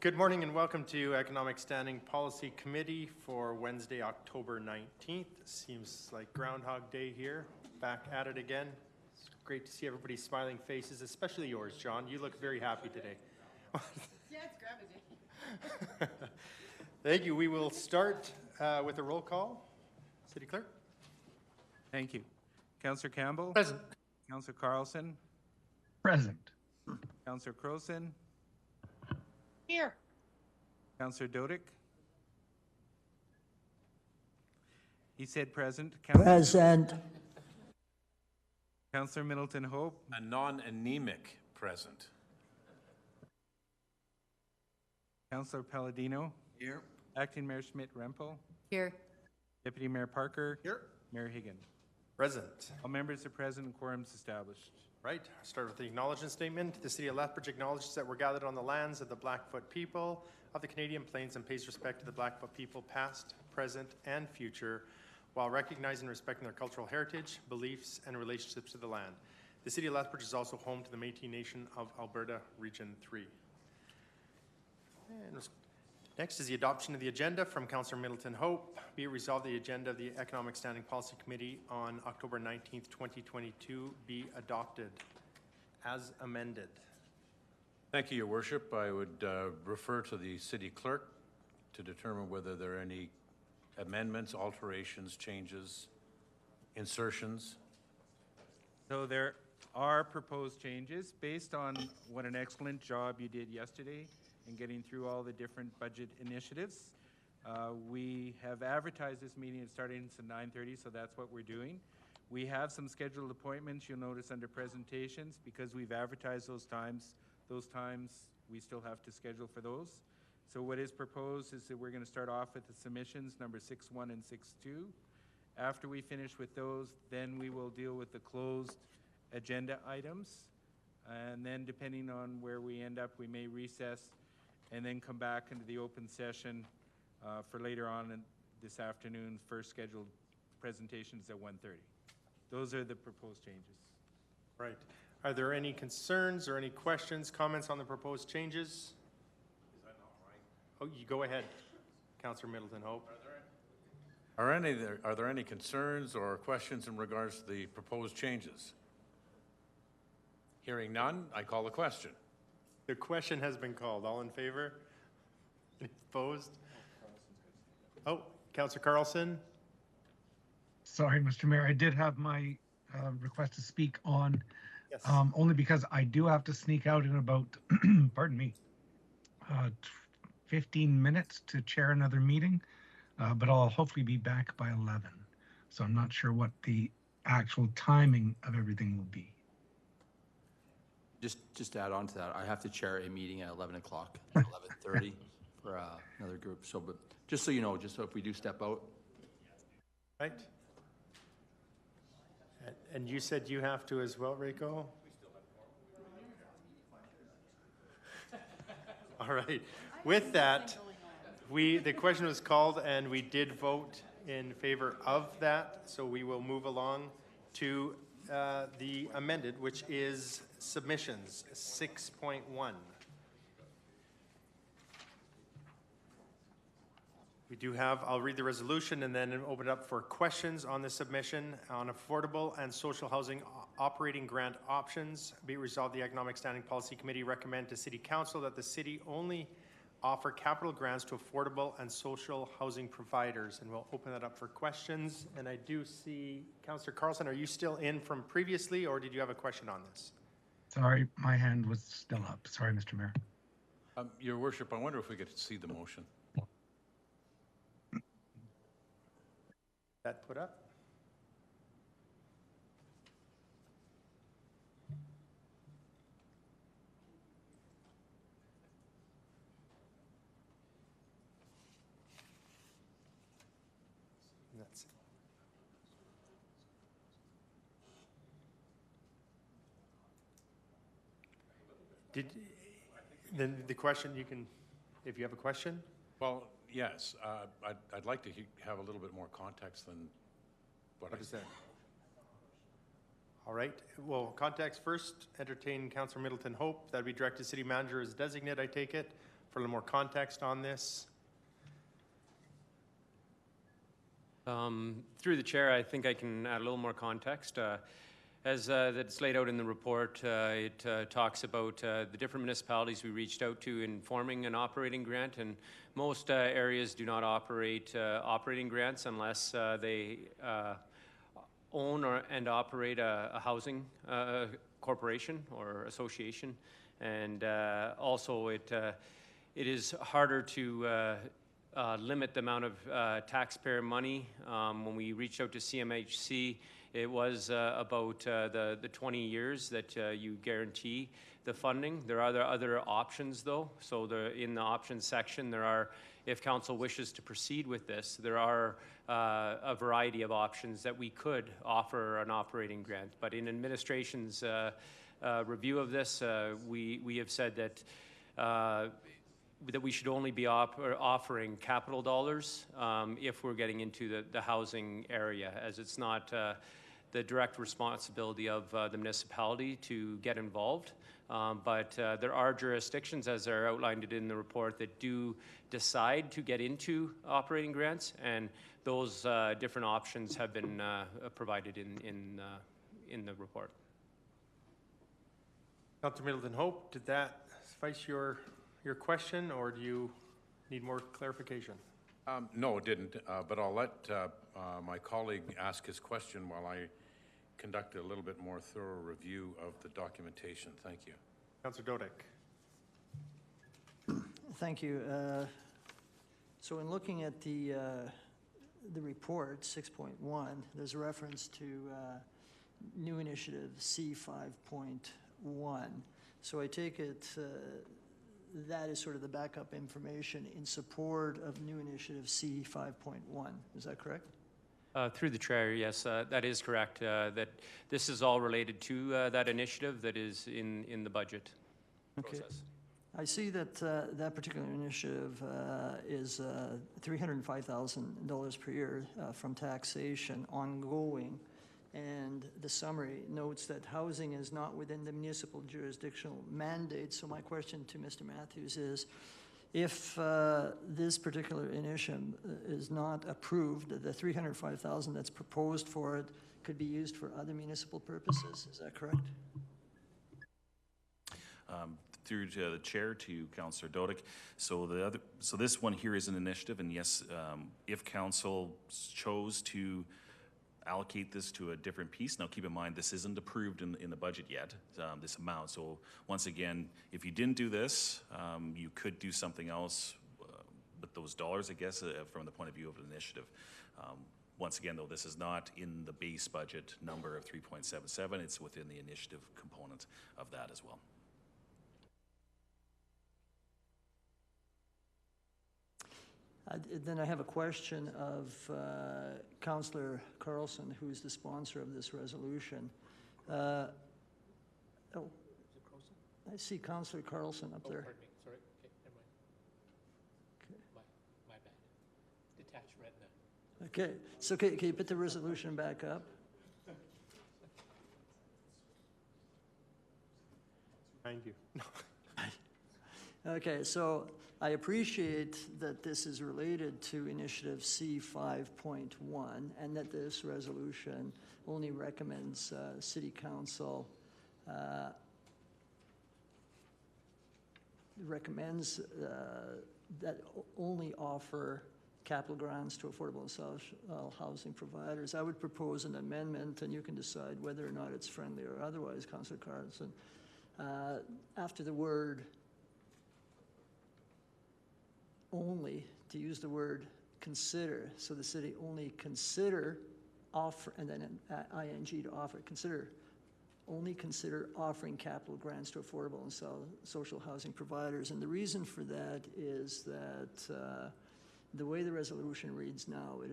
Good morning and welcome to Economic Standing Policy Committee for Wednesday, October 19th. Seems like Groundhog Day here, back at it again. It's great to see everybody's smiling faces, especially yours, John. You look very happy today. Yeah, it's grab a day. Thank you. We will start with a roll call. City Clerk. Thank you. Councillor Campbell? Present. Councillor Carlson? Present. Councillor Croson? Here. Councillor Dodick? He said present. Present. Councillor Middleton Hope? A non-anemic present. Councillor Palladino? Here. Acting Mayor Schmidt-Rempel? Here. Deputy Mayor Parker? Here. Mayor Higgin? Present. All members are present and quorum's established. Right. I'll start with the acknowledgement statement. The City of Lethbridge acknowledges that we're gathered on the lands of the Blackfoot people of the Canadian Plains and pays respect to the Blackfoot people past, present, and future, while recognizing and respecting their cultural heritage, beliefs, and relationships to the land. The City of Lethbridge is also home to the Métis Nation of Alberta, Region 3. And next is the adoption of the agenda from Councillor Middleton Hope. Be it resolved the agenda of the Economic Standing Policy Committee on October 19th, 2022 be adopted as amended. Thank you, Your Worship. I would refer to the City Clerk to determine whether there are any amendments, alterations, changes, insertions. So there are proposed changes based on what an excellent job you did yesterday in getting through all the different budget initiatives. We have advertised this meeting. It's starting at 9:30, so that's what we're doing. We have some scheduled appointments you'll notice under presentations because we've advertised those times. Those times we still have to schedule for those. So what is proposed is that we're going to start off with the submissions number 6.1 and 6.2. After we finish with those, then we will deal with the closed agenda items. And then depending on where we end up, we may recess and then come back into the open session for later on in this afternoon. First scheduled presentations at 1:30. Those are the proposed changes. Right. Are there any concerns or any questions, comments on the proposed changes? Is that not right? Oh, you go ahead, Councillor Middleton Hope. Are there any concerns or questions in regards to the proposed changes? Hearing none, I call the question. The question has been called. All in favor? Any opposed? Oh, Councillor Carlson. Sorry, Mr. Mayor, I did have my request to speak on, Yes. only because I do have to sneak out in about, pardon me, 15 minutes to chair another meeting, but I'll hopefully be back by 11. So I'm not sure what the actual timing of everything will be. Just to add on to that, I have to chair a meeting at 11 o'clock, 11:30 for another group. So, but just so you know, just so if we do step out. Right. And you said you have to as well, Reiko? All right. With that, the question was called and we did vote in favor of that. So we will move along to the amended, which is submissions 6.1. We do have, I'll read the resolution and then open it up for questions on the submission on affordable and social housing operating grant options. Be it resolved, the Economic Standing Policy Committee recommend to City Council that the city only offer capital grants to affordable and social housing providers. And we'll open that up for questions. And I do see, Councillor Carlson, are you still in from previously or did you have a question on this? Sorry, my hand was still up. Sorry, Mr. Mayor. Your Worship, I wonder if we could see the motion. That put up? That's it. Then the question you can, if you have a question? Well, yes, I'd like to have a little bit more context than what What is that? All right. Well, context first, entertain Councillor Middleton Hope. That would be directed City Manager as designate, I take it. for a little more context on this. Through the chair, I think I can add a little more context. As that's laid out in the report, it talks about the different municipalities we reached out to in forming an operating grant, and most areas do not operate operating grants unless they own and operate a housing corporation or association. And also it is harder to limit the amount of taxpayer money. When we reached out to CMHC, it was about the 20 years that you guarantee the funding. There are other options though. So in the options section, there are, if council wishes to proceed with this, there are a variety of options that we could offer an operating grant. But in administration's review of this, we have said that we should only be offering capital dollars if we're getting into the housing area, as it's not the direct responsibility of the municipality to get involved. But there are jurisdictions, as are outlined in the report, that do decide to get into operating grants, and those different options have been provided in the report. Councillor Middleton Hope, did that suffice your question, or do you need more clarification? No, it didn't, but I'll let my colleague ask his question while I conduct a little bit more thorough review of the documentation. Thank you. Councillor Dodick. Thank you. So in looking at the report, 6.1, there's a reference to new initiative C5.1. So I take it that is sort of the backup information in support of new initiative C5.1. Is that correct? Through the chair, yes, that is correct. That this is all related to that initiative that is in the budget process. I see that that particular initiative is $305,000 per year from taxation ongoing, and the summary notes that housing is not within the municipal jurisdictional mandate. So my question to Mr. Matthews is, if this particular initiative is not approved, the $305,000 that's proposed for it could be used for other municipal purposes. Is that correct? Through to the chair, to Councillor Dodick. So this one here is an initiative, and yes, if council chose to allocate this to a different piece. Now, keep in mind, this isn't approved in the budget yet, this amount. So once again, if you didn't do this, you could do something else with those dollars, I guess, from the point of view of an initiative. Once again, though, this is not in the base budget number of 3.77. It's within the initiative component of that as well. Then I have a question of Councillor Carlson, who's the sponsor of this resolution. I see Councillor Carlson up there. Pardon me, sorry, okay, never mind. My bad. Detached retina. Okay, so can you put the resolution back up? Behind you. Okay, so I appreciate that this is related to initiative C5.1 and that this resolution only recommends City Council recommends that only offer capital grants to affordable and social housing providers. I would propose an amendment, and you can decide whether or not it's friendly or otherwise, Councillor Carlson. After the word only, to use the word consider, so the city only consider offer, and then ing to offer, only consider offering capital grants to affordable and social housing providers. And the reason for that is that the way the resolution reads now, I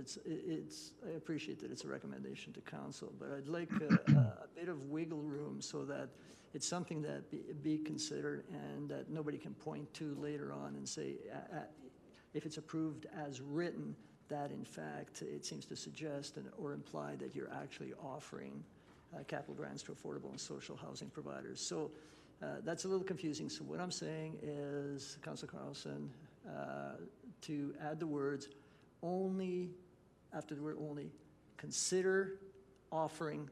appreciate that it's a recommendation to council, but I'd like a bit of wiggle room so that it's something that be considered and that nobody can point to later on and say, if it's approved as written, that in fact it seems to suggest or imply that you're actually offering capital grants to affordable and social housing providers. So That's a little confusing. So what I'm saying is, Councillor Carlson, to add the words only, after the word only, consider offering,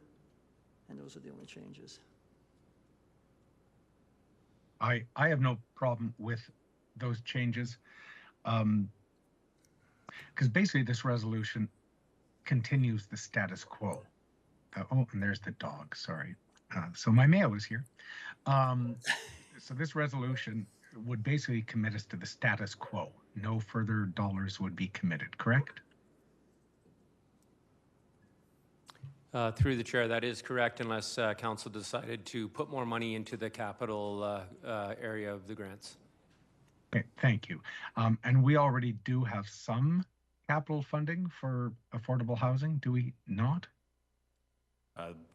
and those are the only changes. I have no problem with those changes. Because basically this resolution continues the status quo. Oh, and there's the dog, sorry. So my mail is here. So this resolution would basically commit us to the status quo. No further dollars would be committed, correct? Through the chair, that is correct, unless council decided to put more money into the capital area of the grants. Okay, thank you. And we already do have some capital funding for affordable housing, do we not?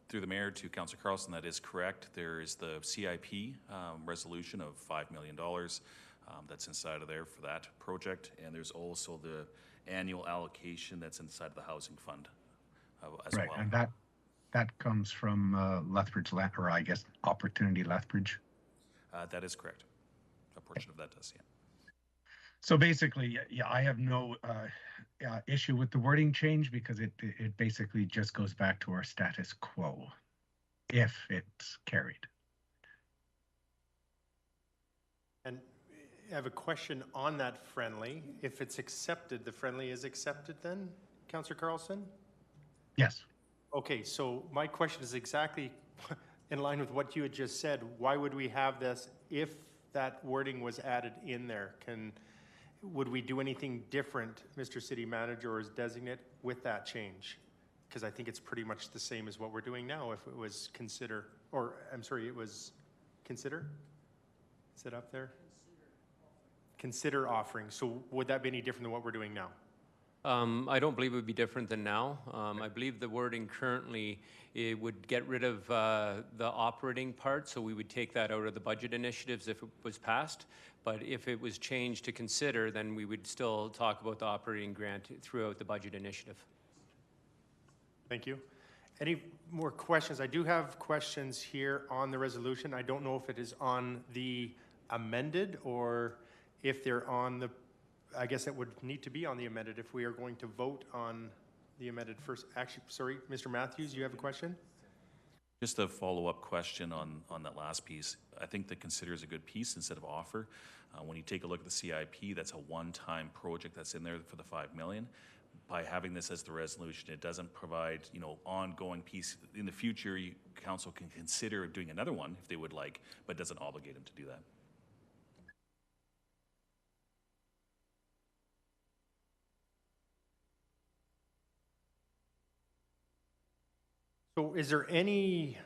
Through the mayor to Councillor Carlson, that is correct. There is the CIP resolution of $5 million that's inside of there for that project, and there's also the annual allocation that's inside of the housing fund as Right, well. and that comes from Lethbridge, or I guess Opportunity Lethbridge. That is correct. A portion of that does, yeah. So basically, yeah, I have no issue with the wording change because it basically just goes back to our status quo if it's carried. And I have a question on that friendly. If it's accepted, the friendly is accepted then, Councillor Carlson? Yes. Okay, so my question is exactly in line with what you had just said. Why would we have this if that wording was added in there? Would we do anything different, Mr. City Manager or as designate, with that change? Because I think it's pretty much the same as what we're doing now if it was consider, or I'm sorry, it was consider? Is it up there? Consider offering. So would that be any different than what we're doing now? I don't believe it would be different than now. I believe the wording currently, it would get rid of the operating part, so we would take that out of the budget initiatives if it was passed. But if it was changed to consider, then we would still talk about the operating grant throughout the budget initiative. Thank you. Any more questions? I do have questions here on the resolution. I don't know if it is on the amended or if they're on the, I guess it would need to be on the amended if we are going to vote on the amended first. Actually, sorry, Mr. Matthews, you have a question? Just a follow-up question on that last piece. I think the consider is a good piece instead of offer. When you take a look at the CIP, that's a one-time project that's in there for the $5 million. By having this as the resolution, it doesn't provide, ongoing piece. In the future, council can consider doing another one if they would like, but doesn't obligate them to do that. So is there any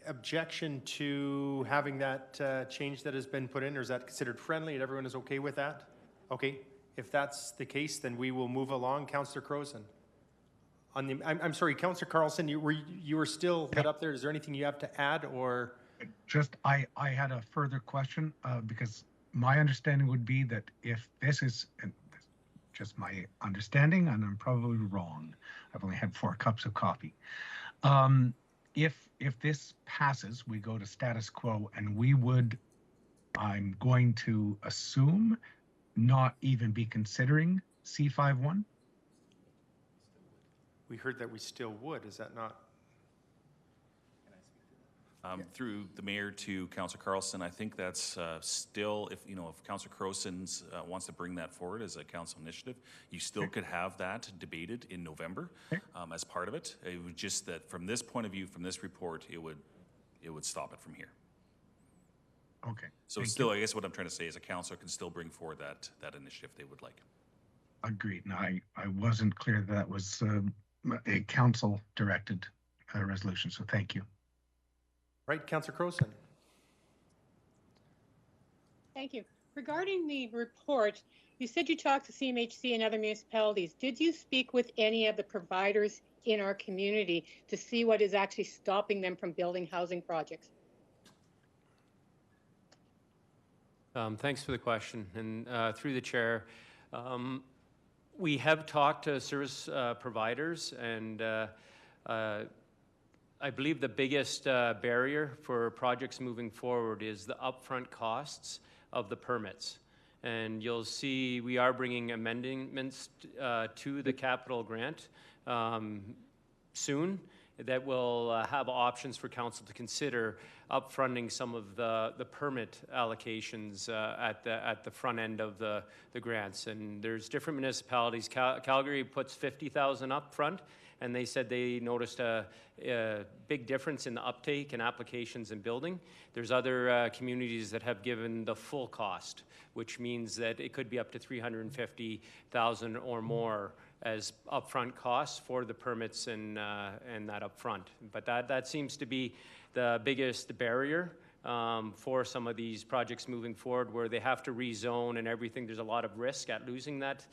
objection to having that change that has been put in, or is that considered friendly and everyone is okay with that? Okay, if that's the case, then we will move along. Councillor Croson. I'm sorry, Councillor Carlson, you were still lit up there. Is there anything you have to add or? Just, I had a further question because my understanding would be that if this is just my understanding, and I'm probably wrong, I've only had 4 cups of coffee. If this passes, we go to status quo, and we would, I'm going to assume, not even be considering C51? We heard that we still would. Is that not? Through the mayor to Councillor Carlson, I think that's still, if Councillor Carlson wants to bring that forward as a council initiative, you still could have that debated in November as part of it. It would just that from this point of view, from this report, it would stop it from here. Okay. So still, I guess what I'm trying to say is a councillor can still bring forward that initiative if they would like. Agreed. Now, I wasn't clear that was a council-directed resolution, so thank you. Right, Councillor Croson. Thank you. Regarding the report, you said you talked to CMHC and other municipalities. Did you speak with any of the providers in our community to see what is actually stopping them from building housing projects? Thanks for the question. And through the chair, we have talked to service providers, and I believe the biggest barrier for projects moving forward is the upfront costs of the permits. And you'll see we are bringing amendments to the capital grant soon that will have options for council to consider upfronting some of the permit allocations at the front end of the grants. And there's different municipalities. Calgary puts 50,000 up front, and they said they noticed a big difference in the uptake and applications and building. There's other communities that have given the full cost, which means that it could be up to 350,000 or more as upfront costs for the permits and that upfront. But that seems to be the biggest barrier for some of these projects moving forward, where they have to rezone and everything. There's a lot of risk at losing that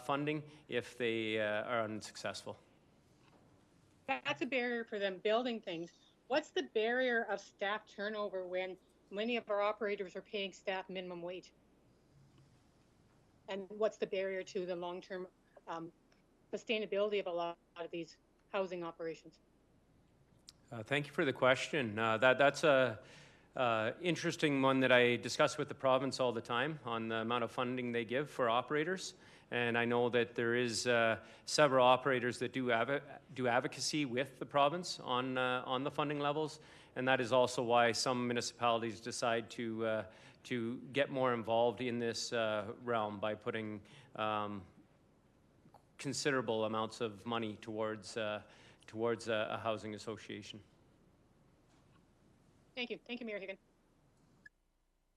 funding if they are unsuccessful. That's a barrier for them building things. What's the barrier of staff turnover when many of our operators are paying staff minimum wage? And what's the barrier to the long-term sustainability of a lot of these housing operations? Thank you for the question. That's a interesting one that I discuss with the province all the time on the amount of funding they give for operators. And I know that there is several operators that do advocacy with the province on the funding levels, and that is also why some municipalities decide to get more involved in this realm by putting considerable amounts of money towards a housing association. Thank you. Thank you, Mayor Higgin.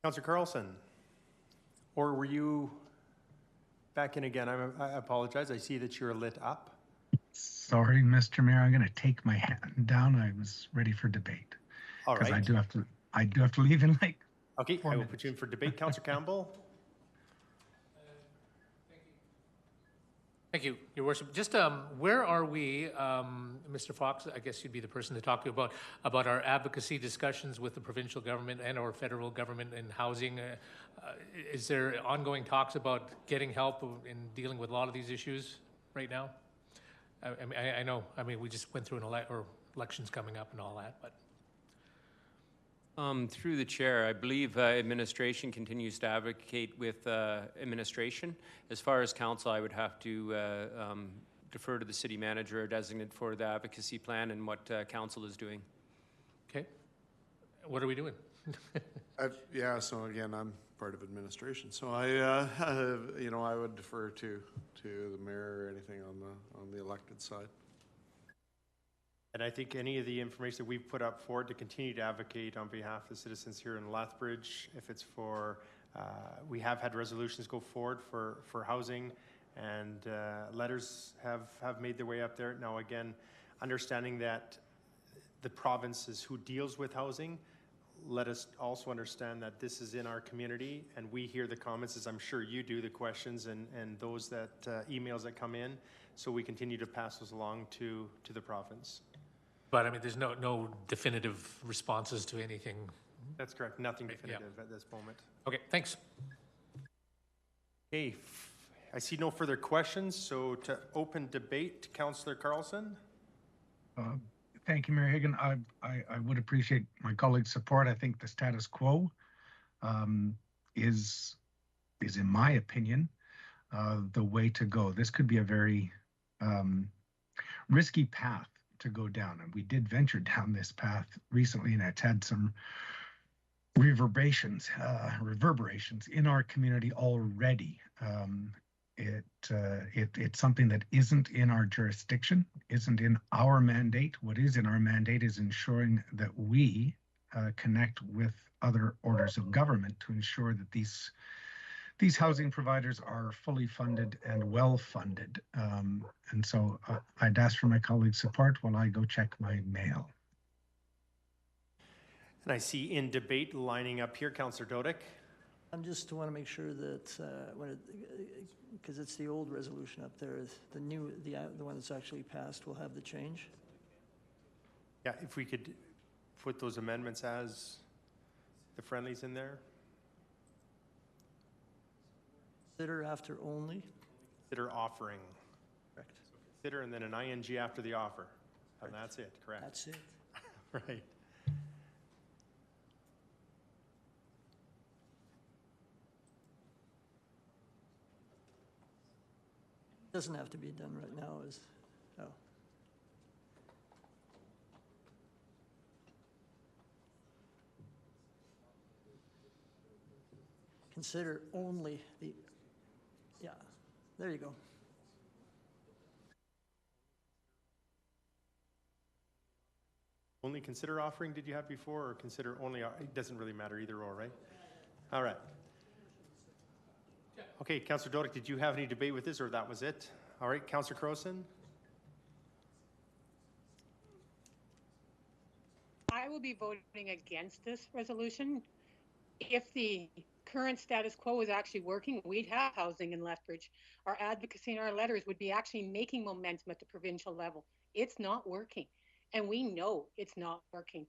Councillor Carlson, or were you back in again? I apologize. I see that you're lit up. Sorry, Mr. Mayor, I'm going to take my hand down. I was ready for debate. All right. Because I do have to leave in like. Okay, I will put you in for debate. Councillor Campbell. Thank you, Your Worship. Just where are we, Mr. Fox? I guess you'd be the person to talk to about our advocacy discussions with the provincial government and or federal government in housing. Is there ongoing talks about getting help in dealing with a lot of these issues right now? I know. I mean, we just went through elections coming up and all that, but. Through the chair, I believe administration continues to advocate with administration. As far as council, I would have to defer to the city manager or designate for the advocacy plan and what council is doing. Okay. What are we doing? Yeah, so again, I'm part of administration, so I would defer to the mayor or anything on the elected side. And I think any of the information that we've put up forward to continue to advocate on behalf of the citizens here in Lethbridge, if it's for, we have had resolutions go forward for housing, and letters have made their way up there. Now again, understanding that the province is who deals with housing, let us also understand that this is in our community, and we hear the comments, as I'm sure you do, the questions and those that emails that come in, so we continue to pass those along to the province. But I mean, there's no definitive responses to anything. That's correct. Nothing definitive at this moment. Okay, thanks. Okay, I see no further questions, so to open debate, Councillor Carlson. Thank you, Mayor Higgin. I would appreciate my colleagues' support. I think the status quo is in my opinion, the way to go. This could be a very risky path to go down, and we did venture down this path recently, and it's had some reverberations in our community already. It's something that isn't in our jurisdiction, isn't in our mandate. What is in our mandate is ensuring that we connect with other orders of government to ensure that these housing providers are fully funded and well funded. And so I'd ask for my colleagues' support while I go check my mail. And I see in debate lining up here, Councillor Dodick. I just want to make sure that because it's the old resolution up there, the one that's actually passed will have the change. Yeah, if we could put those amendments as the friendlies in there. Consider after only. Consider offering. Correct. So consider and then an ing after the offer. And that's it, correct? That's it. Right. Doesn't have to be done right now, oh. Consider only the, yeah, there you go. Only consider offering did you have before, or consider only, it doesn't really matter either or, right? All right. Okay, Councillor Dodick, did you have any debate with this, or that was it? All right, Councillor Croson? I will be voting against this resolution. If the current status quo is actually working, we'd have housing in Lethbridge. Our advocacy and our letters would be actually making momentum at the provincial level. It's not working, and we know it's not working.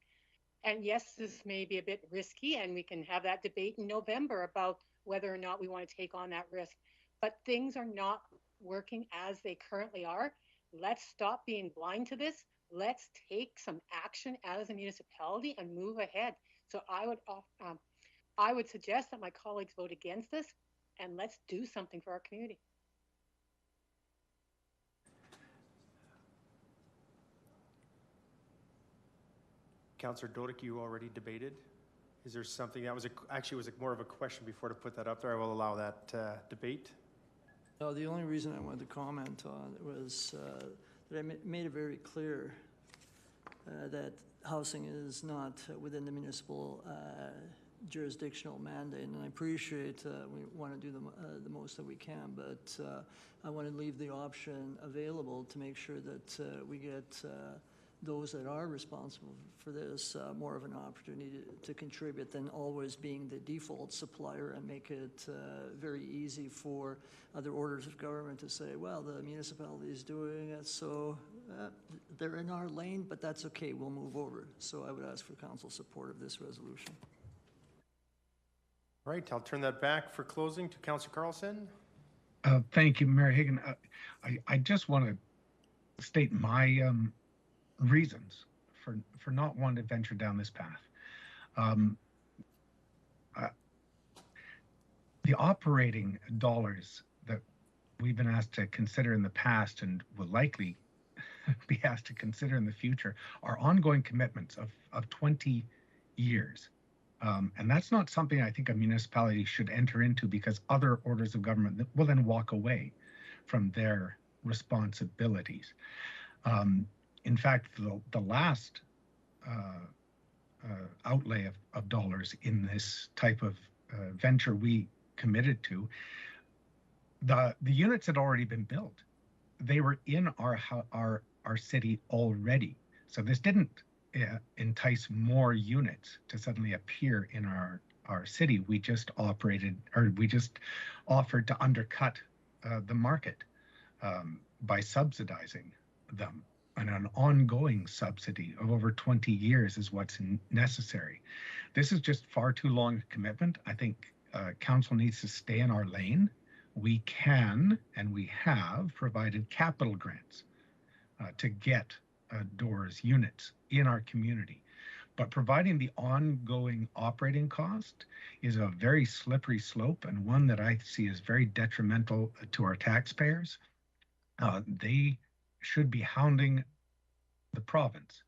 And yes, this may be a bit risky, and we can have that debate in November about whether or not we want to take on that risk. But things are not working as they currently are. Let's stop being blind to this. Let's take some action as a municipality and move ahead. So I would suggest that my colleagues vote against this, and let's do something for our community. Councillor Dodick, you already debated. Is there something that was actually was more of a question before to put that up there? I will allow that debate. No, the only reason I wanted to comment on it was that I made it very clear that housing is not within the municipal jurisdictional mandate, and I appreciate we want to do the most that we can, but I want to leave the option available to make sure that we get those that are responsible for this more of an opportunity to contribute than always being the default supplier, and make it very easy for other orders of government to say, well, the municipality is doing it, so they're in our lane, but that's okay, we'll move over. So I would ask for council support of this resolution. All right, I'll turn that back for closing to Councillor Carlson. Thank you, Mayor Hagan. I just want to state my reasons for not wanting to venture down this path. The operating dollars that we've been asked to consider in the past and will likely be asked to consider in the future are ongoing commitments of 20 years. And that's not something I think a municipality should enter into, because other orders of government will then walk away from their responsibilities. In fact, the last outlay of dollars in this type of venture we committed to, the units had already been built. They were in our city already. So this didn't entice more units to suddenly appear in our city. We just offered to undercut the market by subsidizing them. And an ongoing subsidy of over 20 years is what's necessary. This is just far too long a commitment. I think council needs to stay in our lane. We can, and we have provided capital grants to get doors units in our community. But providing the ongoing operating cost is a very slippery slope, and one that I see as very detrimental to our taxpayers. They should be hounding the province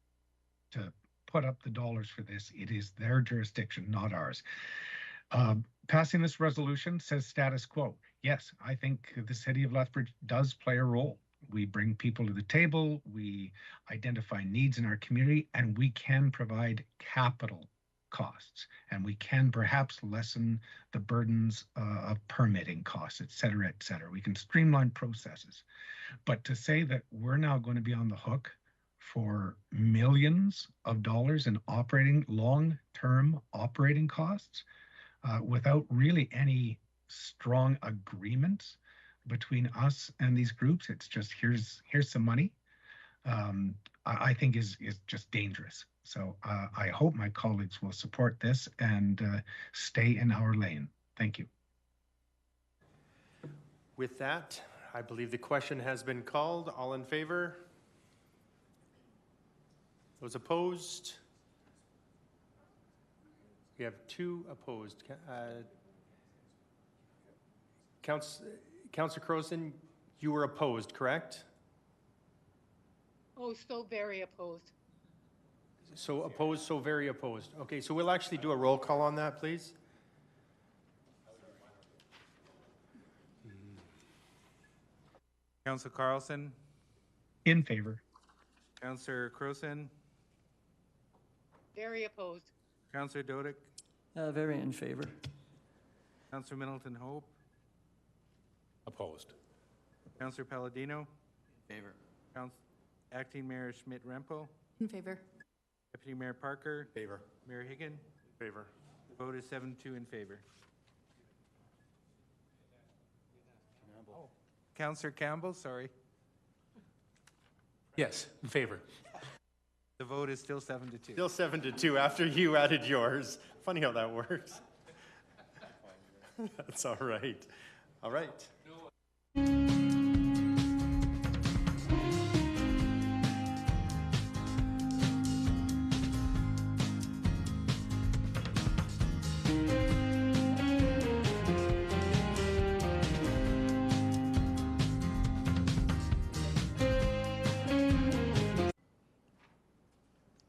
to put up the dollars for this. It is their jurisdiction, not ours. Passing this resolution says status quo. Yes, I think the city of Lethbridge does play a role. We bring people to the table, we identify needs in our community, and we can provide capital costs, and we can perhaps lessen the burdens of permitting costs, et cetera, et cetera. We can streamline processes. But to say that we're now going to be on the hook for millions of dollars in long-term operating costs without really any strong agreements between us and these groups, it's just here's some money, I think is just dangerous. So I hope my colleagues will support this and stay in our lane. Thank you. With that, I believe the question has been called. All in favor? Those opposed? We have 2 opposed. Councillor Croson, you were opposed, correct? Oh, so very opposed. So opposed, so very opposed. Okay, so we'll actually do a roll call on that, please. Councillor Carlson, In favor. Councillor Croson, Very opposed. Councillor Dodick, Very in favor. Councillor Middleton Hope, Opposed. Councillor Palladino, Favor. Acting Mayor Schmidt-Rempel, In favor. Deputy Mayor Parker, Favor. Mayor Higgin. Favor. The vote is 7-2 in favor. Councillor Campbell, sorry. Yes, in favor. The vote is still 7-2. Still 7-2 after you added yours. Funny how that works. That's all right. All right.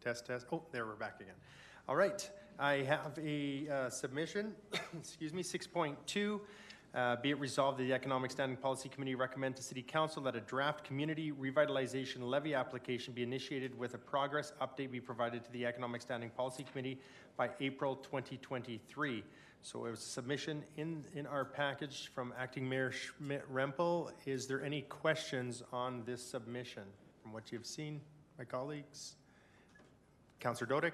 Test, test. Oh, there, we're back again. All right. I have a submission, excuse me, 6.2. Be it resolved that the Economic Standing Policy Committee recommend to City Council that a draft community revitalization levy application be initiated with a progress update be provided to the Economic Standing Policy Committee by April 2023. So it was a submission in our package from Acting Mayor Schmidt-Rempel. Is there any questions on this submission from what you've seen, my colleagues? Councillor Dodick?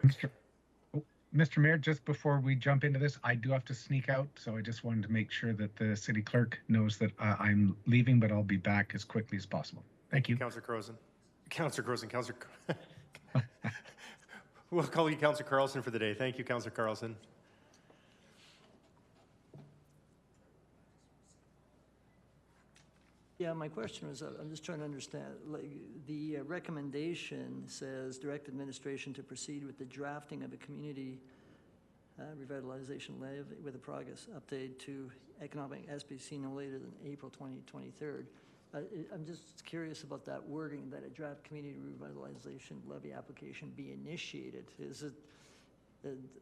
Mr. Mayor, just before we jump into this, I do have to sneak out, so I just wanted to make sure that the city clerk knows that I'm leaving, but I'll be back as quickly as possible. Thank you. Councillor Croson. We'll call you Councillor Carlson for the day. Thank you, Councillor Carlson. Yeah, my question was, I'm just trying to understand, like, the recommendation says direct administration to proceed with the drafting of a community revitalization levy with a progress update to economic SPC no later than April 2023. I'm just curious about that wording, that a draft community revitalization levy application be initiated. Is it,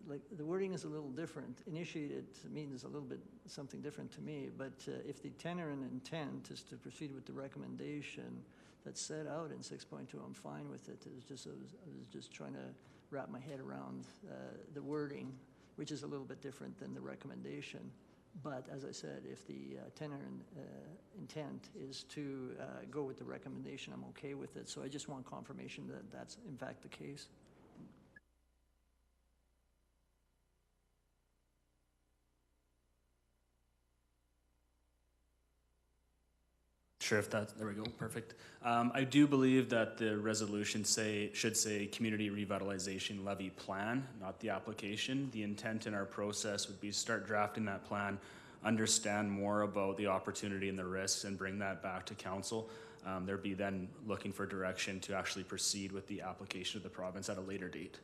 like, the wording is a little different. Initiated means a little bit something different to me, but if the tenor and intent is to proceed with the recommendation that's set out in 6.2, I'm fine with it. I was just trying to wrap my head around the wording, which is a little bit different than the recommendation. But as I said, if the tenor and intent is to go with the recommendation, I'm okay with it. So I just want confirmation that that's in fact the case. Sure, if that, there we go, perfect. I do believe that the resolution should say community revitalization levy plan, not the application. The intent in our process would be to start drafting that plan, understand more about the opportunity and the risks, and bring that back to council. There'd be then looking for direction to actually proceed with the application of the province at a later date.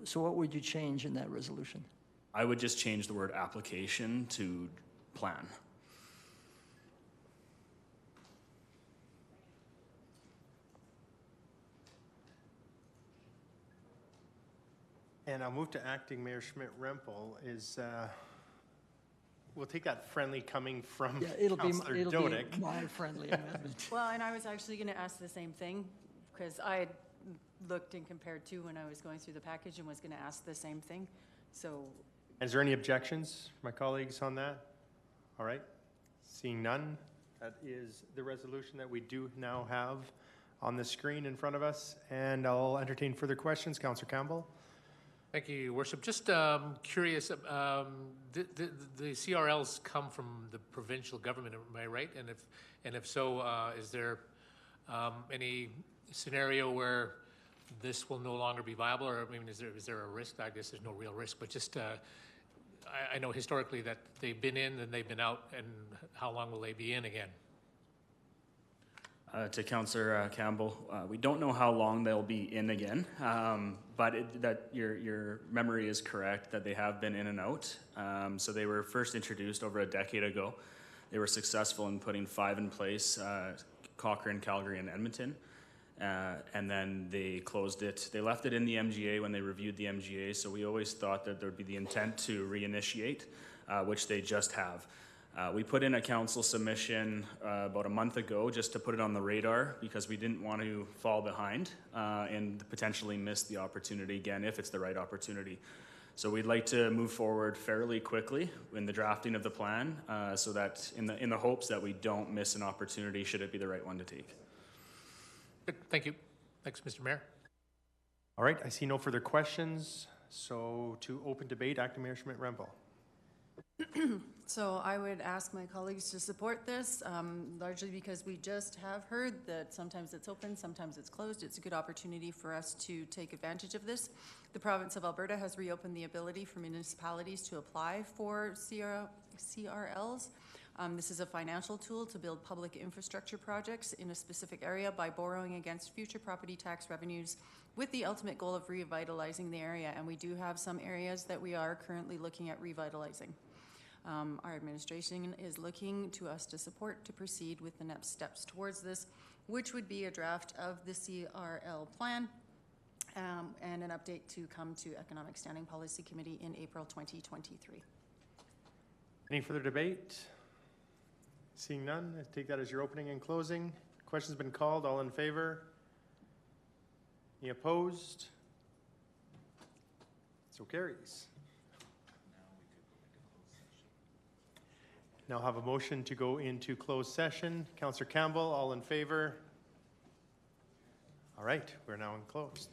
So what would you change in that resolution? I would just change the word application to plan. And I'll move to Acting Mayor Schmidt-Rempel. We'll take that friendly coming from Councillor Dodick. Be my friendly amendment. Well, and I was actually going to ask the same thing because I had looked and compared to when I was going through the package and was going to ask the same thing. So, is there any objections, my colleagues, on that? All right. Seeing none, that is the resolution that we do now have on the screen in front of us. And I'll entertain further questions. Councillor Campbell. Thank you, Your Worship. Just curious, the CRLs come from the provincial government, am I right? And if so, is there any scenario where this will no longer be viable, or I mean, is there a risk? I guess there's no real risk, but just I know historically that they've been in and they've been out, and how long will they be in again? To Councillor Campbell, we don't know how long they'll be in again, but that your memory is correct that they have been in and out. So they were first introduced over a decade ago. They were successful in putting 5 in place, Cochrane, Calgary, and Edmonton. And then they closed it. They left it in the MGA when they reviewed the MGA, so we always thought that there would be the intent to reinitiate, which they just have. We put in a council submission about a month ago just to put it on the radar because we didn't want to fall behind and potentially miss the opportunity again if it's the right opportunity. So we'd like to move forward fairly quickly in the drafting of the plan so that in the hopes that we don't miss an opportunity should it be the right one to take. Good, thank you. Thanks, Mr. Mayor. All right, I see no further questions. So to open debate, Acting Mayor Schmidt-Rempel. So I would ask my colleagues to support this, largely because we just have heard that sometimes it's open, sometimes it's closed. It's a good opportunity for us to take advantage of this. The province of Alberta has reopened the ability for municipalities to apply for CRLs. This is a financial tool to build public infrastructure projects in a specific area by borrowing against future property tax revenues with the ultimate goal of revitalizing the area. And we do have some areas that we are currently looking at revitalizing. Our administration is looking to us to support to proceed with the next steps towards this, which would be a draft of the CRL plan and an update to come to Economic Standing Policy Committee in April 2023. Any further debate? Seeing none, I take that as your opening and closing. Question's been called. All in favor? Any opposed? So carries. Now have a motion to go into closed session. Councillor Campbell, all in favor? All right, we're now in closed.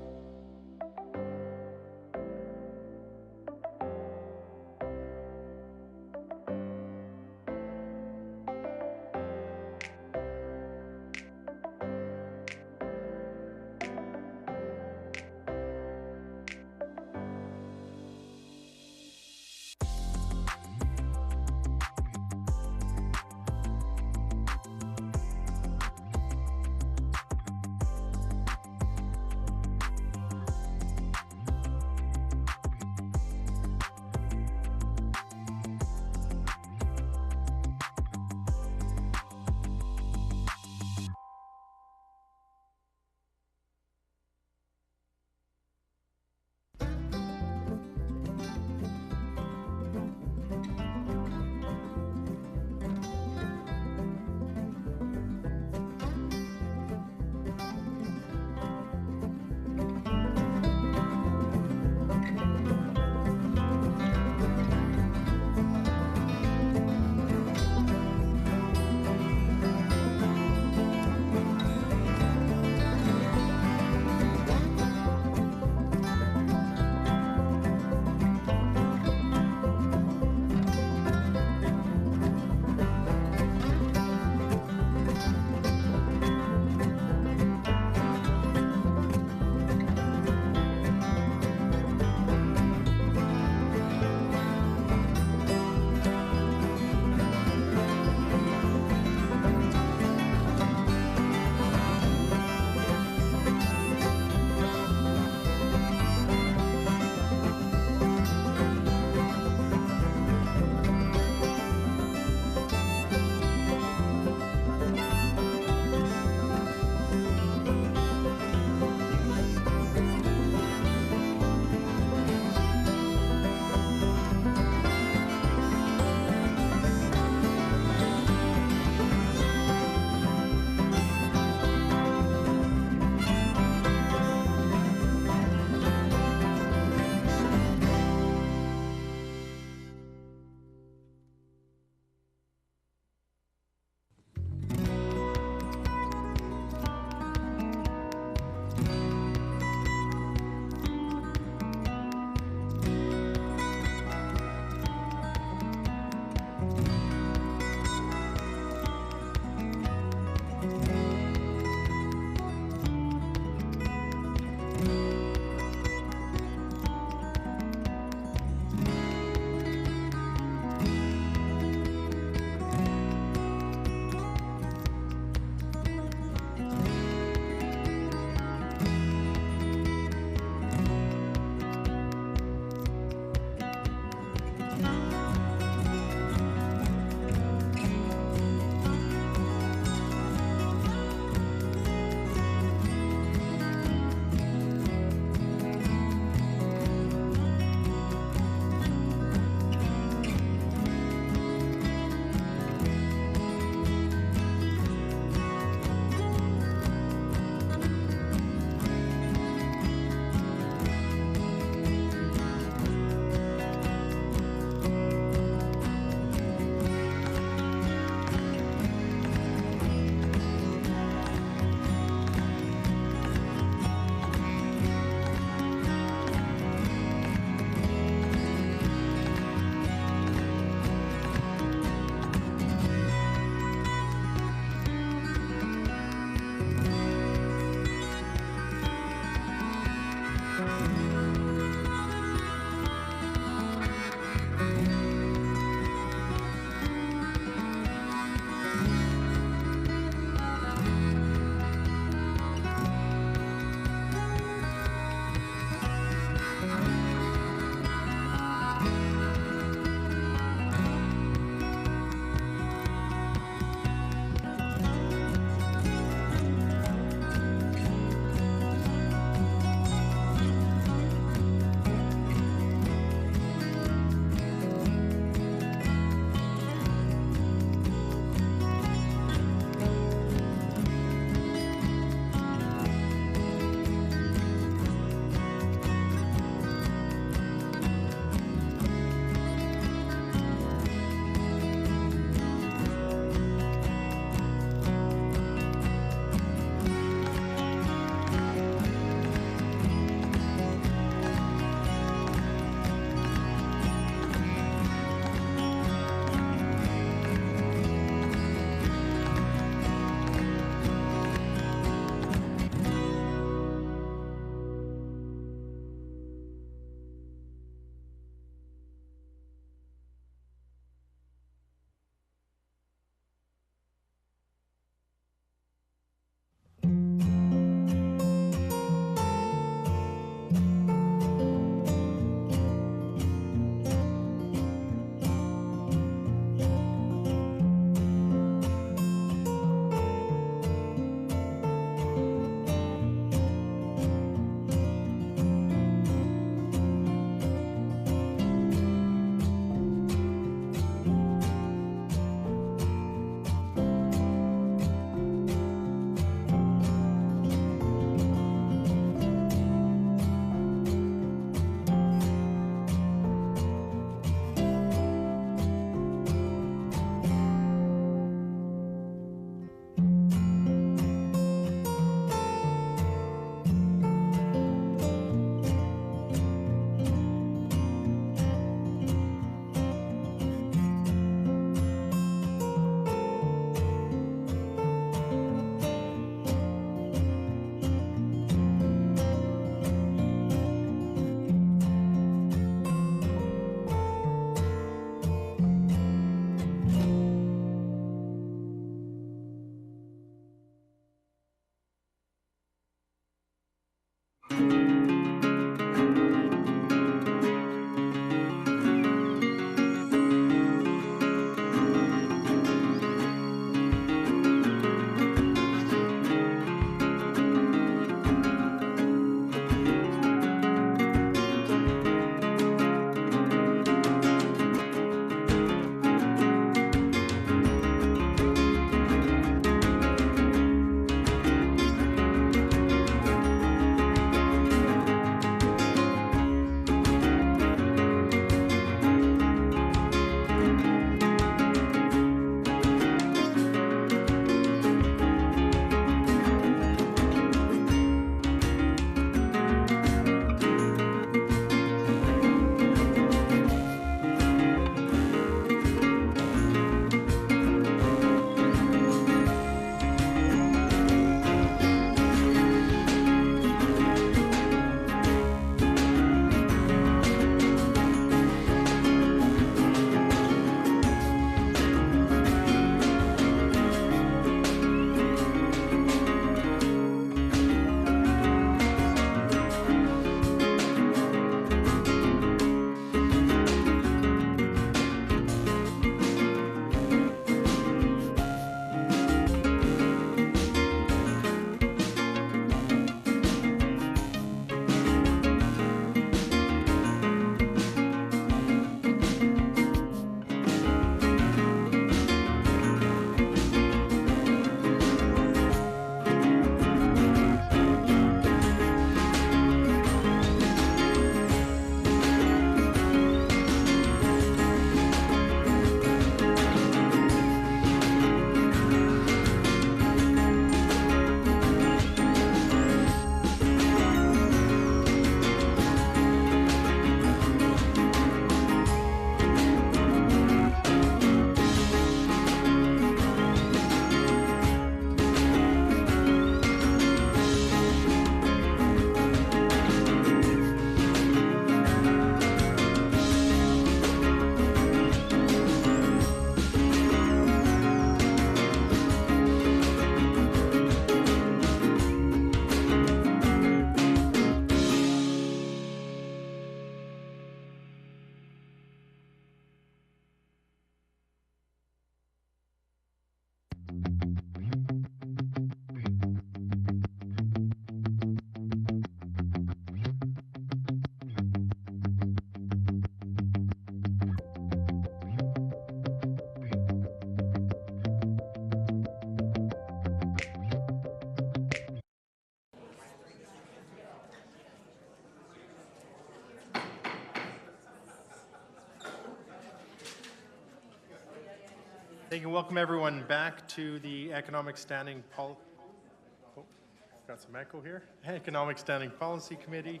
Thank you. Welcome everyone back to the Economic Standing got some echo here. Economic Standing Policy Committee.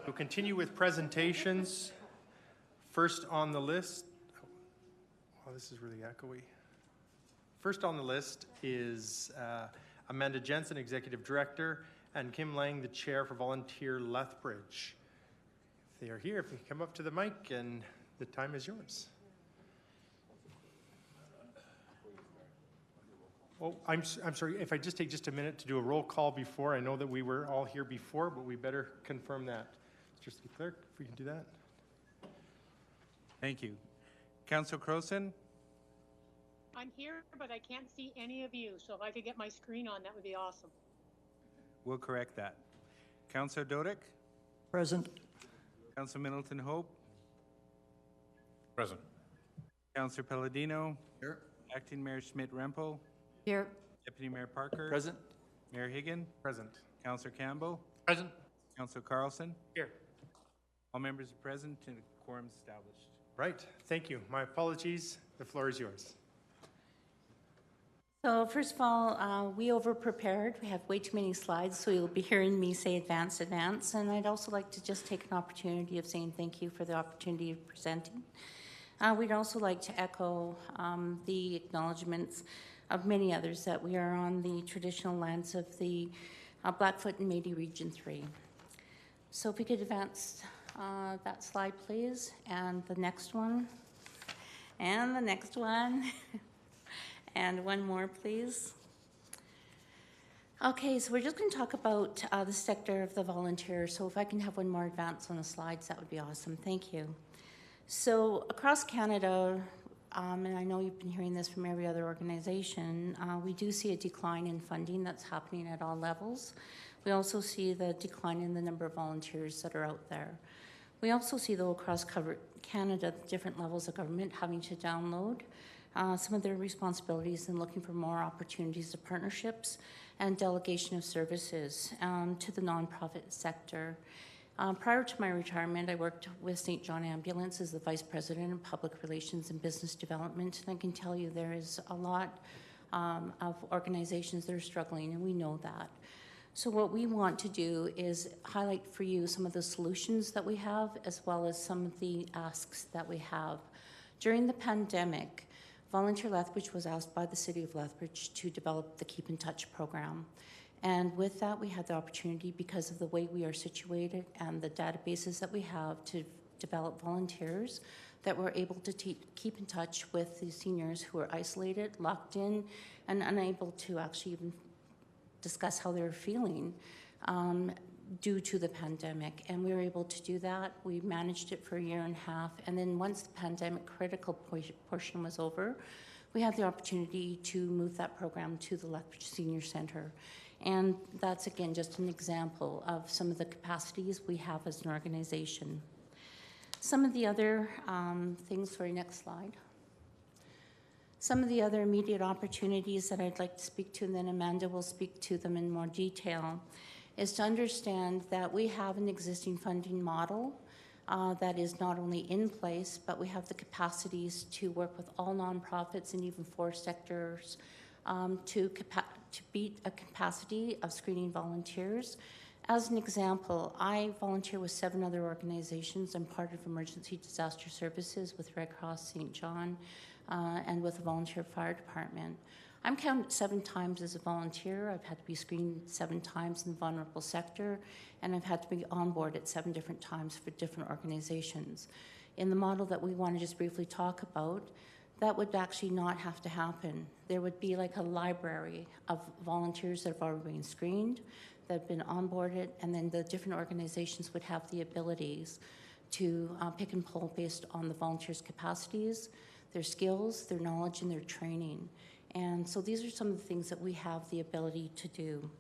We'll continue with presentations. First on the list, oh, this is really echoey. First on the list is Amanda Jensen, Executive Director, and Kim Lang, the Chair for Volunteer Lethbridge. If they are here, if you come up to the mic, and the time is yours. Oh, I'm sorry, if I just take just a minute to do a roll call before. I know that we were all here before, but we better confirm that. Mr. City Clerk, if we can do that. Thank you. Councillor Croson? I'm here, but I can't see any of you, so if I could get my screen on, that would be awesome. We'll correct that. Councillor Dodick? Present. Councillor Middleton Hope? Present. Councillor Palladino? Here. Acting Mayor Schmidt-Rempel? Here. Deputy Mayor Parker? Present. Mayor Higgin? Present. Councillor Campbell? Present. Councillor Carlson? Here. All members are present and a quorum established. Right, thank you. My apologies. The floor is yours. So first of all, we over-prepared. We have way too many slides, so you'll be hearing me say advance. And I'd also like to just take an opportunity of saying thank you for the opportunity of presenting. We'd also like to echo the acknowledgements of many others that we are on the traditional lands of the Blackfoot and Métis Region 3. So if we could advance that slide, please, and the next one, and the next one. And one more, please. Okay, so we're just going to talk about the sector of the volunteers. So if I can have one more advance on the slides, that would be awesome. Thank you. So across Canada, and I know you've been hearing this from every other organization, we do see a decline in funding that's happening at all levels. We also see the decline in the number of volunteers that are out there. We also see, though, across Canada, different levels of government having to download some of their responsibilities and looking for more opportunities of partnerships and delegation of services to the nonprofit sector. Prior to my retirement, I worked with St. John Ambulance as the Vice President of Public Relations and Business Development, and I can tell you there is a lot of organizations that are struggling, and we know that. So what we want to do is highlight for you some of the solutions that we have, as well as some of the asks that we have. During the pandemic, Volunteer Lethbridge was asked by the City of Lethbridge to develop the Keep in Touch program. And with that, we had the opportunity, because of the way we are situated and the databases that we have, to develop volunteers that were able to keep in touch with the seniors who are isolated, locked in, and unable to actually even discuss how they were feeling due to the pandemic. And we were able to do that. We managed it for a year and a half. And then once the pandemic critical portion was over, we had the opportunity to move that program to the Lethbridge Senior Center. And that's, again, just an example of some of the capacities we have as an organization. Some of the other things, sorry, next slide. Some of the other immediate opportunities that I'd like to speak to, and then Amanda will speak to them in more detail, is to understand that we have an existing funding model that is not only in place, but we have the capacities to work with all nonprofits and even forest sectors to beat a capacity of screening volunteers. As an example, I volunteer with 7 other organizations. I'm part of Emergency Disaster Services with Red Cross St. John and with the Volunteer Fire Department. I'm counted 7 times as a volunteer. I've had to be screened 7 times in the vulnerable sector, and I've had to be on board at 7 different times for different organizations. In the model that we want to just briefly talk about, that would actually not have to happen. There would be like a library of volunteers that have already been screened, that have been onboarded, and then the different organizations would have the abilities to pick and pull based on the volunteers' capacities, their skills, their knowledge, and their training. And so these are some of the things that we have the ability to do.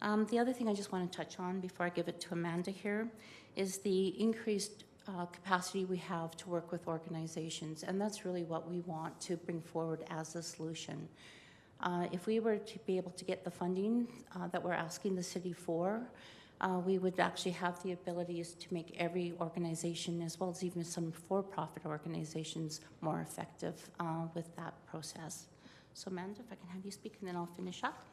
The other thing I just want to touch on before I give it to Amanda here is the increased capacity we have to work with organizations, and that's really what we want to bring forward as a solution. If we were to be able to get the funding that we're asking the city for, we would actually have the abilities to make every organization, as well as even some for-profit organizations, more effective with that process. So Amanda, if I can have you speak, and then I'll finish up.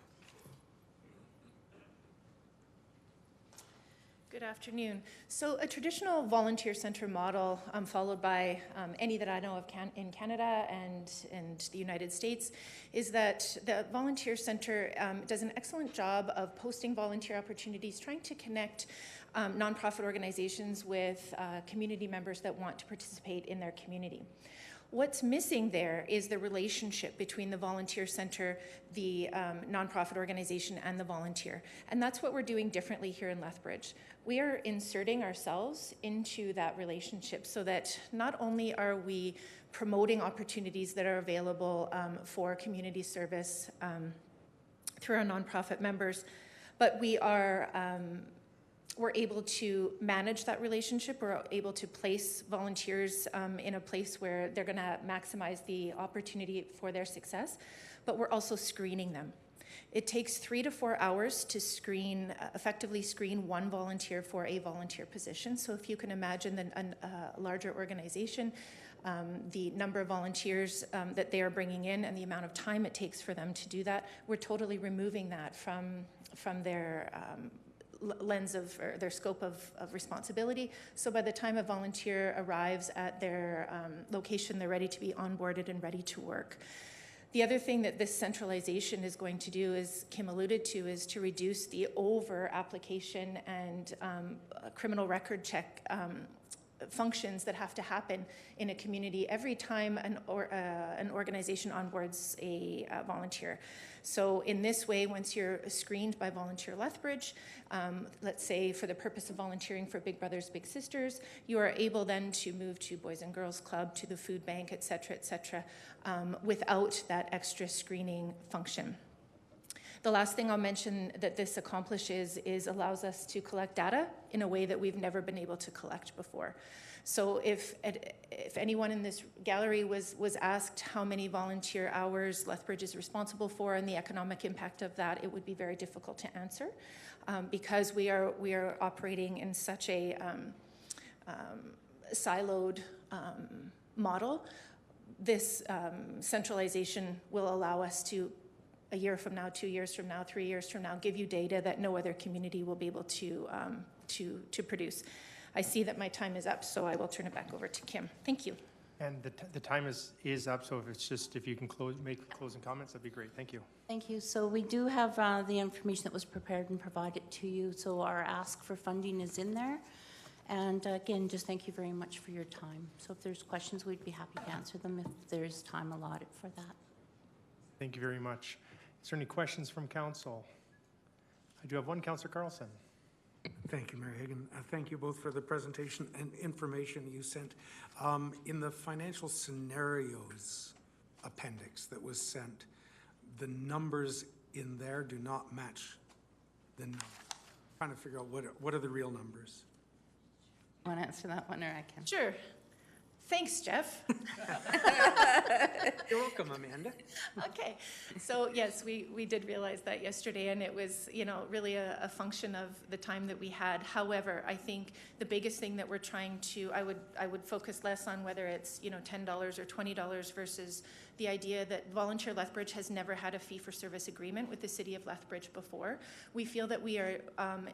Good afternoon. So a traditional volunteer center model, followed by any that I know of in Canada and the United States, is that the volunteer center does an excellent job of posting volunteer opportunities, trying to connect nonprofit organizations with community members that want to participate in their community. What's missing there is the relationship between the volunteer center, the nonprofit organization, and the volunteer. And that's what we're doing differently here in Lethbridge. We are inserting ourselves into that relationship so that not only are we promoting opportunities that are available for community service through our nonprofit members, but we're able to manage that relationship. We're able to place volunteers in a place where they're going to maximize the opportunity for their success, but we're also screening them. It takes 3 to 4 hours to effectively screen one volunteer for a volunteer position. So if you can imagine a larger organization, the number of volunteers that they are bringing in and the amount of time it takes for them to do that, we're totally removing that from their lens of, or their scope of responsibility. So by the time a volunteer arrives at their location, they're ready to be onboarded and ready to work. The other thing that this centralization is going to do, as Kim alluded to, is to reduce the over-application and criminal record check functions that have to happen in a community every time an organization onboards a volunteer. So in this way, once you're screened by Volunteer Lethbridge, let's say for the purpose of volunteering for Big Brothers Big Sisters, you are able then to move to Boys and Girls Club, to the food bank, et cetera, without that extra screening function. The last thing I'll mention that this accomplishes is allows us to collect data in a way that we've never been able to collect before. So if anyone in this gallery was asked how many volunteer hours Lethbridge is responsible for and the economic impact of that, it would be very difficult to answer because we are operating in such a siloed model. This centralization will allow us to, a year from now, 2 years from now, 3 years from now, give you data that no other community will be able to produce. I see that my time is up, so I will turn it back over to Kim. Thank you. And the time is up, so if you can make closing comments, that'd be great. Thank you. Thank you. So we do have the information that was prepared and provided to you. So our ask for funding is in there. And again, just thank you very much for your time. So if there's questions, we'd be happy to answer them if there's time allotted for that. Thank you very much. Is there any questions from council? I do have one, Councillor Carlson. Thank you, Mayor Hagan. Thank you both for the presentation and information you sent. In the financial scenarios appendix that was sent, the numbers in there do not match the numbers. I'm trying to figure out what are the real numbers. Want to answer that one, or I can? Sure. Thanks, Jeff. You're welcome, Amanda. Okay, so yes, we did realize that yesterday, and it was, really a function of the time that we had. However, I think the biggest thing that we're trying to, I would focus less on whether it's $10 or $20 versus the idea that Volunteer Lethbridge has never had a fee-for-service agreement with the City of Lethbridge before. We feel that we are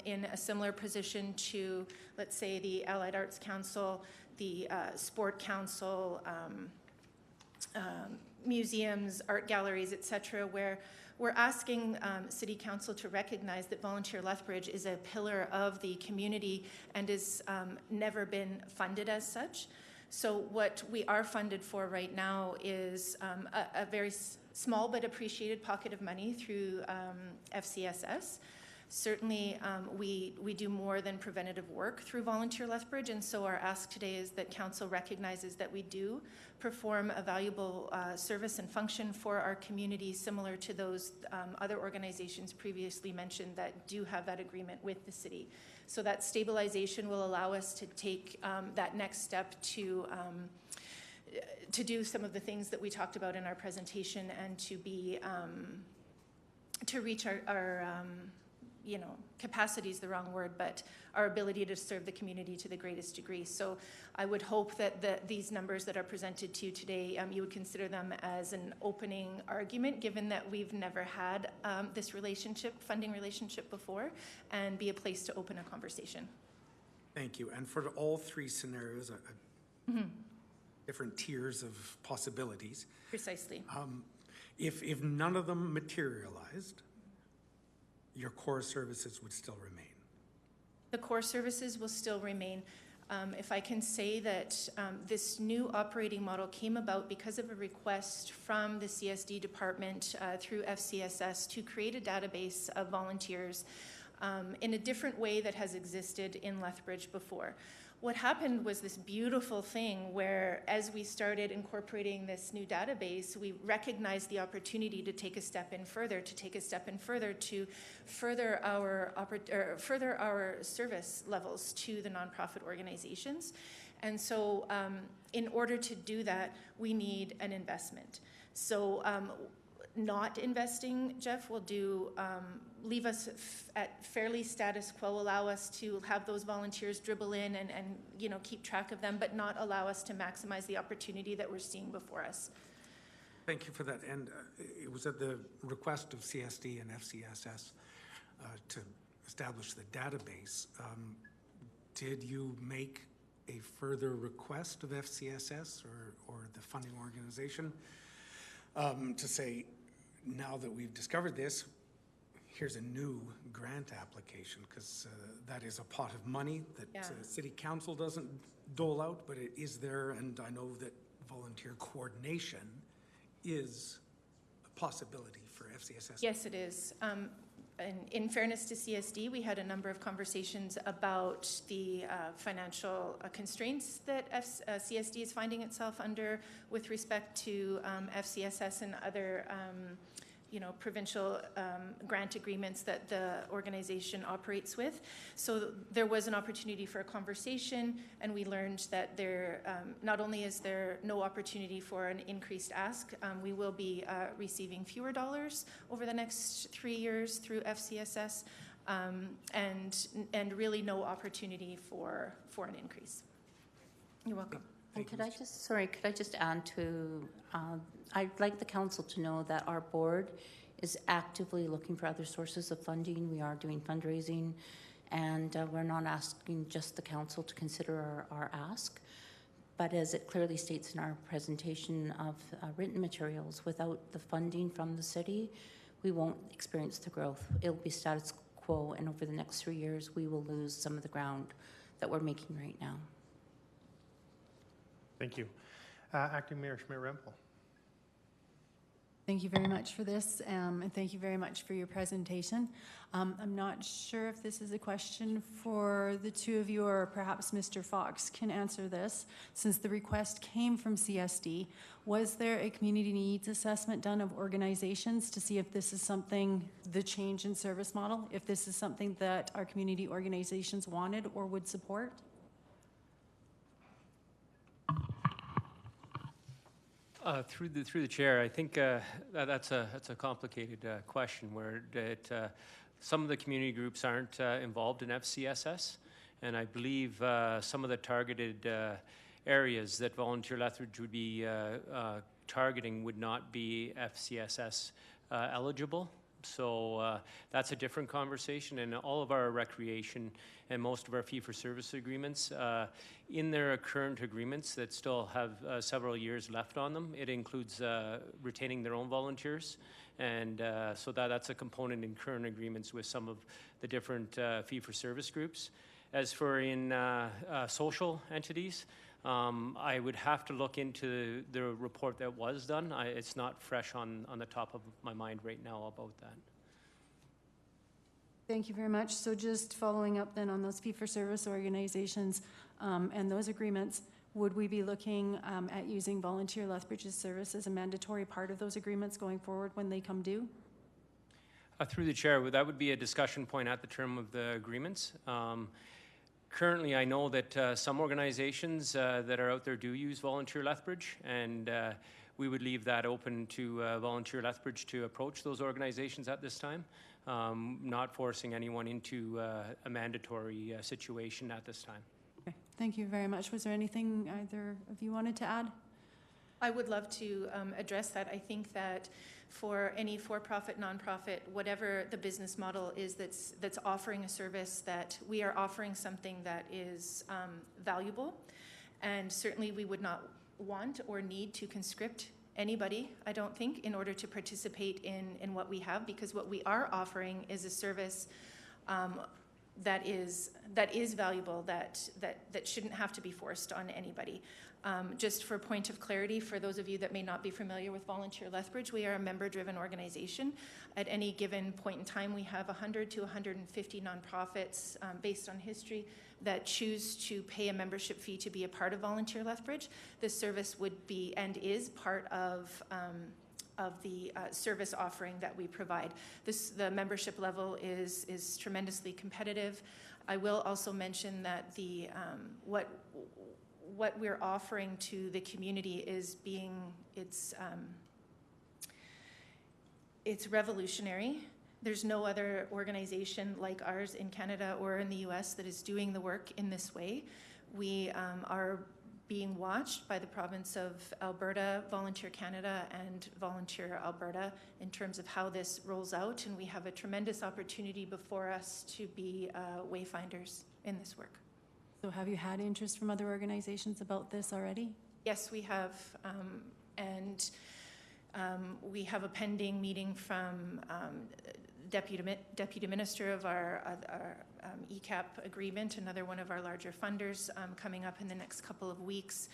in a similar position to, let's say, the Allied Arts Council, the Sport Council, museums, art galleries, et cetera, where we're asking City Council to recognize that Volunteer Lethbridge is a pillar of the community and has never been funded as such. So what we are funded for right now is a very small but appreciated pocket of money through FCSS. Certainly, we do more than preventative work through Volunteer Lethbridge, and so our ask today is that Council recognizes that we do perform a valuable service and function for our community, similar to those other organizations previously mentioned that do have that agreement with the city. So that stabilization will allow us to take that next step to do some of the things that we talked about in our presentation and to be to reach our capacity is the wrong word, but our ability to serve the community to the greatest degree. So I would hope that these numbers that are presented to you today, you would consider them as an opening argument, given that we've never had this funding relationship before, and be a place to open a conversation. Thank you. And for all three scenarios, different tiers of possibilities. Precisely. If none of them materialized, your core services would still remain. The core services will still remain. If I can say that this new operating model came about because of a request from the CSD department through FCSS to create a database of volunteers in a different way that has existed in Lethbridge before. What happened was this beautiful thing where, as we started incorporating this new database, we recognized the opportunity to take a step in further, to further our service levels to the nonprofit organizations. And so in order to do that, we need an investment. So not investing, Jeff, will leave us at fairly status quo, allow us to have those volunteers dribble in and keep track of them, but not allow us to maximize the opportunity that we're seeing before us. Thank you for that. And it was at the request of CSD and FCSS to establish the database. Did you make a further request of FCSS or the funding organization to say, now that we've discovered this, here's a new grant application, because that is a pot of money that City Council doesn't dole out, but it is there, and I know that volunteer coordination is a possibility for FCSS. Yes, it is. In fairness to CSD, we had a number of conversations about the financial constraints that CSD is finding itself under with respect to FCSS and other provincial grant agreements that the organization operates with. So there was an opportunity for a conversation, and we learned that there not only is there no opportunity for an increased ask, we will be receiving fewer dollars over the next 3 years through FCSS, and really no opportunity for an increase. You're welcome. And could I just add to, I'd like the council to know that our board is actively looking for other sources of funding. We are doing fundraising, and we're not asking just the council to consider our ask. But as it clearly states in our presentation of written materials, without the funding from the city, we won't experience the growth. It'll be status quo, and over the next 3 years, we will lose some of the ground that we're making right now. Thank you. Acting Mayor Schmidt-Rempel. Thank you very much for this, and thank you very much for your presentation. I'm not sure if this is a question for the two of you, or perhaps Mr. Fox can answer this. Since the request came from CSD, was there a community needs assessment done of organizations to see if this is something, the change in service model, if this is something that our community organizations wanted or would support? Through the chair, I think that's a complicated question where some of the community groups aren't involved in FCSS, and I believe some of the targeted areas that Volunteer Lethbridge would be targeting would not be FCSS eligible. So that's a different conversation, and all of our recreation and most of our fee-for-service agreements, in their current agreements that still have several years left on them, it includes retaining their own volunteers, and so that's a component in current agreements with some of the different fee-for-service groups. As for in social entities, I would have to look into the report that was done. It's not fresh on the top of my mind right now about that. Thank you very much. So just following up then on those fee-for-service organizations and those agreements, would we be looking at using Volunteer Lethbridge's service as a mandatory part of those agreements going forward when they come due? Through the chair, that would be a discussion point at the term of the agreements. Currently, I know that some organizations that are out there do use Volunteer Lethbridge, and we would leave that open to Volunteer Lethbridge to approach those organizations at this time. not forcing anyone into a mandatory situation at this time. Okay, thank you very much. Was there anything either of you wanted to add? I would love to address that. I think that for any for-profit, nonprofit, whatever the business model is that's offering a service, that we are offering something that is valuable, and certainly we would not want or need to conscript anybody, I don't think, in order to participate in what we have, because what we are offering is a service that is valuable, that shouldn't have to be forced on anybody. Just for point of clarity, for those of you that may not be familiar with Volunteer Lethbridge, we are a member-driven organization. At any given point in time, we have 100 to 150 nonprofits based on history that choose to pay a membership fee to be a part of Volunteer Lethbridge. This service would be and is part of the service offering that we provide. The membership level is tremendously competitive. I will also mention that the what we're offering to the community is it's revolutionary. There's no other organization like ours in Canada or in the US that is doing the work in this way. We are being watched by the province of Alberta, Volunteer Canada, and Volunteer Alberta in terms of how this rolls out, and we have a tremendous opportunity before us to be wayfinders in this work. So have you had interest from other organizations about this already? Yes, we have, and we have a pending meeting from Deputy Minister of our ECAP agreement, another one of our larger funders, coming up in the next couple of weeks.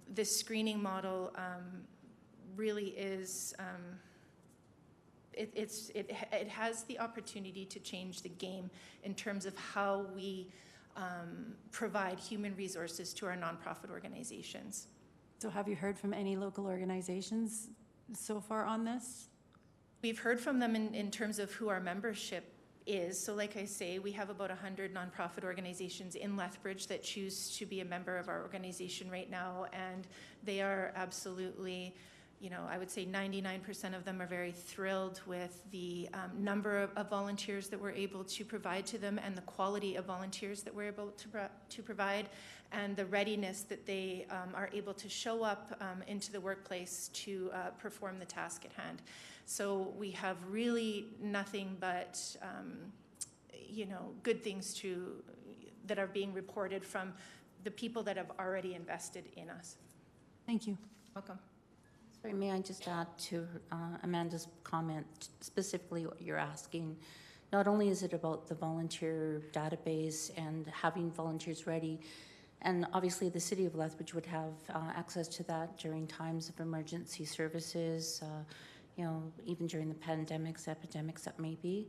This screening model really is, it has the opportunity to change the game in terms of how we provide human resources to our nonprofit organizations. So have you heard from any local organizations so far on this? We've heard from them in terms of who our membership is. So like I say, we have about 100 nonprofit organizations in Lethbridge that choose to be a member of our organization right now, and they are absolutely, you know, I would say 99% of them are very thrilled with the number of volunteers that we're able to provide to them, and the quality of volunteers that we're able to provide, and the readiness that they are able to show up into the workplace to perform the task at hand. So we have really nothing but, you know, good things that are being reported from the people that have already invested in us. Thank you. Welcome. Sorry, may I just add to Amanda's comment, specifically what you're asking? Not only is it about the volunteer database and having volunteers ready, and obviously the City of Lethbridge would have access to that during times of emergency services, you know, even during the pandemics, epidemics that may be.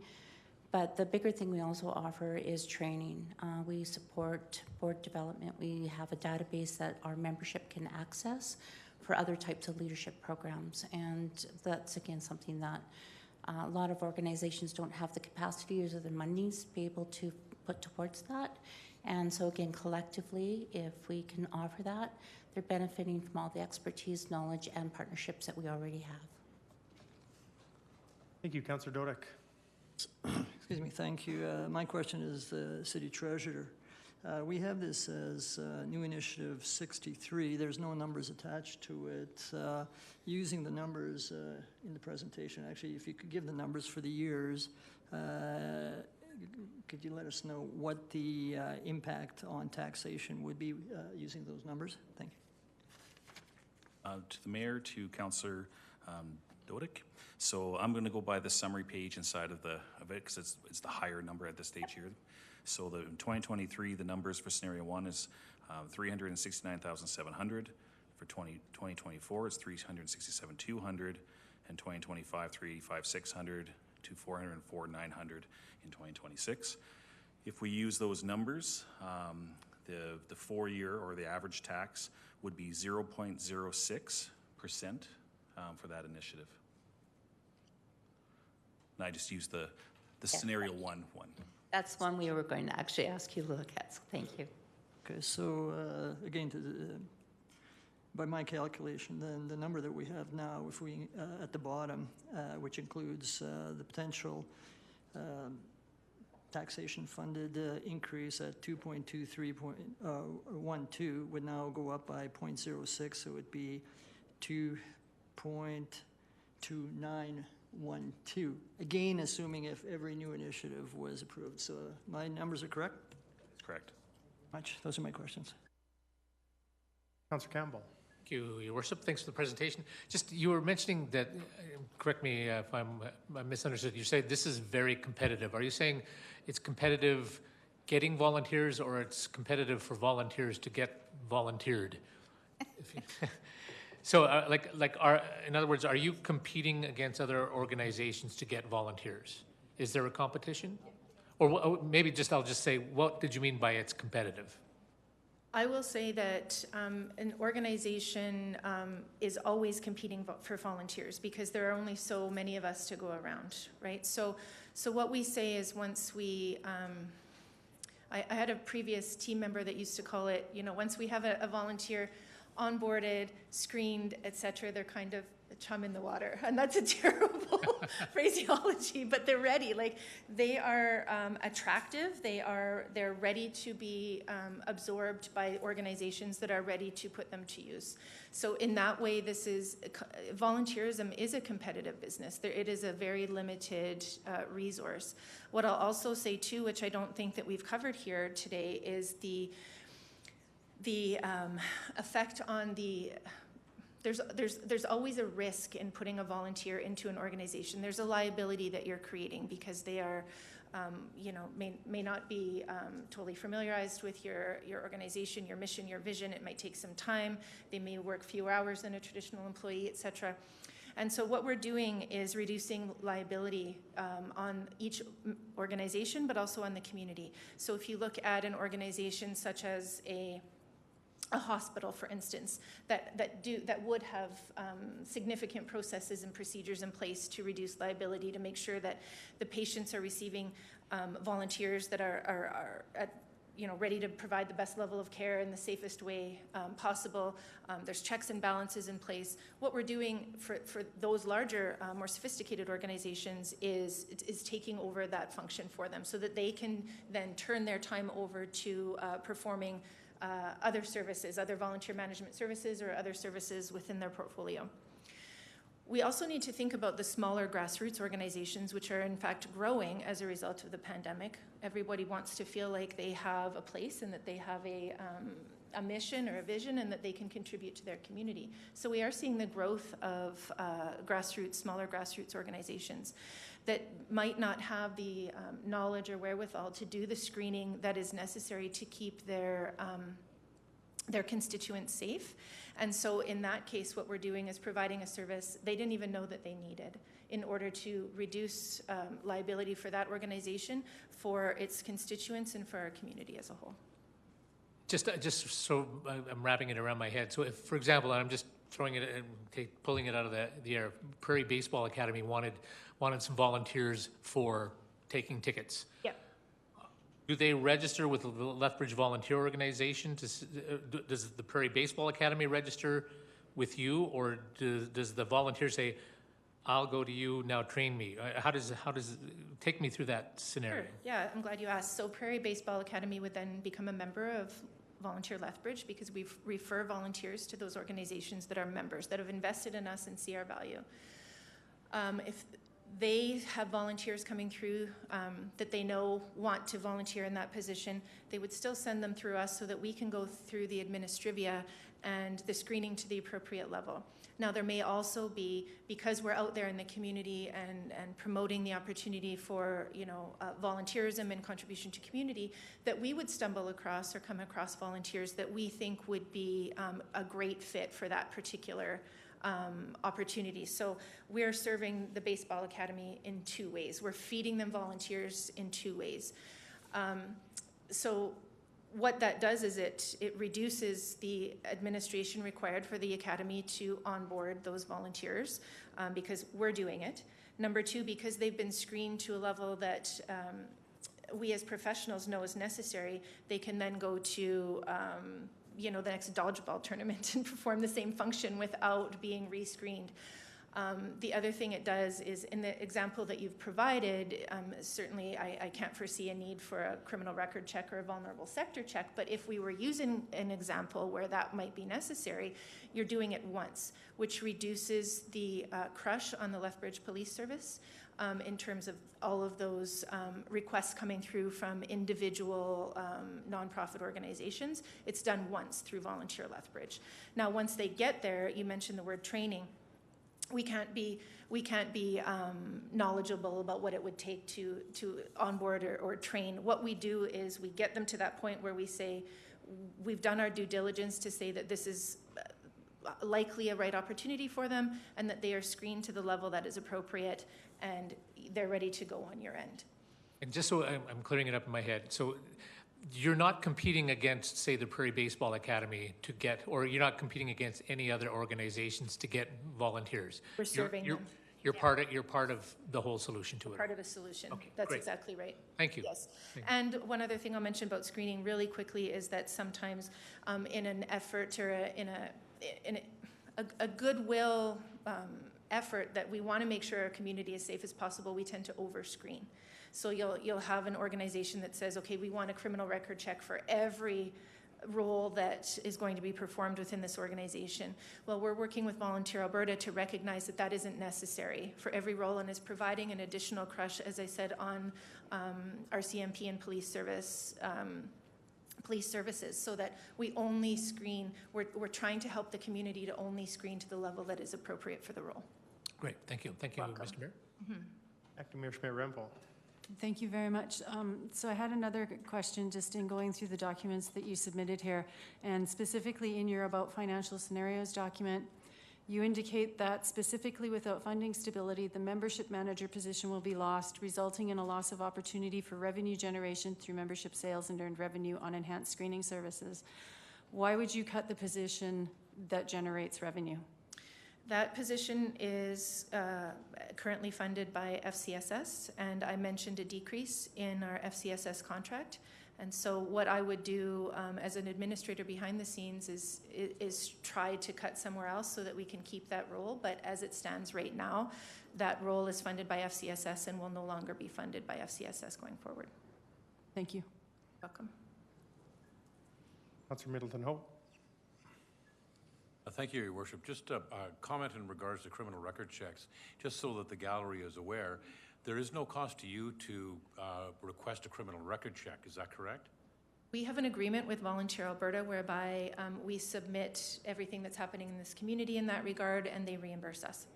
But the bigger thing we also offer is training. We support board development. We have a database that our membership can access for other types of leadership programs. And that's, again, something that a lot of organizations don't have the capacity or the monies to be able to put towards that. And so, again, collectively, if we can offer that, they're benefiting from all the expertise, knowledge, and partnerships that we already have. Thank you, Councillor Dodick. Excuse me, thank you. My question is the City Treasurer. We have this as new initiative 63. There's no numbers attached to it. Using the numbers in the presentation, actually, if you could give the numbers for the years, could you let us know what the impact on taxation would be using those numbers? Thank you. To the Mayor, to Councillor Dodick. So I'm going to go by the summary page inside of it because it's the higher number at this stage here. So in 2023, the numbers for scenario one is 369,700. For 2024, it's 367,200, and 2025, 385,600 to 404,900 in 2026. If we use those numbers, the 4-year or the average tax would be 0.06% for that initiative. And I just used the scenario one. That's one we were going to actually ask you to look at, so thank you. Okay, so again, by my calculation, then the number that we have now, if we at the bottom, which includes the potential taxation funded increase at 2.23.12 would now go up by 0.06, so it would be 2.2912. Again, assuming if every new initiative was approved. So my numbers are correct? That's correct. Those are my questions. Councillor Campbell. Thank you, Your Worship. Thanks for the presentation. Just, you were mentioning that, correct me if I misunderstood, you said this is very competitive. Are you saying it's competitive getting volunteers, or it's competitive for volunteers to get volunteered? So, in other words, are you competing against other organizations to get volunteers? Is there a competition? Or maybe I'll just say, what did you mean by it's competitive? I will say that an organization is always competing for volunteers because there are only so many of us to go around, right? So what we say is once we, I had a previous team member that used to call it, once we have a volunteer onboarded, screened, et cetera, they're kind of a chum in the water. And that's a terrible phraseology, but they're ready. Like, they are attractive. They're ready to be absorbed by organizations that are ready to put them to use. So in that way, volunteerism is a competitive business. It is a very limited resource. What I'll also say too, which I don't think that we've covered here today, is the effect on the, there's always a risk in putting a volunteer into an organization. There's a liability that you're creating because they are, may not be totally familiarized with your organization, your mission, your vision. It might take some time. They may work fewer hours than a traditional employee, et cetera. And so what we're doing is reducing liability on each organization, but also on the community. So if you look at an organization such as a hospital, for instance, that would have significant processes and procedures in place to reduce liability, to make sure that the patients are receiving volunteers that are ready to provide the best level of care in the safest way possible. There's checks and balances in place. What we're doing for those larger, more sophisticated organizations is taking over that function for them so that they can then turn their time over to performing other services, other volunteer management services, or other services within their portfolio. We also need to think about the smaller grassroots organizations, which are in fact growing as a result of the pandemic. Everybody wants to feel like they have a place and that they have a mission or a vision and that they can contribute to their community. So we are seeing the growth of smaller grassroots organizations that might not have the knowledge or wherewithal to do the screening that is necessary to keep their constituents safe. And so in that case, what we're doing is providing a service they didn't even know that they needed in order to reduce liability for that organization, for its constituents, and for our community as a whole. Just so I'm wrapping it around my head. So if, for example, I'm just throwing it and pulling it out of the air, Prairie Baseball Academy wanted some volunteers for taking tickets. Yep. Do they register with the Lethbridge Volunteer Organization? Does the Prairie Baseball Academy register with you, or does the volunteer say, I'll go to you, now train me? How does take me through that scenario? Sure. Yeah, I'm glad you asked. So Prairie Baseball Academy would then become a member of Volunteer Lethbridge, because we refer volunteers to those organizations that are members, that have invested in us and see our value. If they have volunteers coming through that they know want to volunteer in that position, they would still send them through us so that we can go through the administrivia and the screening to the appropriate level. Now, there may also be, because we're out there in the community and promoting the opportunity for volunteerism and contribution to community, that we would stumble across or come across volunteers that we think would be a great fit for that particular opportunity. So we're serving the Baseball Academy in two ways. We're feeding them volunteers in two ways. So what that does is it reduces the administration required for the Academy to onboard those volunteers, because we're doing it. Number two, because they've been screened to a level that we as professionals know is necessary, they can then go to the next dodgeball tournament and perform the same function without being rescreened. The other thing it does is, in the example that you've provided, certainly I can't foresee a need for a criminal record check or a vulnerable sector check, but if we were using an example where that might be necessary, you're doing it once, which reduces the crush on the Lethbridge Police Service in terms of all of those requests coming through from individual nonprofit organizations. It's done once through Volunteer Lethbridge. Now, once they get there, you mentioned the word training. We can't be knowledgeable about what it would take to onboard or train. What we do is we get them to that point where we say, we've done our due diligence to say that this is likely a right opportunity for them and that they are screened to the level that is appropriate and they're ready to go on your end. And just so I'm clearing it up in my head, so you're not competing against, say, the Prairie Baseball Academy to get, or you're not competing against any other organizations to get volunteers. We're serving them. You're part of the whole solution to it. Part of a solution. Okay, That's great. exactly right. Thank you. Yes. Thank you. And one other thing I'll mention about screening really quickly is that sometimes in an effort or in a goodwill effort that we want to make sure our community is safe as possible, we tend to over-screen. So you'll have an organization that says, okay, we want a criminal record check for every role that is going to be performed within this organization. Well, we're working with Volunteer Alberta to recognize that that isn't necessary for every role and is providing an additional crush, as I said, on our CMP and police services, so that we only screen, we're trying to help the community to only screen to the level that is appropriate for the role. Great, thank you. Thank you, Welcome. Mr. Mayor. Acting Mayor Schmidt-Renville. Thank you very much. So I had another question just in going through the documents that you submitted here, and specifically in your About Financial Scenarios document, you indicate that specifically without funding stability, the membership manager position will be lost, resulting in a loss of opportunity for revenue generation through membership sales and earned revenue on enhanced screening services. Why would you cut the position that generates revenue? That position is currently funded by FCSS, and I mentioned a decrease in our FCSS contract. And so what I would do as an administrator behind the scenes is try to cut somewhere else so that we can keep that role. But as it stands right now, that role is funded by FCSS and will no longer be funded by FCSS going forward. Thank you. Welcome. Councillor Middleton Hope. Thank you, Your Worship. Just a comment in regards to criminal record checks, just so that the gallery is aware. There is no cost to you to request a criminal record check, is that correct? We have an agreement with Volunteer Alberta whereby we submit everything that's happening in this community in that regard and they reimburse us.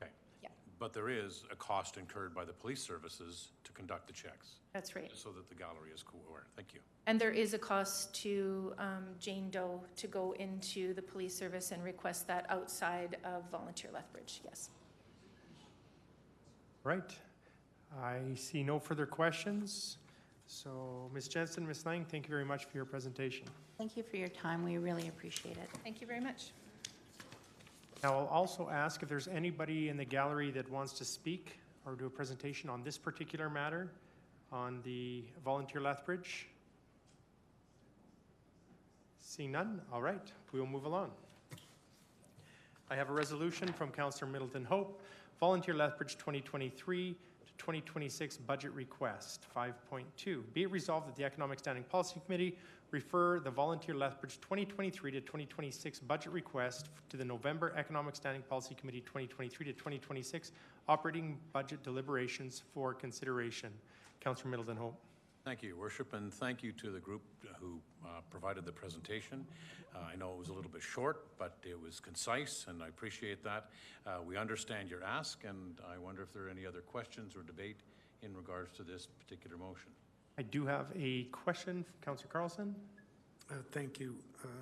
Okay. Yeah. But there is a cost incurred by the police services to conduct the checks. That's right. So that the gallery is aware. Thank you. And there is a cost to Jane Doe to go into the police service and request that outside of Volunteer Lethbridge, yes. Right. I see no further questions. So, Ms. Jensen, Ms. Lang, thank you very much for your presentation. Thank you for your time. We really appreciate it. Thank you very much. Now, I'll also ask if there's anybody in the gallery that wants to speak or do a presentation on this particular matter on the Volunteer Lethbridge. Seeing none, all right, we will move along. I have a resolution from Councillor Middleton Hope, Volunteer Lethbridge 2023 to 2026 budget request 5.2. Be it resolved that the Economic Standing Policy Committee refer the Volunteer Lethbridge 2023 to 2026 budget request to the November Economic Standing Policy Committee 2023 to 2026 operating budget deliberations for consideration. Councillor Middleton Hope. Thank you, Your Worship, and thank you to the group who provided the presentation. I know it was a little bit short, but it was concise, and I appreciate that. We understand your ask, and I wonder if there are any other questions or debate in regards to this particular motion. I do have a question from Councillor Carlson. Thank you,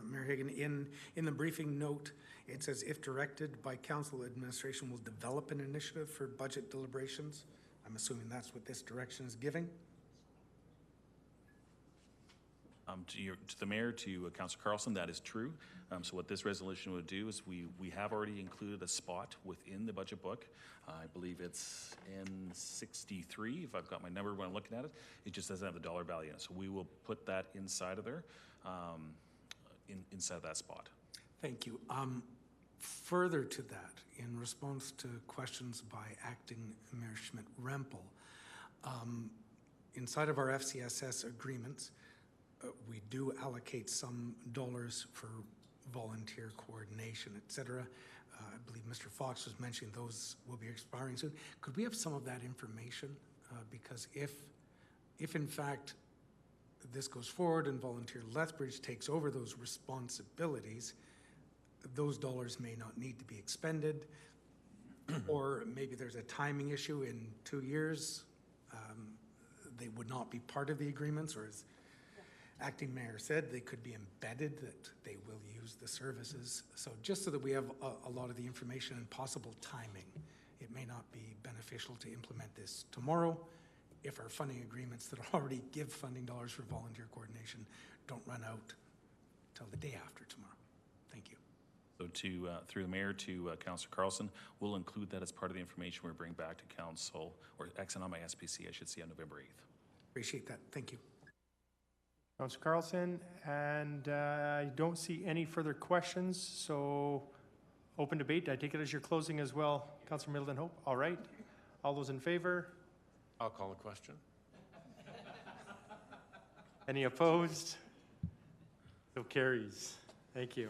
Mayor Hagan. In the briefing note, it says, if directed by council, administration will develop an initiative for budget deliberations. I'm assuming that's what this direction is giving. To the mayor, to Councillor Carlson, that is true. So what this resolution would do is we have already included a spot within the budget book. I believe it's N63, if I've got my number when I'm looking at it. It just doesn't have the dollar value in it. So we will put that inside of there, inside of that spot. Thank you. Further to that, in response to questions by Acting Mayor Schmidt-Rempel, inside of our FCSS agreements, we do allocate some dollars for volunteer coordination, et cetera. I believe Mr. Fox was mentioning those will be expiring soon. Could we have some of that information? Because if in fact this goes forward and Volunteer Lethbridge takes over those responsibilities, those dollars may not need to be expended, or maybe there's a timing issue in 2 years. They would not be part of the agreements, or as Acting Mayor said, they could be embedded, that they will use the services. So just so that we have a lot of the information and possible timing, it may not be beneficial to implement this tomorrow if our funding agreements that already give funding dollars for volunteer coordination don't run out till the day after tomorrow. Thank you. So through the mayor to Councillor Carlson, we'll include that as part of the information we bring back to council, or economic SPC, I should say, on November 8th. Appreciate that. Thank you. Councillor Carlson, and I don't see any further questions, so open debate. I take it as you're closing as well, Councillor Middleton Hope. All right. All those in favor? I'll call a question. Any opposed? So carries. Thank you.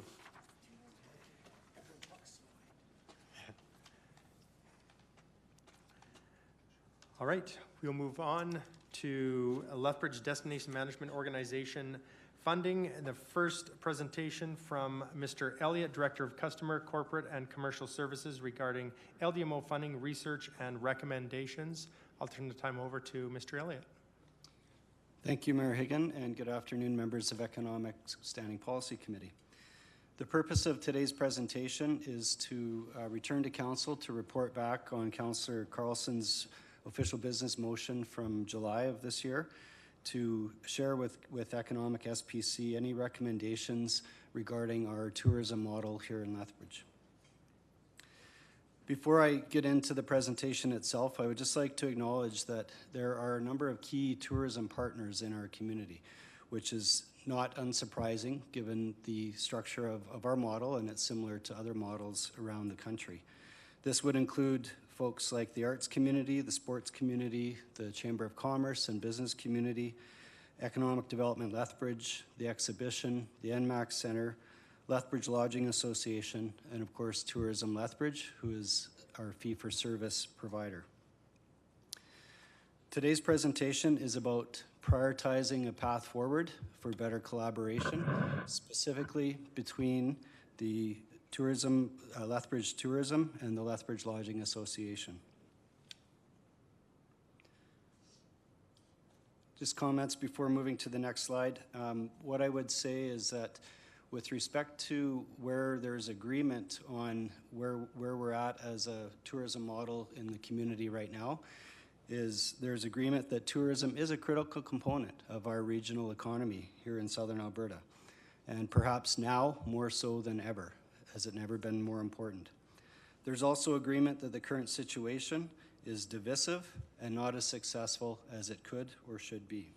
All right, we'll move on to Lethbridge Destination Management Organization funding. And the first presentation from Mr. Elliott, Director of Customer, Corporate and Commercial Services, regarding LDMO funding research and recommendations. I'll turn the time over to Mr. Elliott. Thank you, Mayor Higgin, and good afternoon, members of Economic Standing Policy Committee. The purpose of today's presentation is to return to Council to report back on Councillor Carlson's official business motion from July of this year, to share with Economic SPC any recommendations regarding our tourism model here in Lethbridge. Before I get into the presentation itself, I would just like to acknowledge that there are a number of key tourism partners in our community, which is not unsurprising given the structure of our model, and it's similar to other models around the country. This would include folks like the arts community, the sports community, the Chamber of Commerce and Business community, Economic Development Lethbridge, the Exhibition, the NMAX Center, Lethbridge Lodging Association, and of course Tourism Lethbridge, who is our fee-for-service provider. Today's presentation is about prioritizing a path forward for better collaboration, specifically between the Lethbridge Tourism and the Lethbridge Lodging Association. Just comments before moving to the next slide. What I would say is that with respect to where there's agreement on where we're at as a tourism model in the community right now, is there's agreement that tourism is a critical component of our regional economy here in Southern Alberta, and perhaps now more so than ever. Has it never been more important? There's also agreement that the current situation is divisive and not as successful as it could or should be.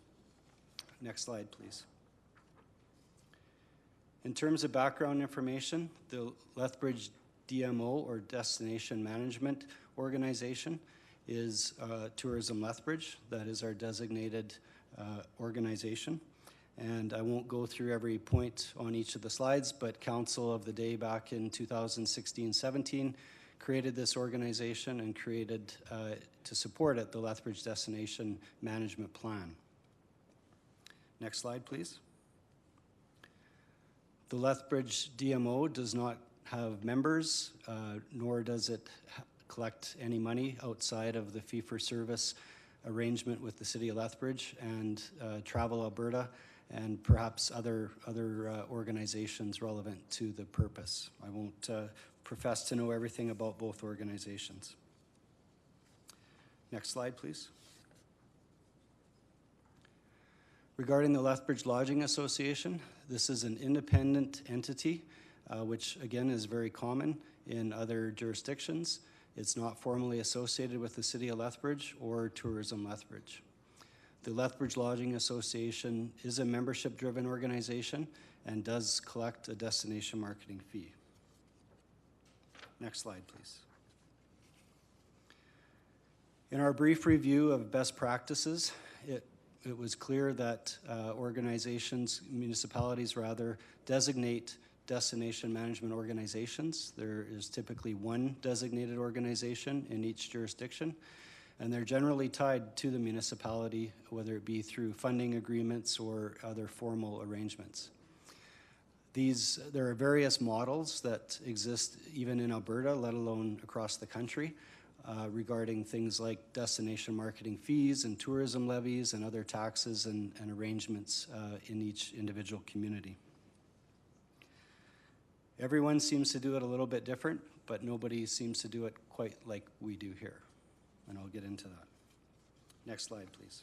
Next slide, please. In terms of background information, the Lethbridge DMO, or Destination Management Organization, is Tourism Lethbridge. That is our designated organization. And I won't go through every point on each of the slides, but Council of the Day back in 2016-17 created this organization and created, to support it, the Lethbridge Destination Management Plan. Next slide, please. The Lethbridge DMO does not have members, nor does it collect any money outside of the fee-for-service arrangement with the City of Lethbridge and Travel Alberta, and perhaps other organizations relevant to the purpose. I won't profess to know everything about both organizations. Next slide, please. Regarding the Lethbridge Lodging Association, this is an independent entity, which again is very common in other jurisdictions. It's not formally associated with the City of Lethbridge or Tourism Lethbridge. The Lethbridge Lodging Association is a membership-driven organization and does collect a destination marketing fee. Next slide, please. In our brief review of best practices, it was clear that organizations, municipalities rather, designate destination management organizations. There is typically one designated organization in each jurisdiction, and they're generally tied to the municipality, whether it be through funding agreements or other formal arrangements. There are various models that exist even in Alberta, let alone across the country, regarding things like destination marketing fees and tourism levies and other taxes and arrangements in each individual community. Everyone seems to do it a little bit different, but nobody seems to do it quite like we do here, and I'll get into that. Next slide, please.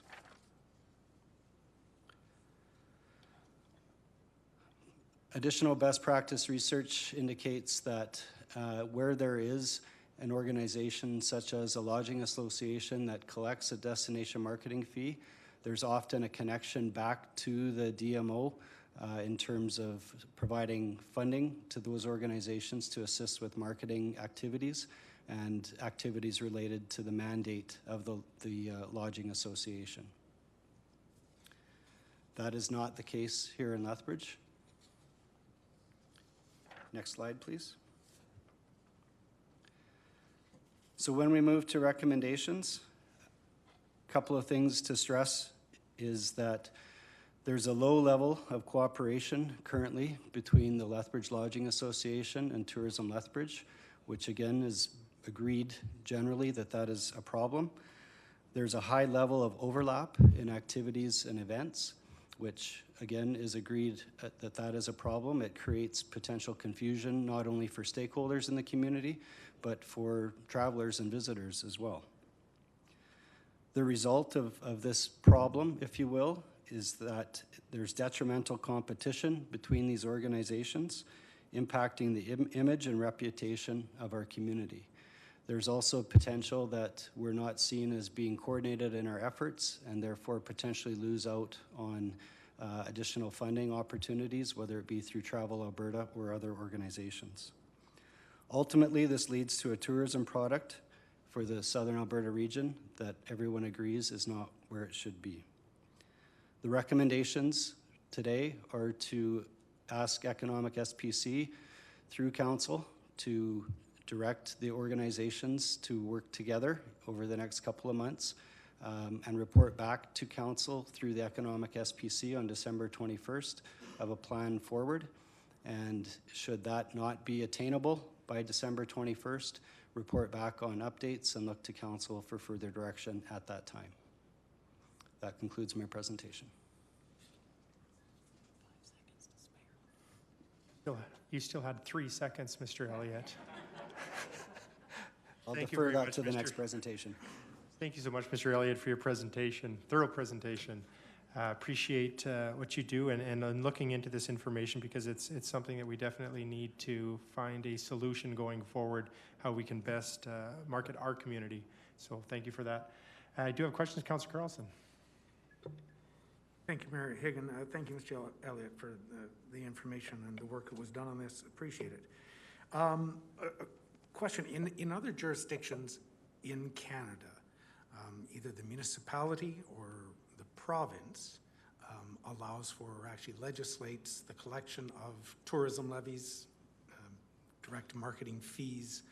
Additional best practice research indicates that where there is an organization such as a lodging association that collects a destination marketing fee, there's often a connection back to the DMO in terms of providing funding to those organizations to assist with marketing activities and activities related to the mandate of the lodging association. That is not the case here in Lethbridge. Next slide, please. So when we move to recommendations, a couple of things to stress is that there's a low level of cooperation currently between the Lethbridge Lodging Association and Tourism Lethbridge, which again is agreed generally that that is a problem. There's a high level of overlap in activities and events, which again is agreed that that is a problem. It creates potential confusion not only for stakeholders in the community, but for travelers and visitors as well. The result of this problem, if you will, is that there's detrimental competition between these organizations, impacting the image and reputation of our community. There's also potential that we're not seen as being coordinated in our efforts and therefore potentially lose out on additional funding opportunities, whether it be through Travel Alberta or other organizations. Ultimately, this leads to a tourism product for the Southern Alberta region that everyone agrees is not where it should be. The recommendations today are to ask Economic SPC through Council to direct the organizations to work together over the next couple of months and report back to Council through the Economic SPC on December 21st of a plan forward. And should that not be attainable by December 21st, report back on updates and look to Council for further direction at that time. That concludes my presentation. You still had 3 seconds, Mr. Elliott. I'll defer that to the next presentation. Thank you so much, Mr. Elliott, for your presentation, thorough presentation. Appreciate what you do and looking into this information, because it's something that we definitely need to find a solution going forward, how we can best market our community. So thank you for that. I do have questions, Councillor Carlson. Thank you, Mayor Higgin. Thank you, Mr. Elliott, for the information and the work that was done on this. Appreciate it. A question, in other jurisdictions in Canada, either the municipality or the province allows for, or actually legislates, the collection of tourism levies, direct marketing fees.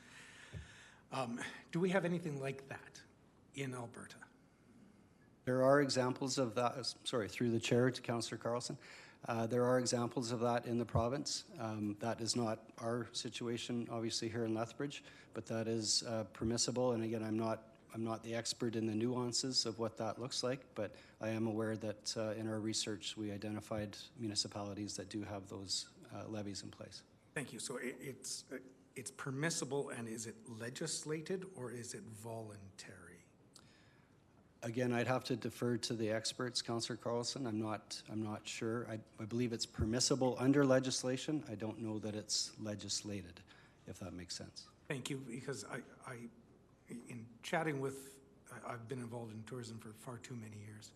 Do we have anything like that in Alberta? There are examples of that, sorry, through the chair to Councillor Carlson. There are examples of that in the province. That is not our situation, obviously, here in Lethbridge, but that is permissible. And again, I'm not the expert in the nuances of what that looks like, but I am aware that in our research we identified municipalities that do have those levies in place. Thank you. So it's permissible, and is it legislated or is it voluntary? Again, I'd have to defer to the experts, Councillor Carlson. I'm not sure. I believe it's permissible under legislation. I don't know that it's legislated, if that makes sense. Thank you, because in chatting with, I've been involved in tourism for far too many years.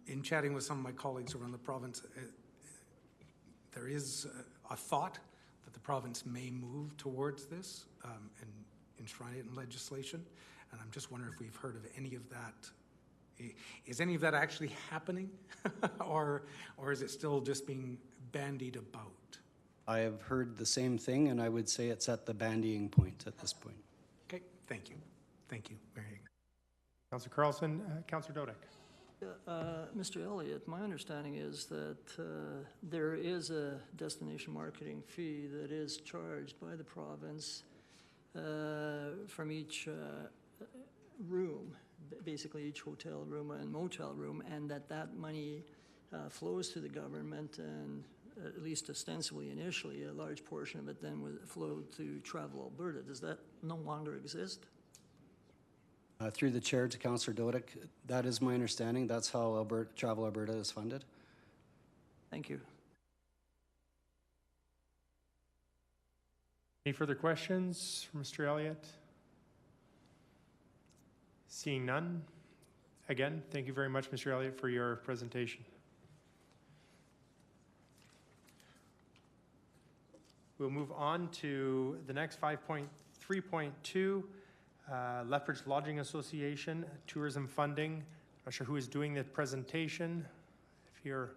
In chatting with some of my colleagues around the province, there is a thought that the province may move towards this and enshrine it in legislation. And I'm just wondering if we've heard of any of that. Is any of that actually happening? or is it still just being bandied about? I have heard the same thing, and I would say it's at the bandying point at this point. Okay, thank you. Thank you, Mayor Hagan. Councillor Carlson, Councillor Dodick. Mr. Elliott, my understanding is that there is a destination marketing fee that is charged by the province from each room, basically each hotel room and motel room, and that money flows to the government, and at least ostensibly initially, a large portion of it then would flow to Travel Alberta. Does that no longer exist? Through the chair to Councillor Dodick, that is my understanding. That's how Travel Alberta is funded. Thank you. Any further questions for Mr. Elliott? Seeing none. Again, thank you very much, Mr. Elliott, for your presentation. We'll move on to the next 5.3.2, Lethbridge Lodging Association, tourism funding. Not sure who is doing the presentation. If you're,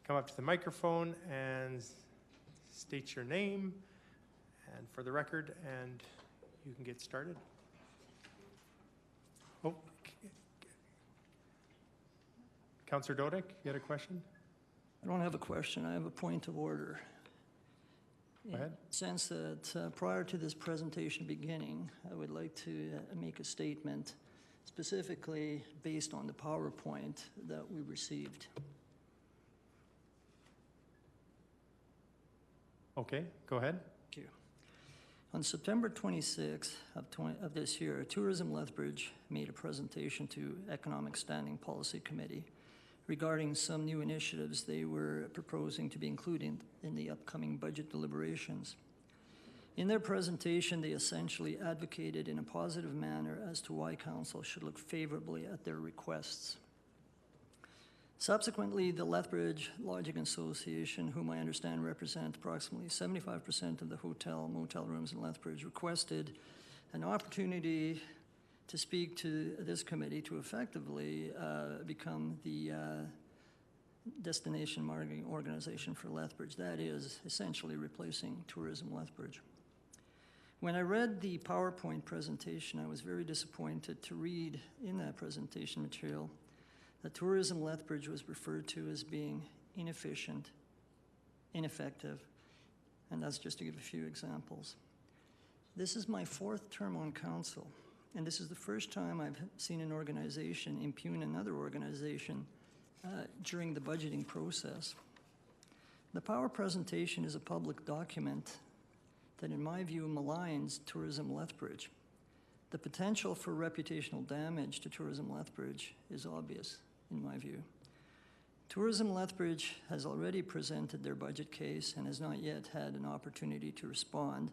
come up to the microphone and state your name and for the record, and you can get started. Oh, Councillor Dodick, you had a question? I don't have a question. I have a point of order. Go ahead. In the sense that prior to this presentation beginning, I would like to make a statement specifically based on the PowerPoint that we received. Okay, go ahead. Thank you. On September 26th of this year, Tourism Lethbridge made a presentation to Economic Standing Policy Committee regarding some new initiatives they were proposing to be included in the upcoming budget deliberations. In their presentation, they essentially advocated in a positive manner as to why Council should look favorably at their requests. Subsequently, the Lethbridge Lodging Association, whom I understand represent approximately 75% of the hotel-motel rooms in Lethbridge, requested an opportunity to speak to this committee to effectively become the destination marketing organization for Lethbridge. That is essentially replacing Tourism Lethbridge. When I read the PowerPoint presentation, I was very disappointed to read in that presentation material that Tourism Lethbridge was referred to as being inefficient, ineffective, and that's just to give a few examples. This is my 4th term on council, and this is the first time I've seen an organization impugn another organization during the budgeting process. The Power presentation is a public document that, in my view, maligns Tourism Lethbridge. The potential for reputational damage to Tourism Lethbridge is obvious, in my view. Tourism Lethbridge has already presented their budget case and has not yet had an opportunity to respond,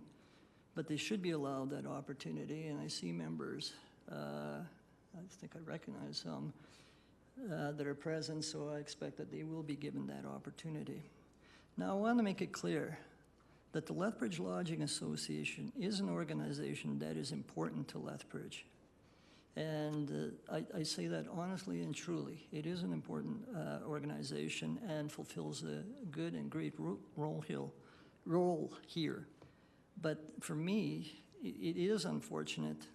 but they should be allowed that opportunity, and I see members, I think I recognize some, that are present, so I expect that they will be given that opportunity. Now, I want to make it clear that the Lethbridge Lodging Association is an organization that is important to Lethbridge. And I say that honestly and truly. It is an important organization and fulfills a good and great role here. But for me, it is unfortunate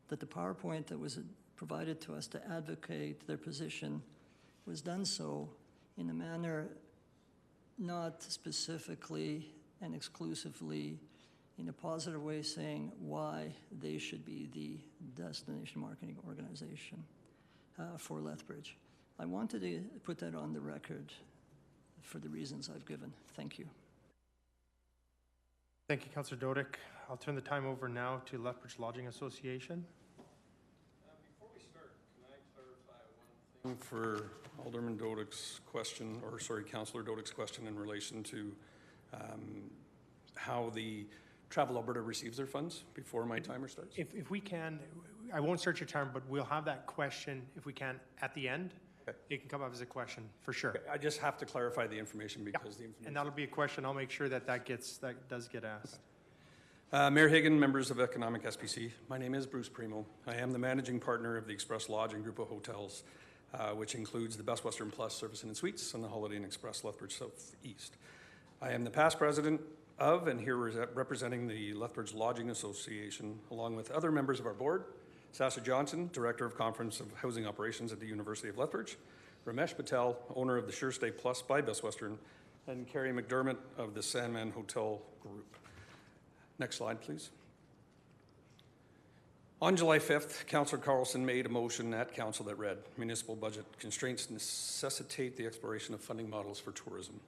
that the PowerPoint that was provided to us to advocate their position was done so in a manner not specifically and exclusively in a positive way saying why they should be the destination marketing organization for Lethbridge. I wanted to put that on the record for the reasons I've given. Thank you. Thank you, Councillor Dodick. I'll turn the time over now to Lethbridge Lodging Association. Before we start, can I clarify one thing for Alderman Dodick's question, or sorry, Councillor Dodick's question in relation to how the Travel Alberta receives their funds before my timer starts? If we can, I won't start your timer, but we'll have that question, if we can, at the end. It can come up as a question, for sure. I just have to clarify the information because the information. And that'll be a question. I'll make sure that that does get asked. Mayor Hagan, members of Economic SPC, my name is Bruce Primo. I am the managing partner of the Express Lodge and Group of Hotels, which includes the Best Western Plus Service Inn and Suites and the Holiday Inn Express Lethbridge Southeast. I am the past president of and here representing the Lethbridge Lodging Association, along with other members of our board, Sasha Johnson, Director of Conference of Housing Operations at the University of Lethbridge, Ramesh Patel, owner of the Sure Stay Plus by Best Western, and Carrie McDermott of the Sandman Hotel Group. Next slide, please. On July 5th, Councillor Carlson made a motion at Council that read, municipal budget constraints necessitate the exploration of funding models for tourism.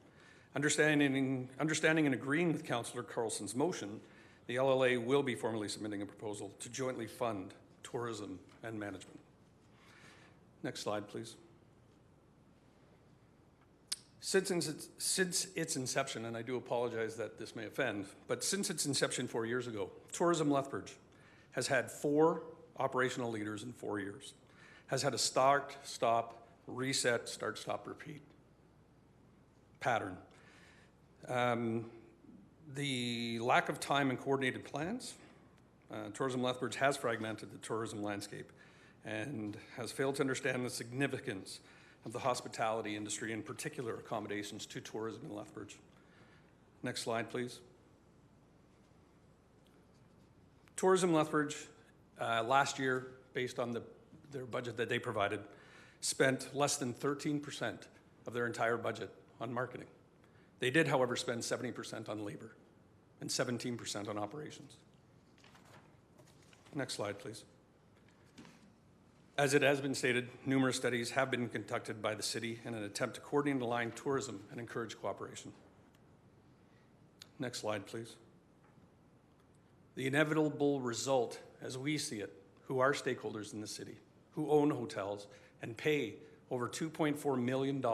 Understanding and agreeing with Councillor Carlson's motion, the LLA will be formally submitting a proposal to jointly fund tourism and management. Next slide, please. Since its inception, and I do apologize that this may offend, but since its inception 4 years ago, Tourism Lethbridge has had 4 operational leaders in 4 years, has had a start, stop, reset, start, stop, repeat pattern. The lack of time and coordinated plans, Tourism Lethbridge has fragmented the tourism landscape and has failed to understand the significance of the hospitality industry, in particular accommodations to tourism in Lethbridge. Next slide, please. Tourism Lethbridge, last year, based on their budget that they provided, spent less than 13% of their entire budget on marketing. They did, however, spend 70% on labor and 17% on operations. Next slide, please. As it has been stated, numerous studies have been conducted by the city in an attempt to coordinate and align tourism and encourage cooperation. Next slide, please. The inevitable result, as we see it, who are stakeholders in the city, who own hotels and pay over $2.4 million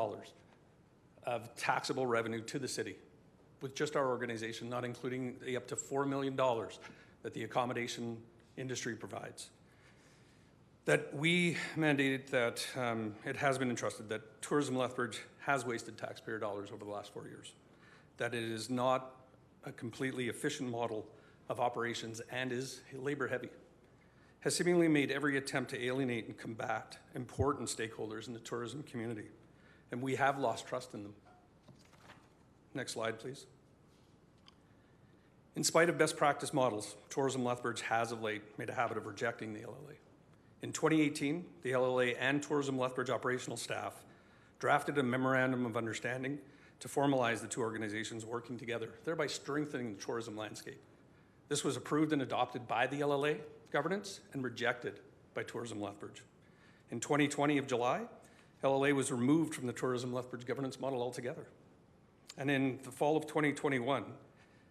of taxable revenue to the city, with just our organization, not including the up to $4 million that the accommodation industry provides. That we mandated that it has been entrusted that Tourism Lethbridge has wasted taxpayer dollars over the last 4 years, that it is not a completely efficient model of operations and is labor heavy, has seemingly made every attempt to alienate and combat important stakeholders in the tourism community, and we have lost trust in them. Next slide, please. In spite of best practice models, Tourism Lethbridge has of late made a habit of rejecting the LLA. In 2018, the LLA and Tourism Lethbridge operational staff drafted a memorandum of understanding to formalize the two organizations working together, thereby strengthening the tourism landscape. This was approved and adopted by the LLA governance and rejected by Tourism Lethbridge. In 2020 of July, LLA was removed from the Tourism Lethbridge governance model altogether. And in the fall of 2021,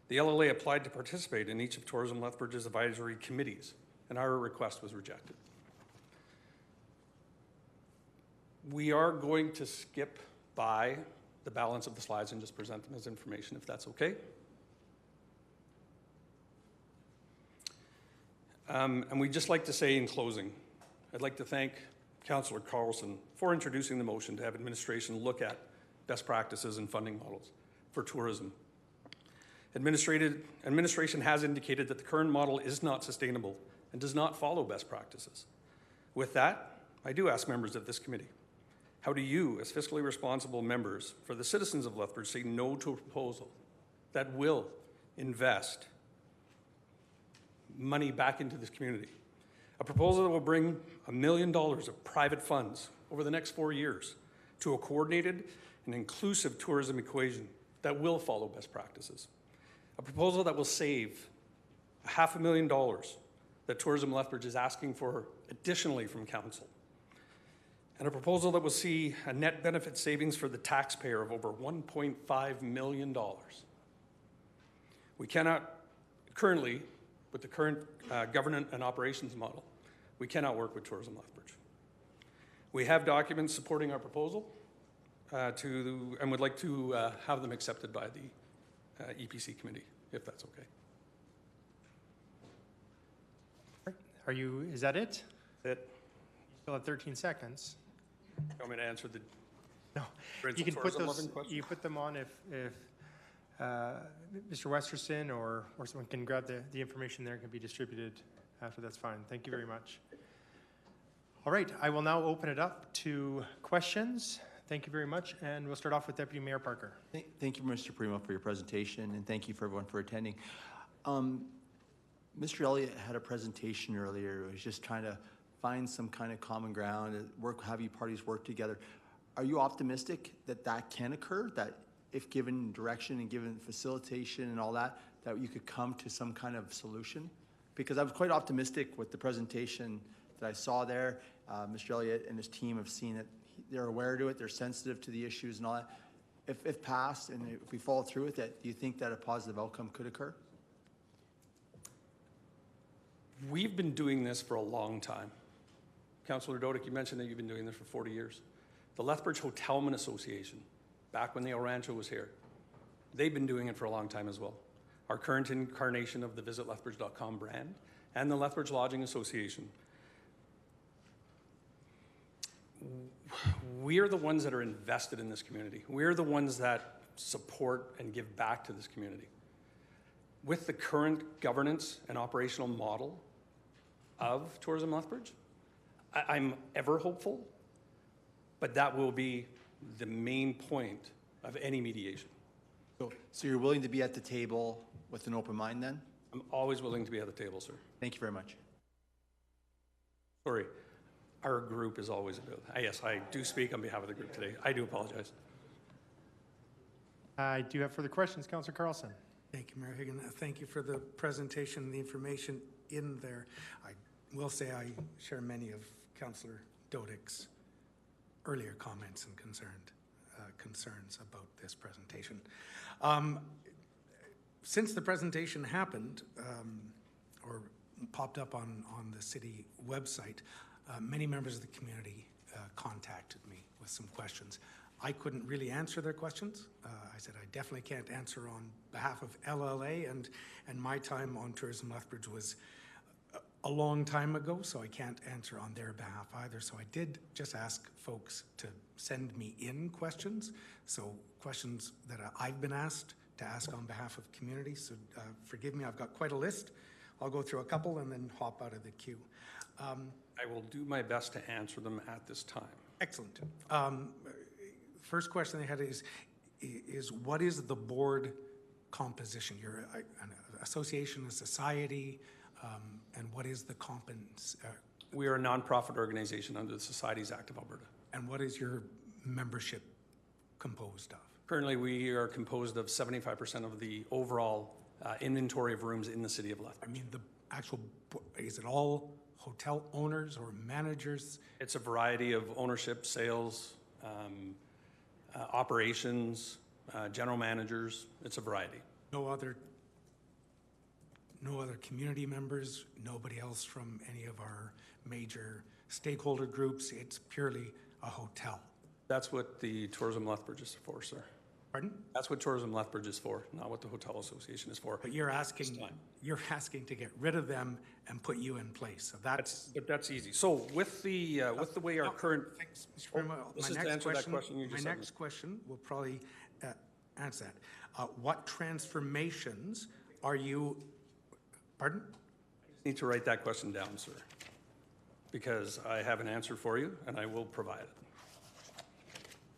the LLA applied to participate in each of Tourism Lethbridge's advisory committees, and our request was rejected. We are going to skip by the balance of the slides and just present them as information, if that's okay. And we'd just like to say in closing, I'd like to thank Councillor Carlson for introducing the motion to have administration look at best practices and funding models for tourism. Administration has indicated that the current model is not sustainable and does not follow best practices. With that, I do ask members of this committee, how do you, as fiscally responsible members for the citizens of Lethbridge, say no to a proposal that will invest money back into this community? A proposal that will bring $1 million of private funds over the next 4 years to a coordinated and inclusive tourism equation that will follow best practices. A proposal that will save $500,000 that Tourism Lethbridge is asking for additionally from council. And a proposal that will see a net benefit savings for the taxpayer of over $1.5 million. We cannot currently, with the current governance and operations model, we cannot work with Tourism Lethbridge. We have documents supporting our proposal and would like to have them accepted by the EPC committee, if that's okay. Is that it? It. You still have 13 seconds. want me to answer the? No, Prince you of can put Tourism those, Loving question? you put them on if Mr. Westerson or someone can grab the information there, can be distributed after, that's fine. Thank you very much. All right, I will now open it up to questions. Thank you very much, and we'll start off with Deputy Mayor Parker. Thank you, Mr. Primo, for your presentation, and thank you for everyone for attending. Mr. Elliott had a presentation earlier. It was just trying to find some kind of common ground, have you parties work together. Are you optimistic that that can occur? That if given direction and given facilitation and all that, that you could come to some kind of solution? Because I was quite optimistic with the presentation that I saw there. Mr. Elliott and his team have seen it. They're aware to it. They're sensitive to the issues and all that. If passed and if we follow through with it, do you think that a positive outcome could occur? We've been doing this for a long time. Councillor Dodick, you mentioned that you've been doing this for 40 years. The Lethbridge Hotelman Association, back when the El Rancho was here, they've been doing it for a long time as well. Our current incarnation of the visitlethbridge.com brand and the Lethbridge Lodging Association. We're the ones that are invested in this community. We're the ones that support and give back to this community. With the current governance and operational model of Tourism Lethbridge, I'm ever hopeful, but that will be the main point of any mediation. So you're willing to be at the table with an open mind then? I'm always willing to be at the table, sir. Thank you very much. Sorry, our group is always available. Yes, I do speak on behalf of the group today. I do apologize. I do have further questions. Councillor Carlson. Thank you, Mayor Higgin. Thank you for the presentation and the information in there. I will say I share many of Councillor Dodick's earlier comments and concerns about this presentation. Since the presentation happened, or popped up on the city website, many members of the community contacted me with some questions. I couldn't really answer their questions. I said I definitely can't answer on behalf of LLA, and my time on Tourism Lethbridge was a long time ago, so I can't answer on their behalf either. So I did just ask folks to send me in questions, so questions that I've been asked to ask on behalf of community. So forgive me, I've got quite a list. I'll go through a couple and then hop out of the queue. I will do my best to answer them at this time. Excellent. First question I had is what is the board composition? You're an association, a society, and what is the We are a nonprofit organization under the Societies Act of Alberta. And what is your membership composed of? Currently, we are composed of 75% of the overall inventory of rooms in the city of Lethbridge. I mean, the actual, is it all hotel owners or managers? It's a variety of ownership, sales, operations, general managers. It's a variety. No other community members, nobody else from any of our major stakeholder groups. It's purely a hotel. That's what the Tourism Lethbridge is for, sir. Pardon? That's what Tourism Lethbridge is for, not what the Hotel Association is for. But you're asking to get rid of them and put you in place. So that's easy. So with the way our current thanks, Mr. Primo. This is to answer that question you just My said. next question will probably answer that. What transformations are you? Pardon? I just need to write that question down, sir, because I have an answer for you and I will provide it.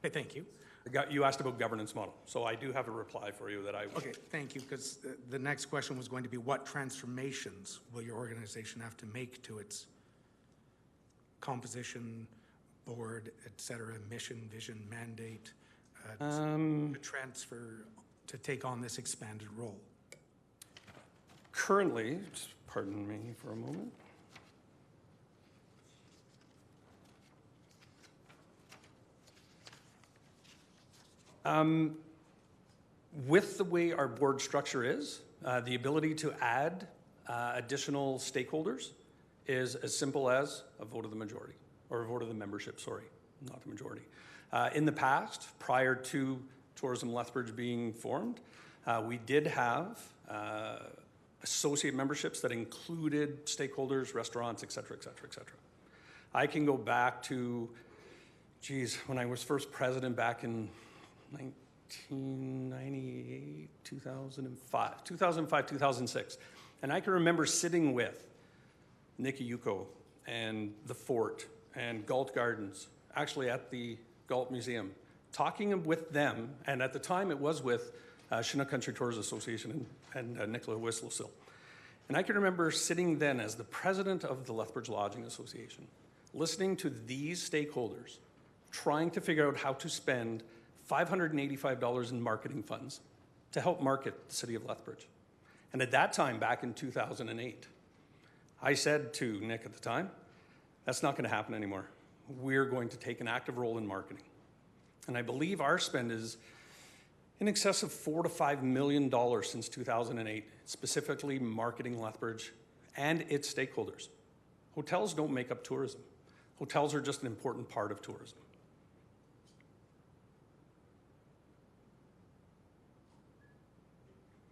Okay, thank you. You asked about governance model, so I do have a reply for you that I will. Okay, thank you, because the next question was going to be what transformations will your organization have to make to its composition, board, et cetera, mission, vision, mandate, to transfer, to take on this expanded role? Currently, just pardon me for a moment. With the way our board structure is, the ability to add additional stakeholders is as simple as a vote of the majority, or a vote of the membership, sorry, not the majority. In the past, prior to Tourism Lethbridge being formed, we did have associate memberships that included stakeholders, restaurants, et cetera, et cetera, et cetera. I can go back to when I was first president back in 1998, 2005, 2006. And I can remember sitting with Nikki Yuko and the Fort and Galt Gardens, actually at the Galt Museum, talking with them, and at the time it was with Chinook Country Tours Association and Nicola Whistlesil. And I can remember sitting then as the president of the Lethbridge Lodging Association, listening to these stakeholders, trying to figure out how to spend $585 in marketing funds to help market the city of Lethbridge. And at that time, back in 2008, I said to Nick at the time, that's not going to happen anymore. We're going to take an active role in marketing. And I believe our spend is in excess of $4 to $5 million since 2008, specifically marketing Lethbridge and its stakeholders. Hotels don't make up tourism. Hotels are just an important part of tourism.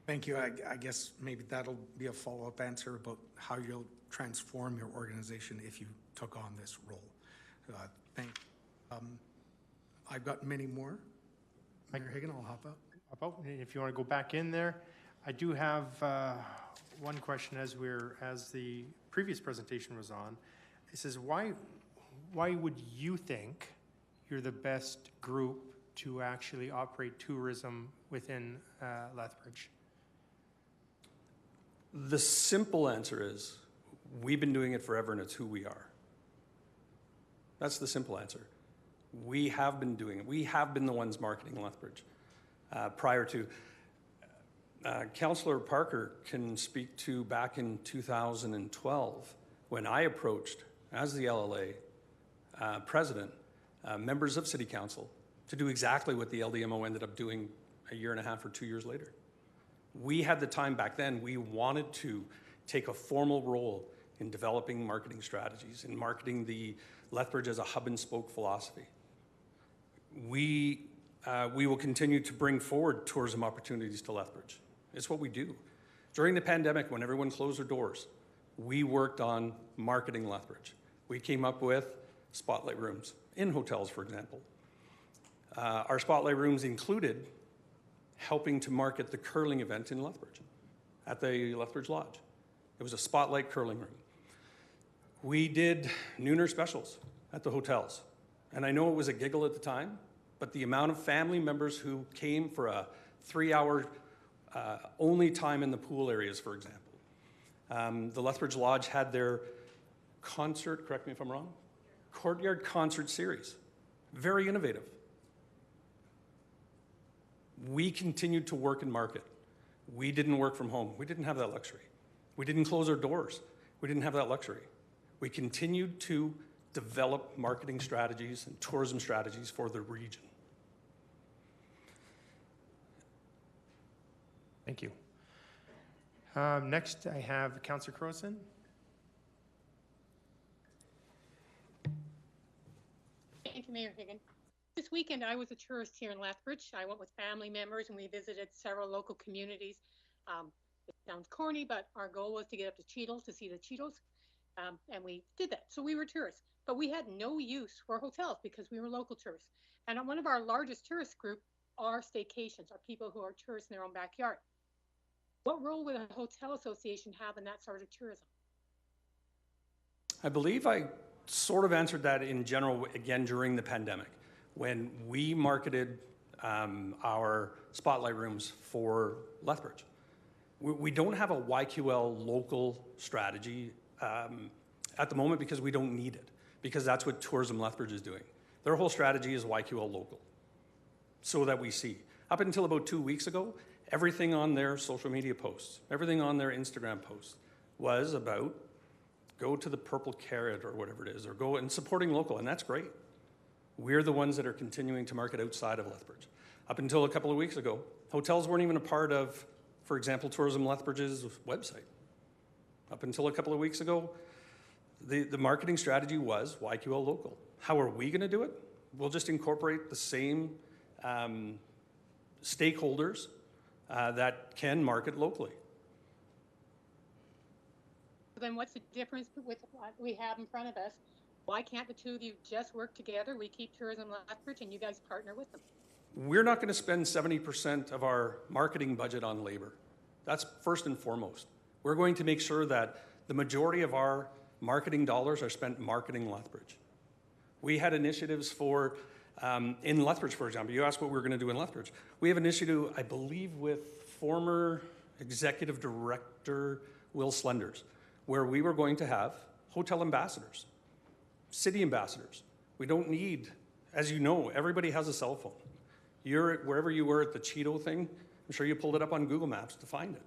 Thank you. I guess maybe that'll be a follow-up answer about how you'll transform your organization if you took on this role. Thank you. I've got many more. Mayor Hagan, I'll hop out. If you want to go back in there, I do have one question as the previous presentation was on. It says, why would you think you're the best group to actually operate tourism within Lethbridge? The simple answer is, we've been doing it forever and it's who we are. That's the simple answer. We have been doing it. We have been the ones marketing Lethbridge. Prior to, Councillor Parker can speak to back in 2012 when I approached, as the LLA president, members of City Council to do exactly what the LDMO ended up doing a year and a half or 2 years later. We had the time back then. We wanted to take a formal role in developing marketing strategies, in marketing the Lethbridge as a hub and spoke philosophy. We will continue to bring forward tourism opportunities to Lethbridge. It's what we do. During the pandemic, when everyone closed their doors, we worked on marketing Lethbridge. We came up with spotlight rooms in hotels, for example. Our spotlight rooms included helping to market the curling event in Lethbridge, at the Lethbridge Lodge. It was a spotlight curling room. We did nooner specials at the hotels. And I know it was a giggle at the time, but the amount of family members who came for a 3-hour only time in the pool areas, for example. The Lethbridge Lodge had their concert, correct me if I'm wrong, courtyard concert series. Very innovative. We continued to work and market. We didn't work from home. We didn't have that luxury. We didn't close our doors. We didn't have that luxury. We continued to develop marketing strategies and tourism strategies for the region. Thank you. Next, I have Councillor Crowson. Thank you, Mayor Higgin. This weekend, I was a tourist here in Lethbridge. I went with family members and we visited several local communities. It sounds corny, but our goal was to get up to Cheadle to see the Cheetos, and we did that. So we were tourists, but we had no use for hotels because we were local tourists. And one of our largest tourist group are staycations, are people who are tourists in their own backyard. What role would a hotel association have in that sort of tourism? I believe I sort of answered that in general, again, during the pandemic, when we marketed our spotlight rooms for Lethbridge. We don't have a YQL local strategy at the moment because we don't need it, because that's what Tourism Lethbridge is doing. Their whole strategy is YQL local, so that we see. Up until about 2 weeks ago, everything on their social media posts, everything on their Instagram posts was about go to the Purple Carrot or whatever it is, or go and supporting local, and that's great. We're the ones that are continuing to market outside of Lethbridge. Up until a couple of weeks ago, hotels weren't even a part of, for example, Tourism Lethbridge's website. Up until a couple of weeks ago, the marketing strategy was YQL local. How are we going to do it? We'll just incorporate the same stakeholders that can market locally. Then what's the difference with what we have in front of us Why can't the two of you just work together? We keep Tourism Lethbridge and you guys partner with them. We're not going to spend 70% of our marketing budget on labor. That's first and foremost. We're going to make sure that the majority of our marketing dollars are spent marketing Lethbridge. We had initiatives for, in Lethbridge, for example, you asked what we were going to do in Lethbridge. We have an issue, I believe, with former Executive Director Will Slenders, where we were going to have hotel ambassadors, city ambassadors. We don't need, as you know, everybody has a cell phone. You're wherever you were at the Cheeto thing, I'm sure you pulled it up on Google Maps to find it.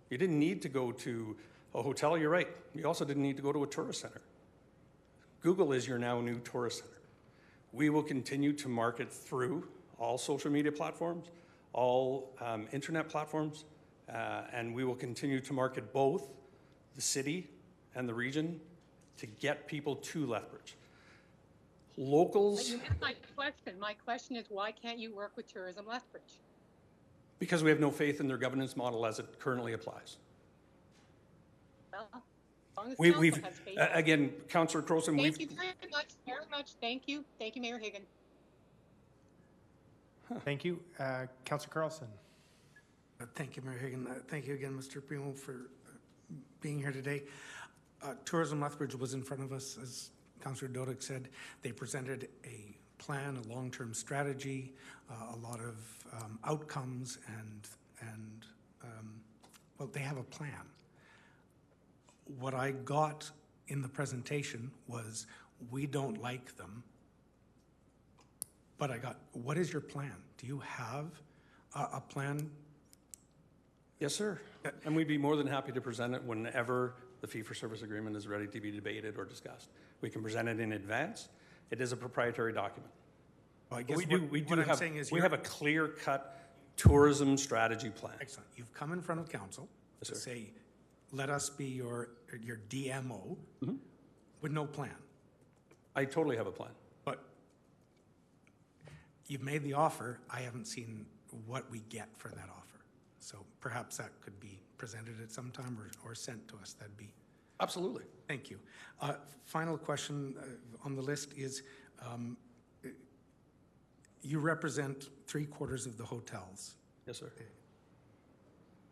You didn't need to go to a hotel, you're right. You also didn't need to go to a tourist center. Google is your now new tourist center. We will continue to market through all social media platforms, all internet platforms, and we will continue to market both the city and the region to get people to Lethbridge. Locals. But you missed my question. My question is, why can't you work with Tourism Lethbridge? Because we have no faith in their governance model as it currently applies. Well, as long as We've council has faith. again, Councillor Croson, Thank you very much. Thank you. Thank you, Mayor Higgin. Thank you. Councillor Carlson. Thank you, Mayor Higgin. Thank you again, Mr. Primo, for being here today. Tourism Lethbridge was in front of us, as Councillor Dodick said. They presented a plan, a long-term strategy, a lot of outcomes, and well, they have a plan. What I got in the presentation was, we don't like them, but I got, what is your plan? Do you have a plan? Yes, sir. And we'd be more than happy to present it whenever the fee-for-service agreement is ready to be debated or discussed. We can present it in advance. It is a proprietary document. Well, I guess we have a clear-cut tourism strategy plan. Excellent. You've come in front of council Yes, to sir. say, let us be your DMO with no plan. I totally have a plan. But you've made the offer. I haven't seen what we get for that offer. So perhaps that could be presented at some time or sent to us. That'd be... Absolutely. Thank you. Final question on the list is, you represent 3/4 of the hotels. Yes, sir.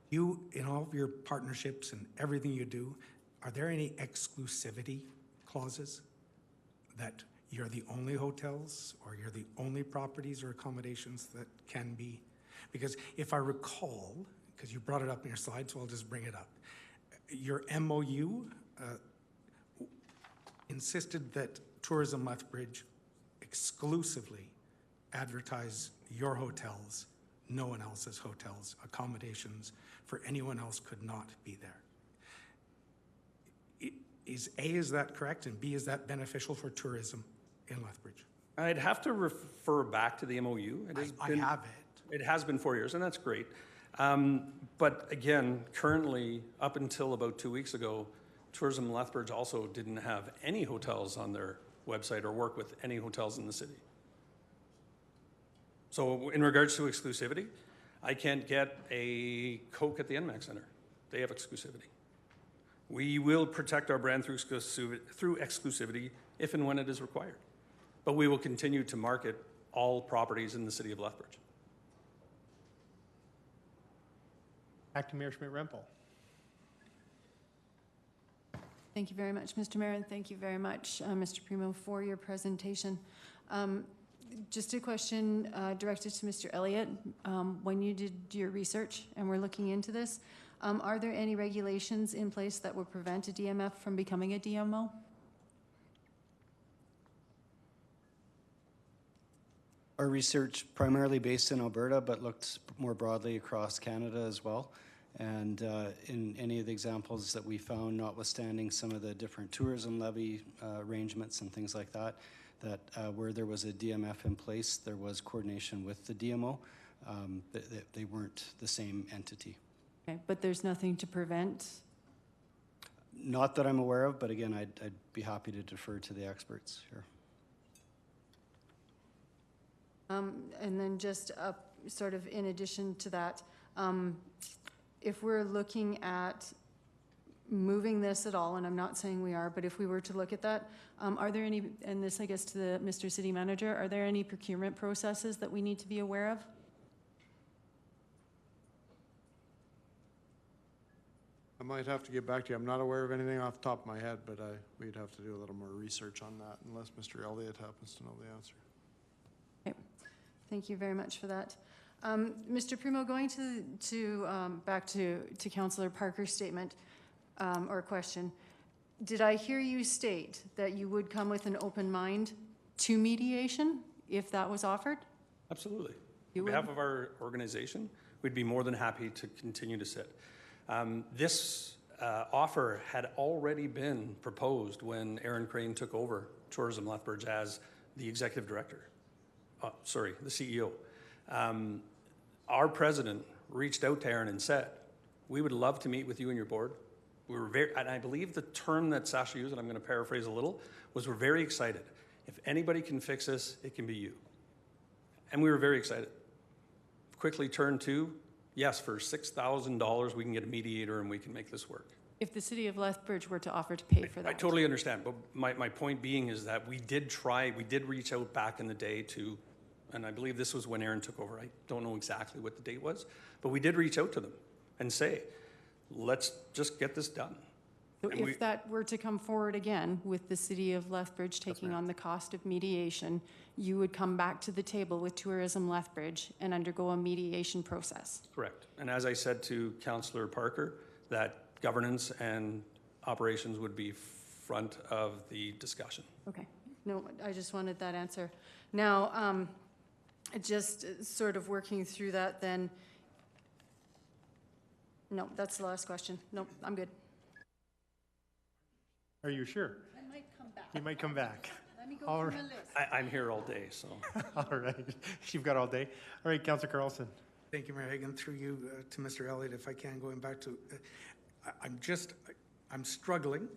You, in all of your partnerships and everything you do, are there any exclusivity clauses that you're the only hotels or you're the only properties or accommodations that can be? Because if I recall, because you brought it up in your slide, so I'll just bring it up. Your MOU insisted that Tourism Lethbridge exclusively advertise your hotels, no one else's hotels, accommodations for anyone else could not be there. Is A, is that correct? And B, is that beneficial for tourism in Lethbridge? I'd have to refer back to the MOU. I have it. It has been 4 years, and that's great. But again, currently, up until about 2 weeks ago, Tourism Lethbridge also didn't have any hotels on their website or work with any hotels in the city. So in regards to exclusivity, I can't get a Coke at the NMAX Center. They have exclusivity. We will protect our brand through exclusivity if and when it is required. But we will continue to market all properties in the city of Lethbridge. Acting Mayor Schmidt-Rempel. Thank you very much, Mr. Mayor, and thank you very much, Mr. Primo, for your presentation. Just a question directed to Mr. Elliott. When you did your research and we're looking into this, are there any regulations in place that would prevent a DMF from becoming a DMO? Our research primarily based in Alberta, but looked more broadly across Canada as well. And in any of the examples that we found, notwithstanding some of the different tourism levy arrangements and things like that, where there was a DMF in place, there was coordination with the DMO. They weren't the same entity. Okay, but there's nothing to prevent? Not that I'm aware of, but again, I'd be happy to defer to the experts here. And then just sort of in addition to that, if we're looking at moving this at all, and I'm not saying we are, but if we were to look at that, are there any, and this I guess to the Mr. City Manager, are there any procurement processes that we need to be aware of? I might have to get back to you. I'm not aware of anything off the top of my head, but we'd have to do a little more research on that unless Mr. Elliott happens to know the answer. Okay. Thank you very much for that. Mr. Primo, going back to Councillor Parker's statement or question, did I hear you state that you would come with an open mind to mediation if that was offered? Absolutely. You On would? behalf of our organization, we'd be more than happy to continue to sit. This offer had already been proposed when Aaron Crane took over Tourism Lethbridge as the executive director. The CEO. Our president reached out to Aaron and said, we would love to meet with you and your board. We were very, and I believe the term that Sasha used, and I'm going to paraphrase a little, was we're very excited. If anybody can fix this, it can be you. And we were very excited. Quickly turned to, yes, for $6,000, we can get a mediator and we can make this work. If the city of Lethbridge were to offer to pay for that? I totally understand, but my point being is that we did reach out back in the day to, and I believe this was when Aaron took over. I don't know exactly what the date was, but we did reach out to them and say, let's just get this done. So if that were to come forward again with the city of Lethbridge taking on the cost of mediation, you would come back to the table with Tourism Lethbridge and undergo a mediation process? Correct. And as I said to Councillor Parker, that governance and operations would be front of the discussion. Okay. No, I just wanted that answer. Now, just sort of working through that then. No, that's the last question. No, I'm good. Are you sure? I might come back. You might come back. Let me go All through right. my list. I'm here all day, so. All right. You've got all day. All right, Councillor Carlson. Thank you, Mayor Hagan. Through you to Mr. Elliott, if I can, going back to, I'm struggling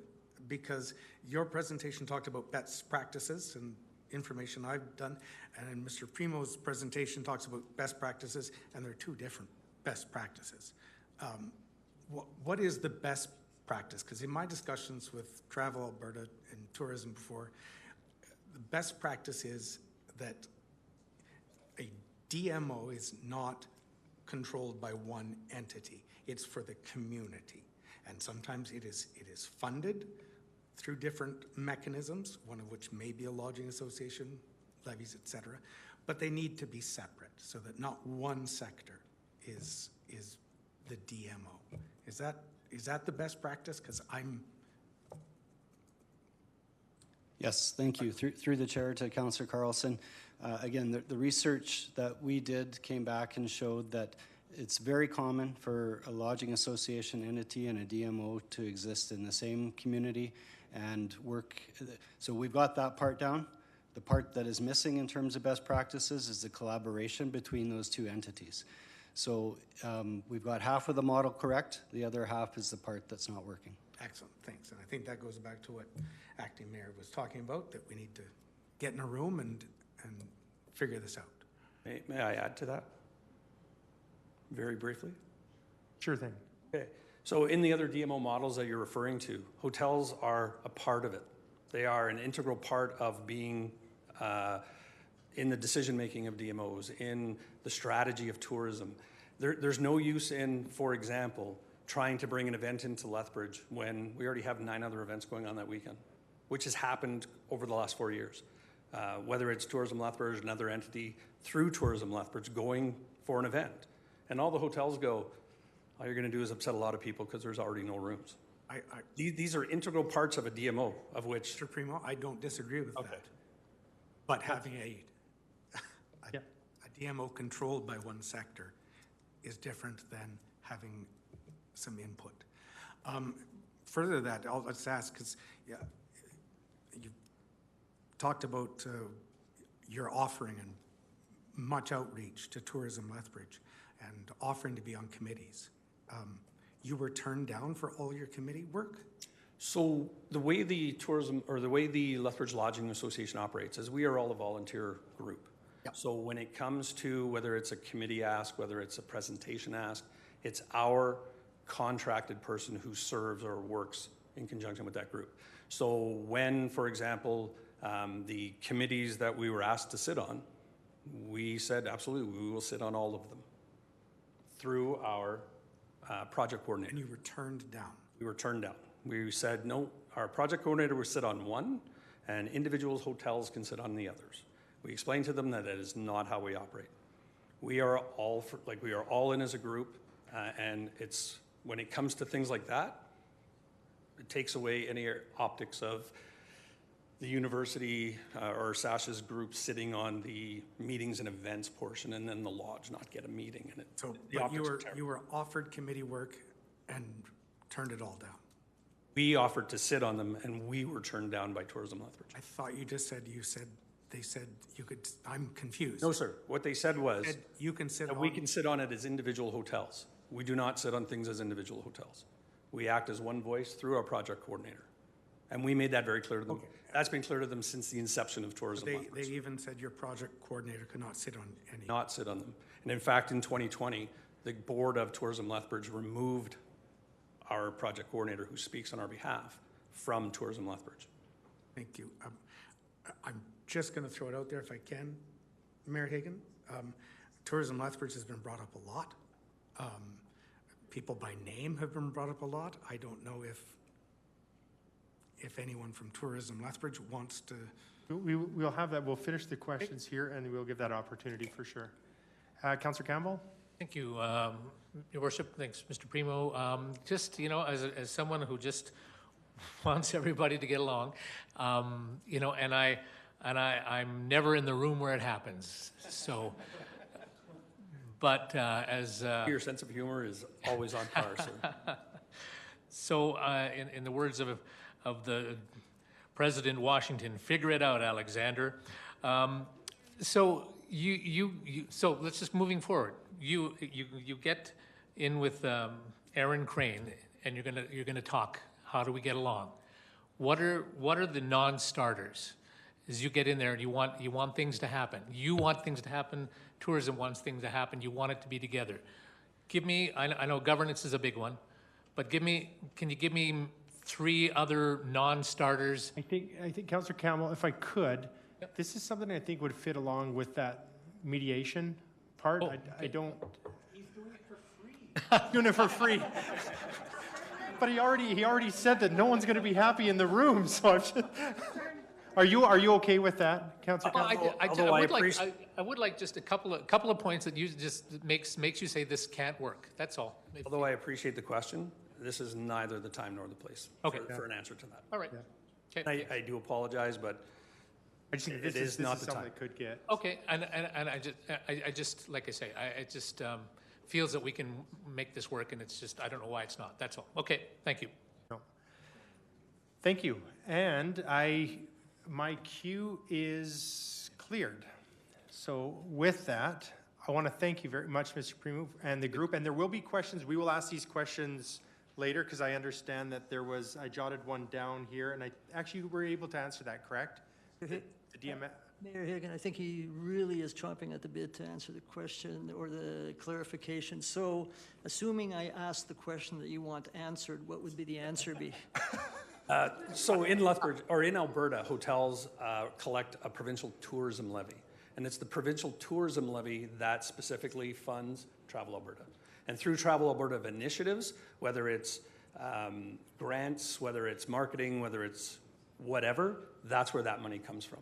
because your presentation talked about best practices and information I've done, and Mr. Primo's presentation talks about best practices, and they're two different best practices. What is the best practice? Because in my discussions with Travel Alberta and tourism before, the best practice is that a DMO is not controlled by one entity. It's for the community. And sometimes it is funded through different mechanisms, one of which may be a lodging association, levies, etc. But they need to be separate so that not one sector is the DMO. Is that the best practice? Because I'm... Yes, thank you. Through the chair to Councillor Carlson. Again, the research that we did came back and showed that it's very common for a lodging association entity and a DMO to exist in the same community and work. So we've got that part down. The part that is missing in terms of best practices is the collaboration between those two entities. So we've got half of the model correct. The other half is the part that's not working. Excellent, thanks. And I think that goes back to what Acting Mayor was talking about, that we need to get in a room and figure this out. May I add to that? Very briefly? Sure thing. Okay. So in the other DMO models that you're referring to, hotels are a part of it. They are an integral part of being in the decision-making of DMOs, in the strategy of tourism. There's no use in, for example, trying to bring an event into Lethbridge when we already have 9 other events going on that weekend, which has happened over the last 4 years. Whether it's Tourism Lethbridge, another entity through Tourism Lethbridge going for an event. And all the hotels go, all you're going to do is upset a lot of people because there's already no rooms. These are integral parts of a DMO, of which... Mr. Primo, I don't disagree with that. But having a DMO controlled by one sector is different than having some input. Further to that, I'll just ask, because you talked about your offering and much outreach to Tourism Lethbridge and offering to be on committees. You were turned down for all your committee work? So the way the tourism, or the way the Lethbridge Lodging Association operates is we are all a volunteer group. Yep. So when it comes to whether it's a committee ask, whether it's a presentation ask, it's our contracted person who serves or works in conjunction with that group. So when, for example, the committees that we were asked to sit on, we said, absolutely, we will sit on all of them through our project coordinator. And you were turned down? We were turned down. We said, no, our project coordinator will sit on one, and individual hotels can sit on the others. We explained to them that that is not how we operate. We are all we are all in as a group, and it's when it comes to things like that, it takes away any optics of the university or Sasha's group sitting on the meetings and events portion, and then the lodge not get a meeting. And so, but you were offered committee work and turned it all down. We offered to sit on them, and we were turned down by Tourism Lethbridge. I thought you just said they said you could. I'm confused. No, sir. What they said was you can sit. We can sit on it as individual hotels. We do not sit on things as individual hotels. We act as one voice through our project coordinator, and we made that very clear to them. Okay. That's been clear to them since the inception of Tourism Lethbridge. They even said your project coordinator could not sit on any. Not sit on them. And in fact, in 2020, the board of Tourism Lethbridge removed our project coordinator, who speaks on our behalf, from Tourism Lethbridge. Thank you. I'm just going to throw it out there if I can, Mayor Hagan. Tourism Lethbridge has been brought up a lot. People by name have been brought up a lot. I don't know if anyone from Tourism Lethbridge wants to. We'll have that. We'll finish the questions here, and we'll give that opportunity for sure. Councillor Campbell? Thank you, Your Worship. Thanks, Mr. Primo. Just, as someone who just wants everybody to get along, and I'm never in the room where it happens. So, but as your sense of humor is always on par, sir. So, in the words of the President Washington, figure it out, Alexander. So so let's just moving forward. You get in with Aaron Crane, and you're gonna talk. How do we get along? What are the non-starters? As you get in there, and you want things to happen. You want things to happen. Tourism wants things to happen. You want it to be together. Give me. I know governance is a big one, but can you give me 3 other non-starters? I think Councillor Campbell, if I could, this is something I think would fit along with that mediation part. I don't. He's doing it for free. Doing it for free. But he already said that no one's going to be happy in the room. So I'm just, are you okay with that, Councillor Campbell? I would like just a couple of points that you just makes you say this can't work. That's all. Although I appreciate the question, this is neither the time nor the place for an answer to that. All right. Yeah. Okay. I do apologize, but I just think it is not the time. That could get. Okay, and I just like I say, it just feels that we can make this work, and it's just I don't know why it's not. That's all. Okay, thank you. No. Thank you, and my queue is cleared. So with that, I want to thank you very much, Mr. Primo, and the group. And there will be questions. We will ask these questions later because I understand that I jotted one down here, and I actually were able to answer that, correct? The DMS. Mayor Hagan, I think he really is chomping at the bit to answer the question or the clarification. So, assuming I ask the question that you want answered, what would be the answer be? So in Lethbridge, or in Alberta, hotels collect a provincial tourism levy. And it's the provincial tourism levy that specifically funds Travel Alberta. And through Travel Alberta initiatives, whether it's grants, whether it's marketing, whether it's whatever, that's where that money comes from.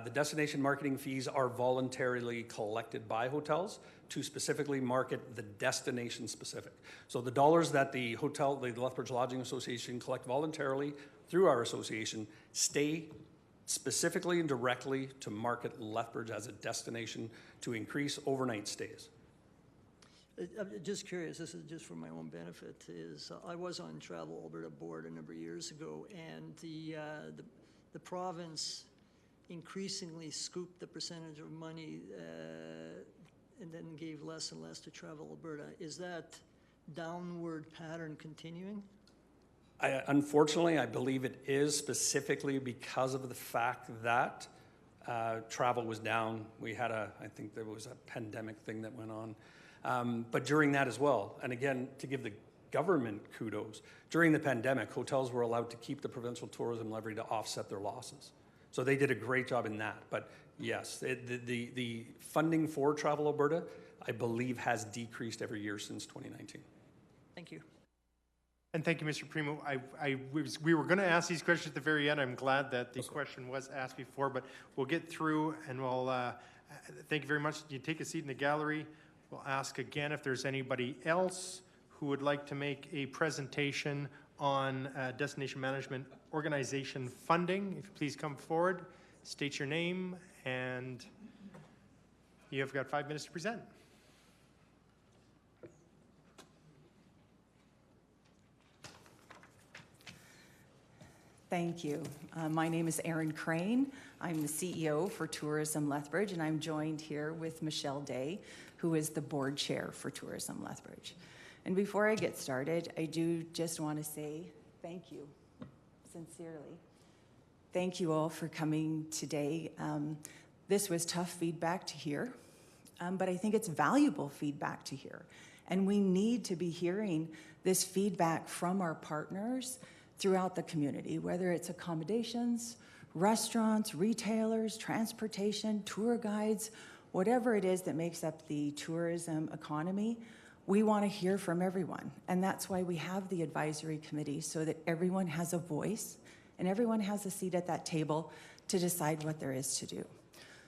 The destination marketing fees are voluntarily collected by hotels to specifically market the destination specific. So the dollars that the Lethbridge Lodging Association collect voluntarily through our association stay specifically and directly to market Lethbridge as a destination to increase overnight stays. I'm just curious, this is just for my own benefit, I was on Travel Alberta board a number of years ago, and the province increasingly scooped the percentage of money and then gave less and less to Travel Alberta. Is that downward pattern continuing? Unfortunately, I believe it is, specifically because of the fact that travel was down. We had I think there was a pandemic thing that went on. But during that as well, and again, to give the government kudos. During the pandemic, hotels were allowed to keep the provincial tourism levy to offset their losses. So they did a great job in that. But yes, the funding for Travel Alberta, I believe, has decreased every year since 2019. Thank you. And thank you, Mr. Primo. We were going to ask these questions at the very end. I'm glad that the question was asked before, but we'll get through and we'll, thank you very much. You take a seat in the gallery. We'll ask again if there's anybody else who would like to make a presentation on destination management organization funding. If you please come forward, state your name, and you have got 5 minutes to present. Thank you. My name is Erin Crane. I'm the CEO for Tourism Lethbridge, and I'm joined here with Michelle Day, who is the board chair for Tourism Lethbridge. And before I get started, I do just want to say thank you, sincerely. Thank you all for coming today. This was tough feedback to hear, but I think it's valuable feedback to hear. And we need to be hearing this feedback from our partners throughout the community, whether it's accommodations, restaurants, retailers, transportation, tour guides, whatever it is that makes up the tourism economy. We want to hear from everyone. And that's why we have the advisory committee, so that everyone has a voice and everyone has a seat at that table to decide what there is to do.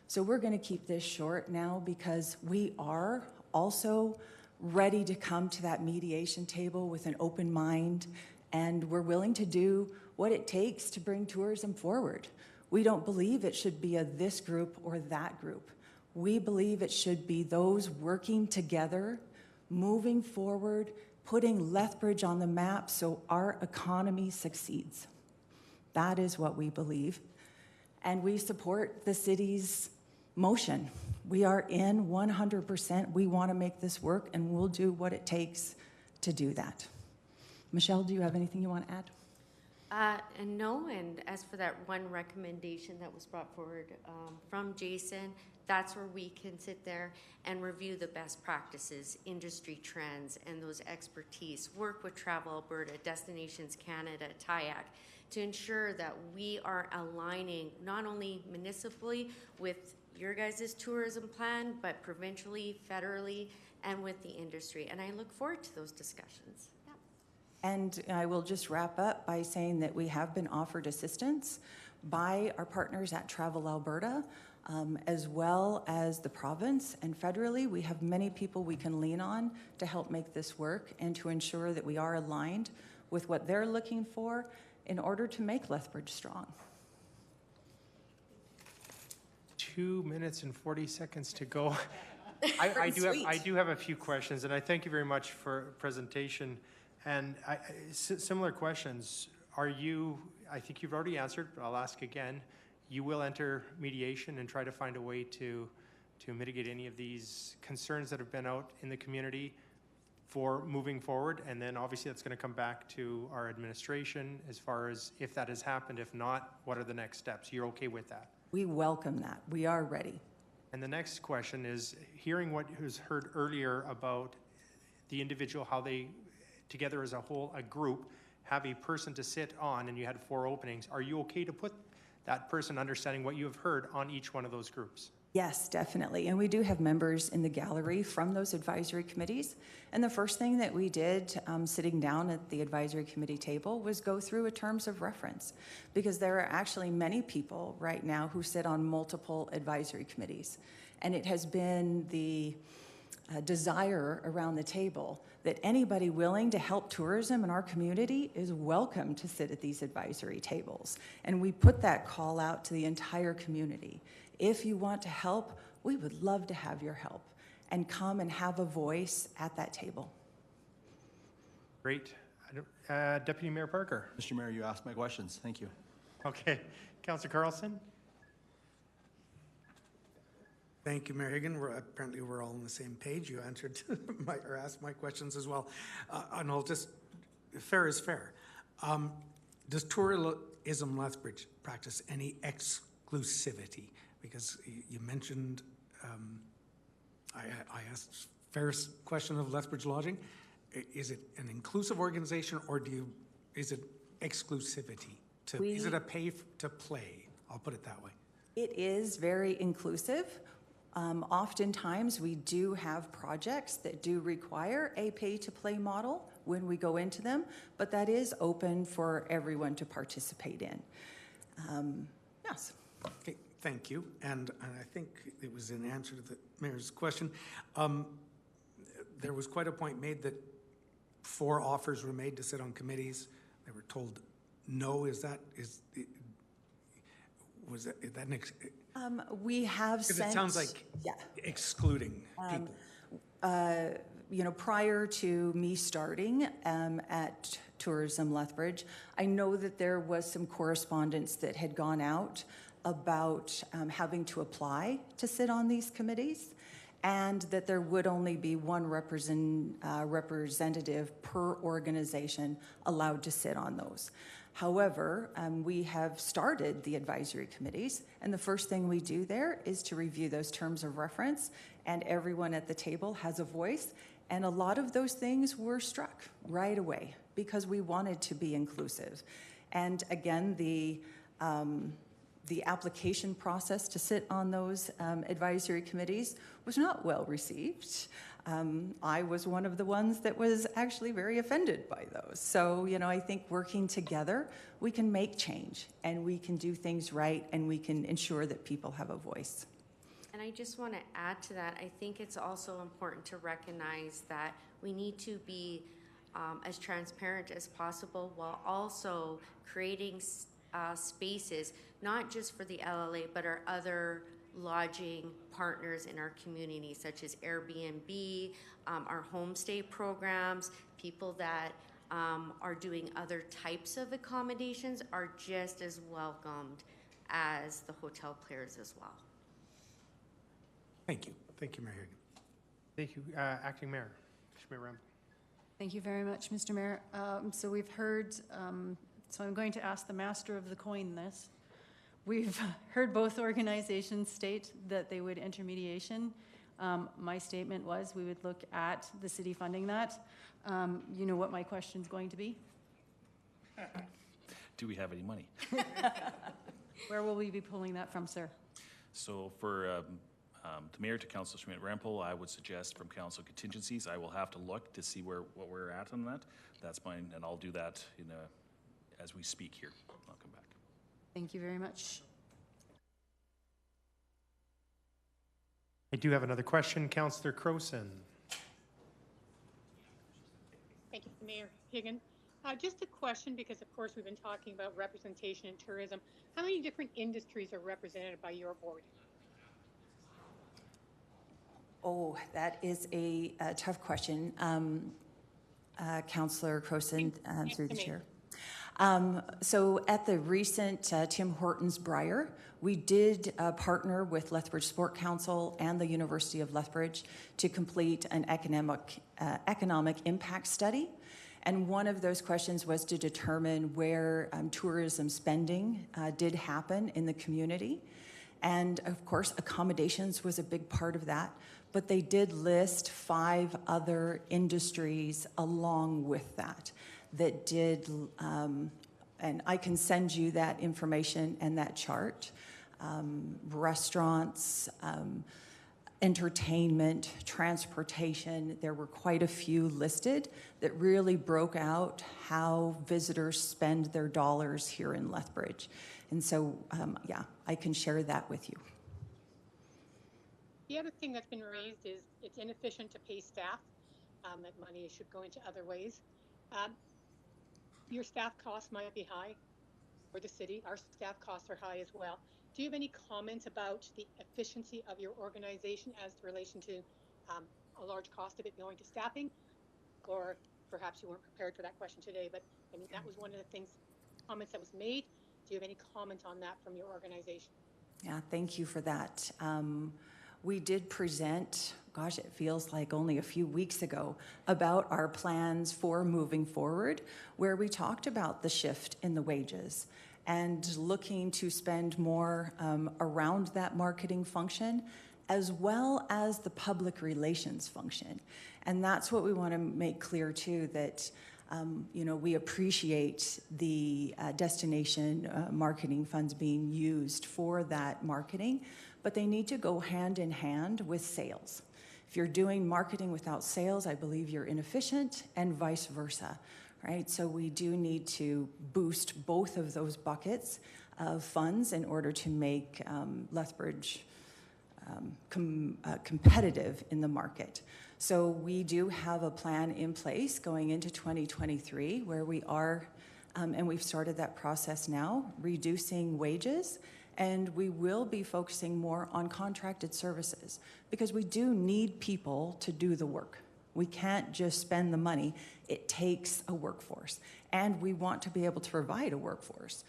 So we're going to keep this short now because we are also ready to come to that mediation table with an open mind, and we're willing to do what it takes to bring tourism forward. We don't believe it should be a this group or that group. We believe it should be those working together, moving forward, putting Lethbridge on the map so our economy succeeds. That is what we believe. And we support the city's motion. We are in 100%. We want to make this work, and we'll do what it takes to do that. Michelle, do you have anything you want to add? And no, and as for that one recommendation that was brought forward from Jason, that's where we can sit there and review the best practices, industry trends, and those expertise, work with Travel Alberta, Destinations Canada, TIAC, to ensure that we are aligning not only municipally with your guys' tourism plan, but provincially, federally, and with the industry. And I look forward to those discussions. And I will just wrap up by saying that we have been offered assistance by our partners at Travel Alberta, as well as the province, and federally. We have many people we can lean on to help make this work and to ensure that we are aligned with what they're looking for in order to make Lethbridge strong. 2 minutes and 40 seconds to go. I do have a few questions, and I thank you very much for presentation. And similar questions. Are you, I think you've already answered, but I'll ask again. You will enter mediation and try to find a way to mitigate any of these concerns that have been out in the community for moving forward. And then obviously that's going to come back to our administration as far as if that has happened. If not, what are the next steps? You're okay with that? We welcome that. We are ready. And the next question is, hearing what was heard earlier about the individual, how they, together as a whole, a group, have a person to sit on, and you had 4 openings. Are you okay to put that person, understanding what you have heard, on each one of those groups? Yes, definitely. And we do have members in the gallery from those advisory committees. And the first thing that we did sitting down at the advisory committee table was go through a terms of reference, because there are actually many people right now who sit on multiple advisory committees. And it has been the desire around the table that anybody willing to help tourism in our community is welcome to sit at these advisory tables. And we put that call out to the entire community. If you want to help, we would love to have your help, and come and have a voice at that table. Great. Deputy Mayor Parker. Mr. Mayor, you asked my questions. Thank you. Okay. Councillor Carlson. Thank you, Mayor Higgin. Apparently we're all on the same page. You answered or asked my questions as well. And I'll just, fair is fair. Does Tourism Lethbridge practice any exclusivity? Because you mentioned, I asked first question of Lethbridge Lodging. is it an inclusive organization, or is it exclusivity? Is it a to play? I'll put it that way. It is very inclusive. Oftentimes, we do have projects that do require a pay-to-play model when we go into them, but that is open for everyone to participate in. Yes. Okay, thank you. And I think it was in answer to the mayor's question. There was quite a point made that 4 offers were made to sit on committees. They were told no. Was that we have sent. Because it sounds like excluding people. You know, prior to me starting at Tourism Lethbridge, I know that there was some correspondence that had gone out about having to apply to sit on these committees, and that there would only be one representative per organization allowed to sit on those. However, we have started the advisory committees, and the first thing we do there is to review those terms of reference, and everyone at the table has a voice, and a lot of those things were struck right away because we wanted to be inclusive. And again, the application process to sit on those advisory committees was not well received. I was one of the ones that was actually very offended by those. So, you know, I think working together, we can make change and we can do things right and we can ensure that people have a voice. And I just want to add to that, I think it's also important to recognize that we need to be as transparent as possible while also creating spaces, not just for the LLA, but our other lodging partners in our community, such as Airbnb, our homestay programs, people that are doing other types of accommodations are just as welcomed as the hotel players as well. Thank you. Thank you, Mayor Higgin. Thank you, Acting Mayor. Commissioner Rambo. Thank you very much, Mr. Mayor. So we've heard, so I'm going to ask the master of the coin this. We've heard both organizations state that they would intermediation. My statement was we would look at the city funding that. You know what my question's going to be? Do we have any money? Where will we be pulling that from, sir? So for the mayor to Councilor Schmidt-Rempel, I would suggest from council contingencies. I will have to look to see what we're at on that. That's fine, and I'll do that as we speak here. I'll come back. Thank you very much. I do have another question, Councillor Croson. Thank you, Mayor Higgin. Just a question, because of course we've been talking about representation in tourism. How many different industries are represented by your board? Oh, that is a tough question, Councillor Croson, through the chair. So at the recent Tim Hortons Briar, we did partner with Lethbridge Sport Council and the University of Lethbridge to complete an economic impact study. And one of those questions was to determine where tourism spending did happen in the community. And of course, accommodations was a big part of that. But they did list 5 other industries along with that did, and I can send you that information and that chart. Restaurants, entertainment, transportation, there were quite a few listed that really broke out how visitors spend their dollars here in Lethbridge. And so, yeah, I can share that with you. The other thing that's been raised is it's inefficient to pay staff, that money should go into other ways. Your staff costs might be high for the city. Our staff costs are high as well. Do you have any comments about the efficiency of your organization as in relation to a large cost of it going to staffing? Or perhaps you weren't prepared for that question today, but I mean, that was one of the comments that was made. Do you have any comment on that from your organization? Yeah, thank you for that. We did present, gosh, it feels like only a few weeks ago, about our plans for moving forward, where we talked about the shift in the wages and looking to spend more around that marketing function as well as the public relations function. And that's what we want to make clear too, that we appreciate the destination marketing funds being used for that marketing, but they need to go hand in hand with sales. If you're doing marketing without sales, I believe you're inefficient, and vice versa, right? So we do need to boost both of those buckets of funds in order to make Lethbridge competitive in the market. So we do have a plan in place going into 2023 where we are, and we've started that process now, reducing wages, and we will be focusing more on contracted services because we do need people to do the work. We can't just spend the money. It takes a workforce, and we want to be able to provide a workforce.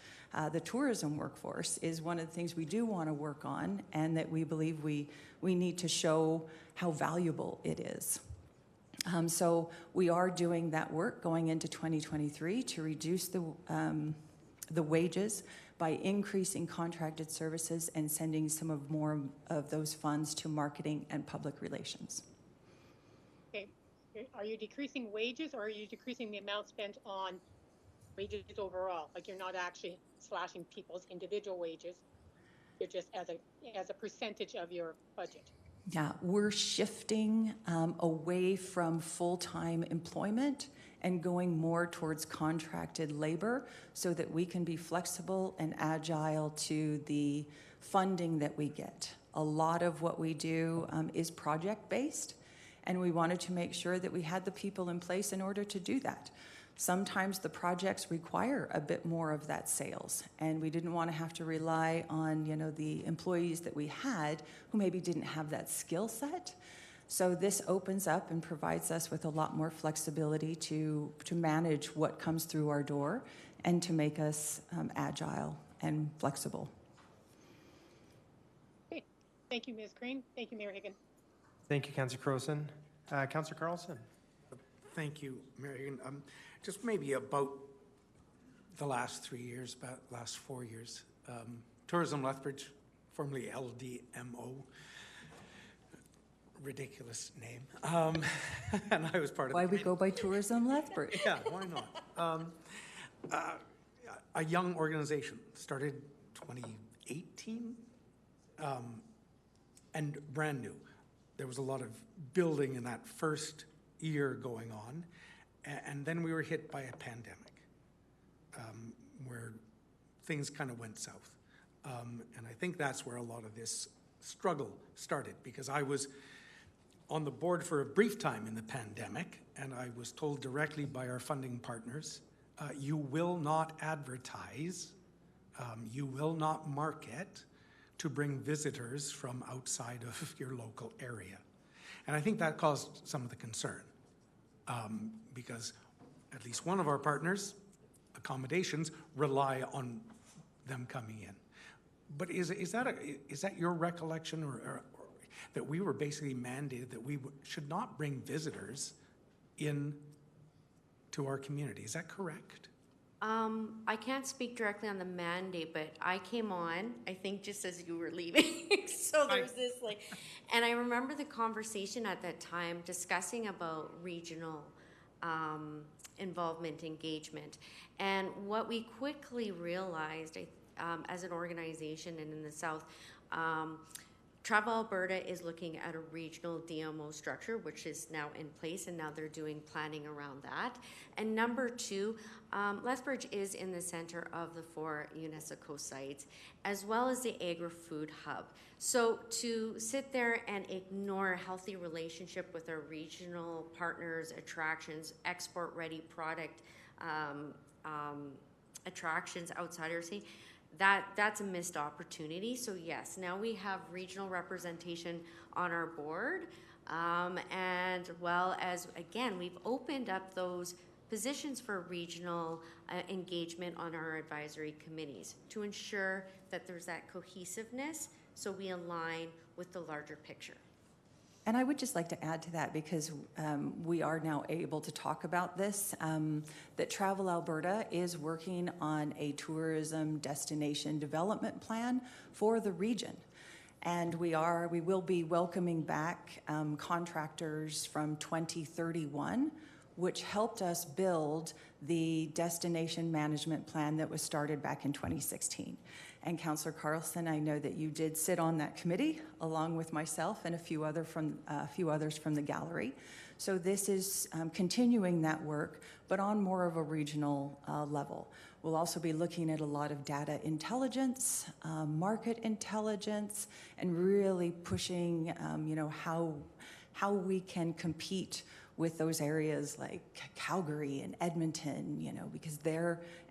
The tourism workforce is one of the things we do want to work on, and that we believe we need to show how valuable it is. So we are doing that work going into 2023 to reduce the wages by increasing contracted services and sending more of those funds to marketing and public relations. Okay. Are you decreasing wages, or are you decreasing the amount spent on wages overall? Like, you're not actually slashing people's individual wages, you're just as a percentage of your budget? Yeah, we're shifting away from full-time employment and going more towards contracted labor so that we can be flexible and agile to the funding that we get. A lot of what we do is project-based, and we wanted to make sure that we had the people in place in order to do that. Sometimes the projects require a bit more of that sales, and we didn't want to have to rely on, the employees that we had who maybe didn't have that skill set. So this opens up and provides us with a lot more flexibility to manage what comes through our door and to make us agile and flexible. Okay. Thank you, Ms. Crane. Thank you, Mayor Higgin. Thank you, Councillor Crowson. Councillor Carlson. Thank you, Mayor Higgin. Just maybe about the last 3 years, about last 4 years, Tourism Lethbridge, formerly LDMO, ridiculous name, and I was part of why we go by Tourism Lethbridge. Yeah, why not? A young organization, started 2018, and brand new. There was a lot of building in that first year going on, and then we were hit by a pandemic where things kind of went south. And I think that's where a lot of this struggle started, because I was on the board for a brief time in the pandemic, and I was told directly by our funding partners, you will not advertise, you will not market to bring visitors from outside of your local area. And I think that caused some of the concern, because at least one of our partners, accommodations, rely on them coming in. But is that your recollection, or that we were basically mandated that we should not bring visitors in to our community? Is that correct? I can't speak directly on the mandate, but I came on, I think, just as you were leaving. So there's this and I remember the conversation at that time discussing about regional involvement, engagement. And what we quickly realized as an organization and in the South, Travel Alberta is looking at a regional DMO structure, which is now in place, and now they're doing planning around that. And number two, Lethbridge is in the center of the 4 UNESCO sites, as well as the agri-food hub. So to sit there and ignore a healthy relationship with our regional partners, attractions, export-ready product attractions outside our city, that's a missed opportunity. So yes, now we have regional representation on our board, and well as, again, we've opened up those positions for regional engagement on our advisory committees to ensure that there's that cohesiveness so we align with the larger picture. And I would just like to add to that, because we are now able to talk about this, that Travel Alberta is working on a tourism destination development plan for the region. And we will be welcoming back contractors from 2031, which helped us build the destination management plan that was started back in 2016. And Councillor Carlson, I know that you did sit on that committee along with myself and a few others from the gallery. So this is continuing that work, but on more of a regional level. We'll also be looking at a lot of data intelligence, market intelligence, and really pushing, how we can compete with those areas like Calgary and Edmonton, because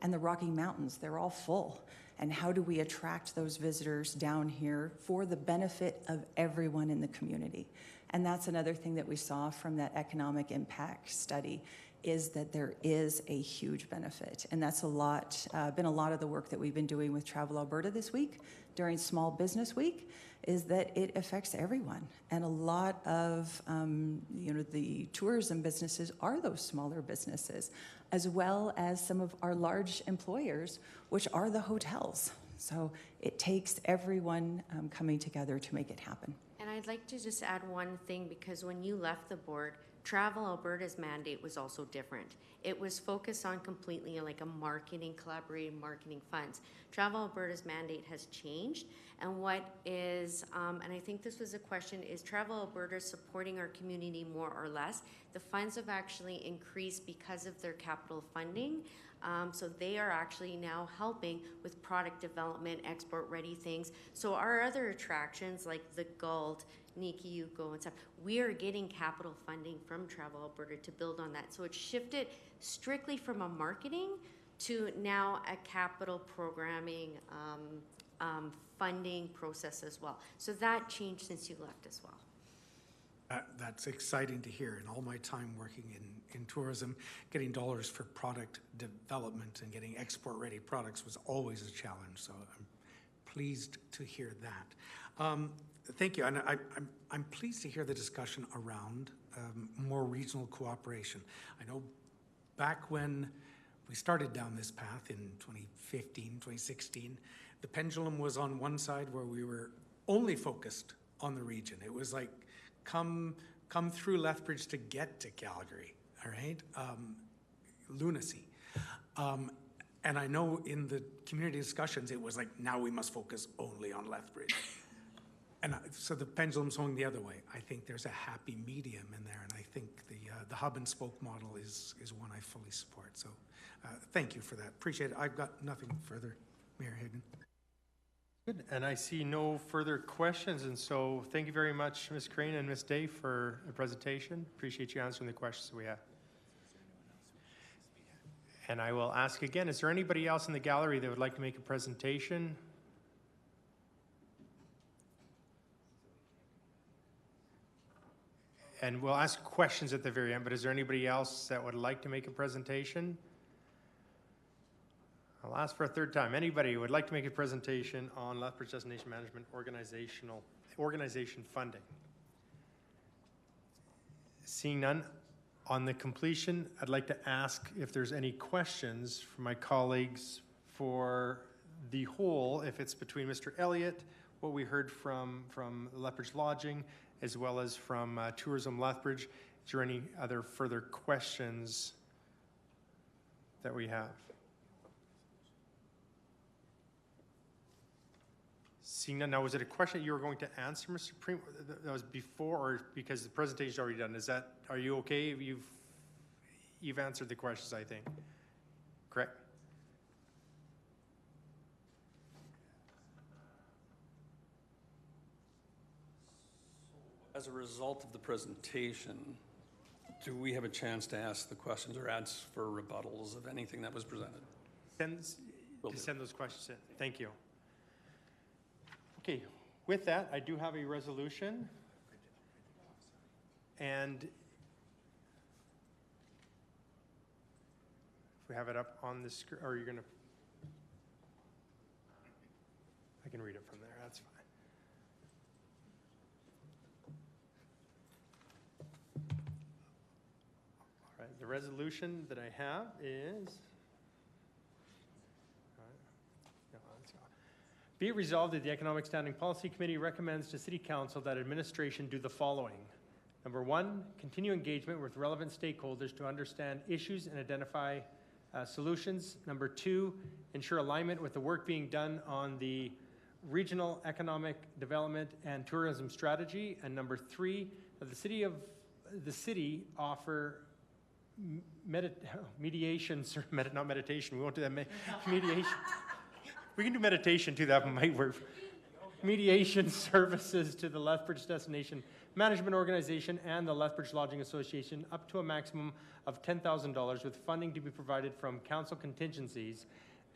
and the Rocky Mountains, they're all full. And how do we attract those visitors down here for the benefit of everyone in the community? And that's another thing that we saw from that economic impact study, is that there is a huge benefit. And that's been a lot of the work that we've been doing with Travel Alberta this week during Small Business Week, is that it affects everyone. And a lot of, the tourism businesses are those smaller businesses, as well as some of our large employers, which are the hotels. So it takes everyone coming together to make it happen. And I'd like to just add one thing, because when you left the board, Travel Alberta's mandate was also different. It was focused on completely like a collaborating marketing funds. Travel Alberta's mandate has changed, and what is, and I think this was a question, is Travel Alberta supporting our community more or less? The funds have actually increased because of their capital funding. So they are actually now helping with product development, export-ready things. So our other attractions like the Guld, Nikiyuko and stuff, we are getting capital funding from Travel Alberta to build on that. So it's shifted strictly from a marketing to now a capital programming funding process as well. So that changed since you left as well. That's exciting to hear. In all my time working in tourism, getting dollars for product development and getting export-ready products was always a challenge. So I'm pleased to hear that. Thank you. And I'm pleased to hear the discussion around more regional cooperation. I know back when we started down this path in 2015, 2016, the pendulum was on one side where we were only focused on the region. It was like, come through Lethbridge to get to Calgary, all right? Lunacy. And I know in the community discussions, it was like, now we must focus only on Lethbridge. And so the pendulum swung the other way. I think there's a happy medium in there, and I think the hub and spoke model is one I fully support. So thank you for that. Appreciate it. I've got nothing further, Mayor Hagan. Good, and I see no further questions, and so thank you very much, Ms. Crane and Ms. Day, for the presentation. Appreciate you answering the questions that we have. And I will ask again, is there anybody else in the gallery that would like to make a presentation? And we'll ask questions at the very end, but is there anybody else that would like to make a presentation? I'll ask for a third time. Anybody who would like to make a presentation on Lethbridge Destination Management organization funding? Seeing none, on the completion, I'd like to ask if there's any questions from my colleagues for the whole, if it's between Mr. Elliott, what we heard from Lethbridge Lodging, as well as from Tourism Lethbridge. Is there any other further questions that we have? Seeing none, now was it a question you were going to answer, Mr. Primo? That was before, or because the presentation's already done? Are you okay? You've answered the questions, I think. Correct? As a result of the presentation, do we have a chance to ask the questions or ask for rebuttals of anything that was presented? Send those questions in. Thank you. Okay, with that, I do have a resolution. And if we have it up on the screen, or you're going to, I can read it from there, that's fine. All right, the resolution that I have is, Be it resolved that the Economic Standing Policy Committee recommends to City Council that administration do the following. Number one, continue engagement with relevant stakeholders to understand issues and identify solutions. Number two, ensure alignment with the work being done on the regional economic development and tourism strategy. And number three, that the city offer mediation, not meditation, we won't do that, mediation. We can do meditation too, that might work. Mediation services to the Lethbridge Destination Management Organization and the Lethbridge Lodging Association up to a maximum of $10,000 with funding to be provided from council contingencies.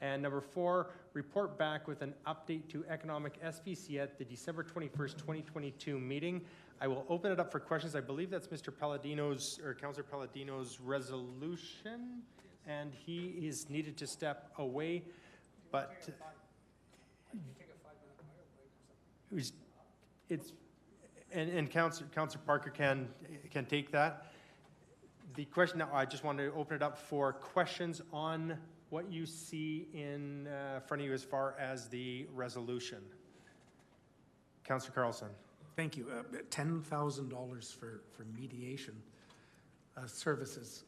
And number four, report back with an update to economic SPC at the December 21st, 2022 meeting. I will open it up for questions. I believe that's Mr. Palladino's, or Councillor Palladino's resolution, and he is needed to step away, but and Councillor Parker can take that. The question now, I just want to open it up for questions on what you see in front of you as far as the resolution. Councillor Carlson. Thank you. $10,000 for mediation services.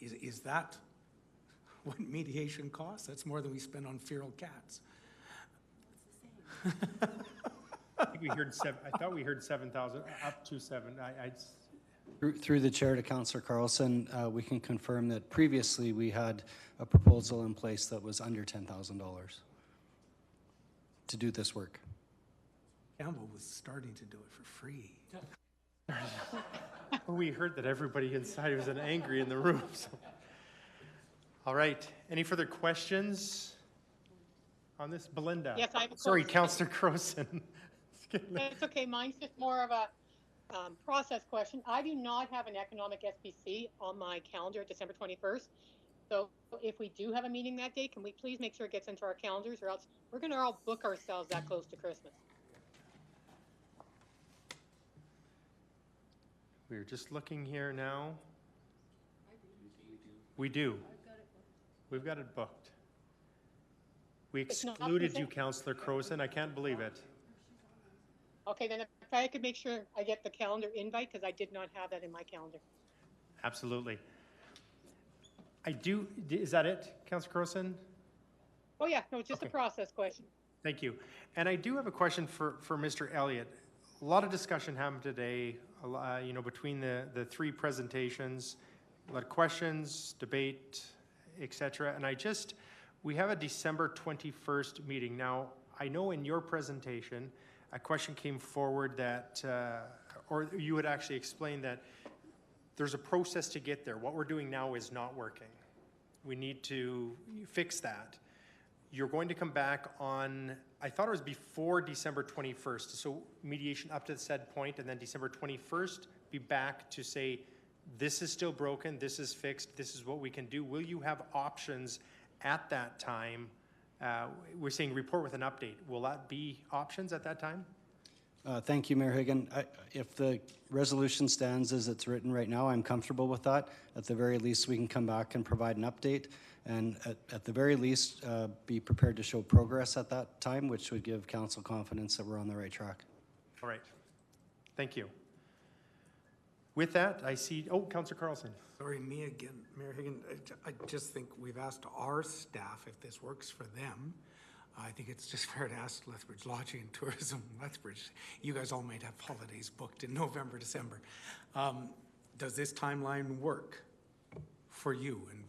Is that what mediation costs? That's more than we spend on feral cats. I think we heard I thought we heard 7,000, up to 7. Through the chair to Councillor Carlson, we can confirm that previously we had a proposal in place that was under $10,000 to do this work. Campbell was starting to do it for free. We heard that everybody inside was angry in the room. So. All right. Any further questions on this? Belinda? Yes, I have a Sorry, question. Councillor Croson. It's okay. Mine's just more of a process question. I do not have an economic SPC on my calendar December 21st. So if we do have a meeting that day, can we please make sure it gets into our calendars, or else we're going to all book ourselves that close to Christmas. We're just looking here now. We do. We've got it booked. We excluded you, Councillor Croson. I can't believe it. Okay, then if I could make sure I get the calendar invite, because I did not have that in my calendar. Absolutely. I do. Is that it, Councillor Croson? Oh yeah, no, it's just a process question. Thank you. And I do have a question for Mr. Elliott. A lot of discussion happened today, between the three presentations, a lot of questions, debate, etc. And we have a December 21st meeting. Now, I know in your presentation, a question came forward that, or you had actually explained that there's a process to get there. What we're doing now is not working. We need to fix that. You're going to come back on, I thought it was before December 21st, so mediation up to the said point, and then December 21st, be back to say, this is still broken, this is fixed, this is what we can do. Will you have options at that time? We're saying report with an update. Will that be options at that time? Thank you, Mayor Higgin. If the resolution stands as it's written right now, I'm comfortable with that. At the very least, we can come back and provide an update. And at the very least, be prepared to show progress at that time, which would give council confidence that we're on the right track. All right. Thank you. With that, I see, Councillor Carlson. Sorry, me again, Mayor Higgin. I just think we've asked our staff if this works for them. I think it's just fair to ask Lethbridge Lodging and Tourism Lethbridge. You guys all might have holidays booked in November, December. Does this timeline work for you? And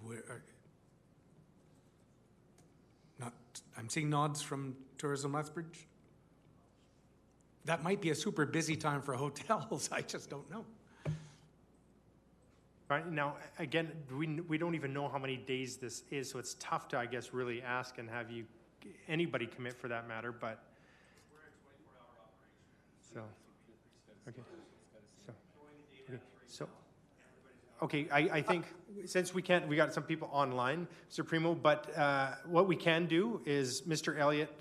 I'm seeing nods from Tourism Lethbridge. That might be a super busy time for hotels. I just don't know. Right now, again, we don't even know how many days this is, so it's tough to, I guess, really ask and have anybody commit for that matter. But we're at 24-hour operation. So I think since we got some people online, Mr. Primo. But what we can do is, Mr. Elliott,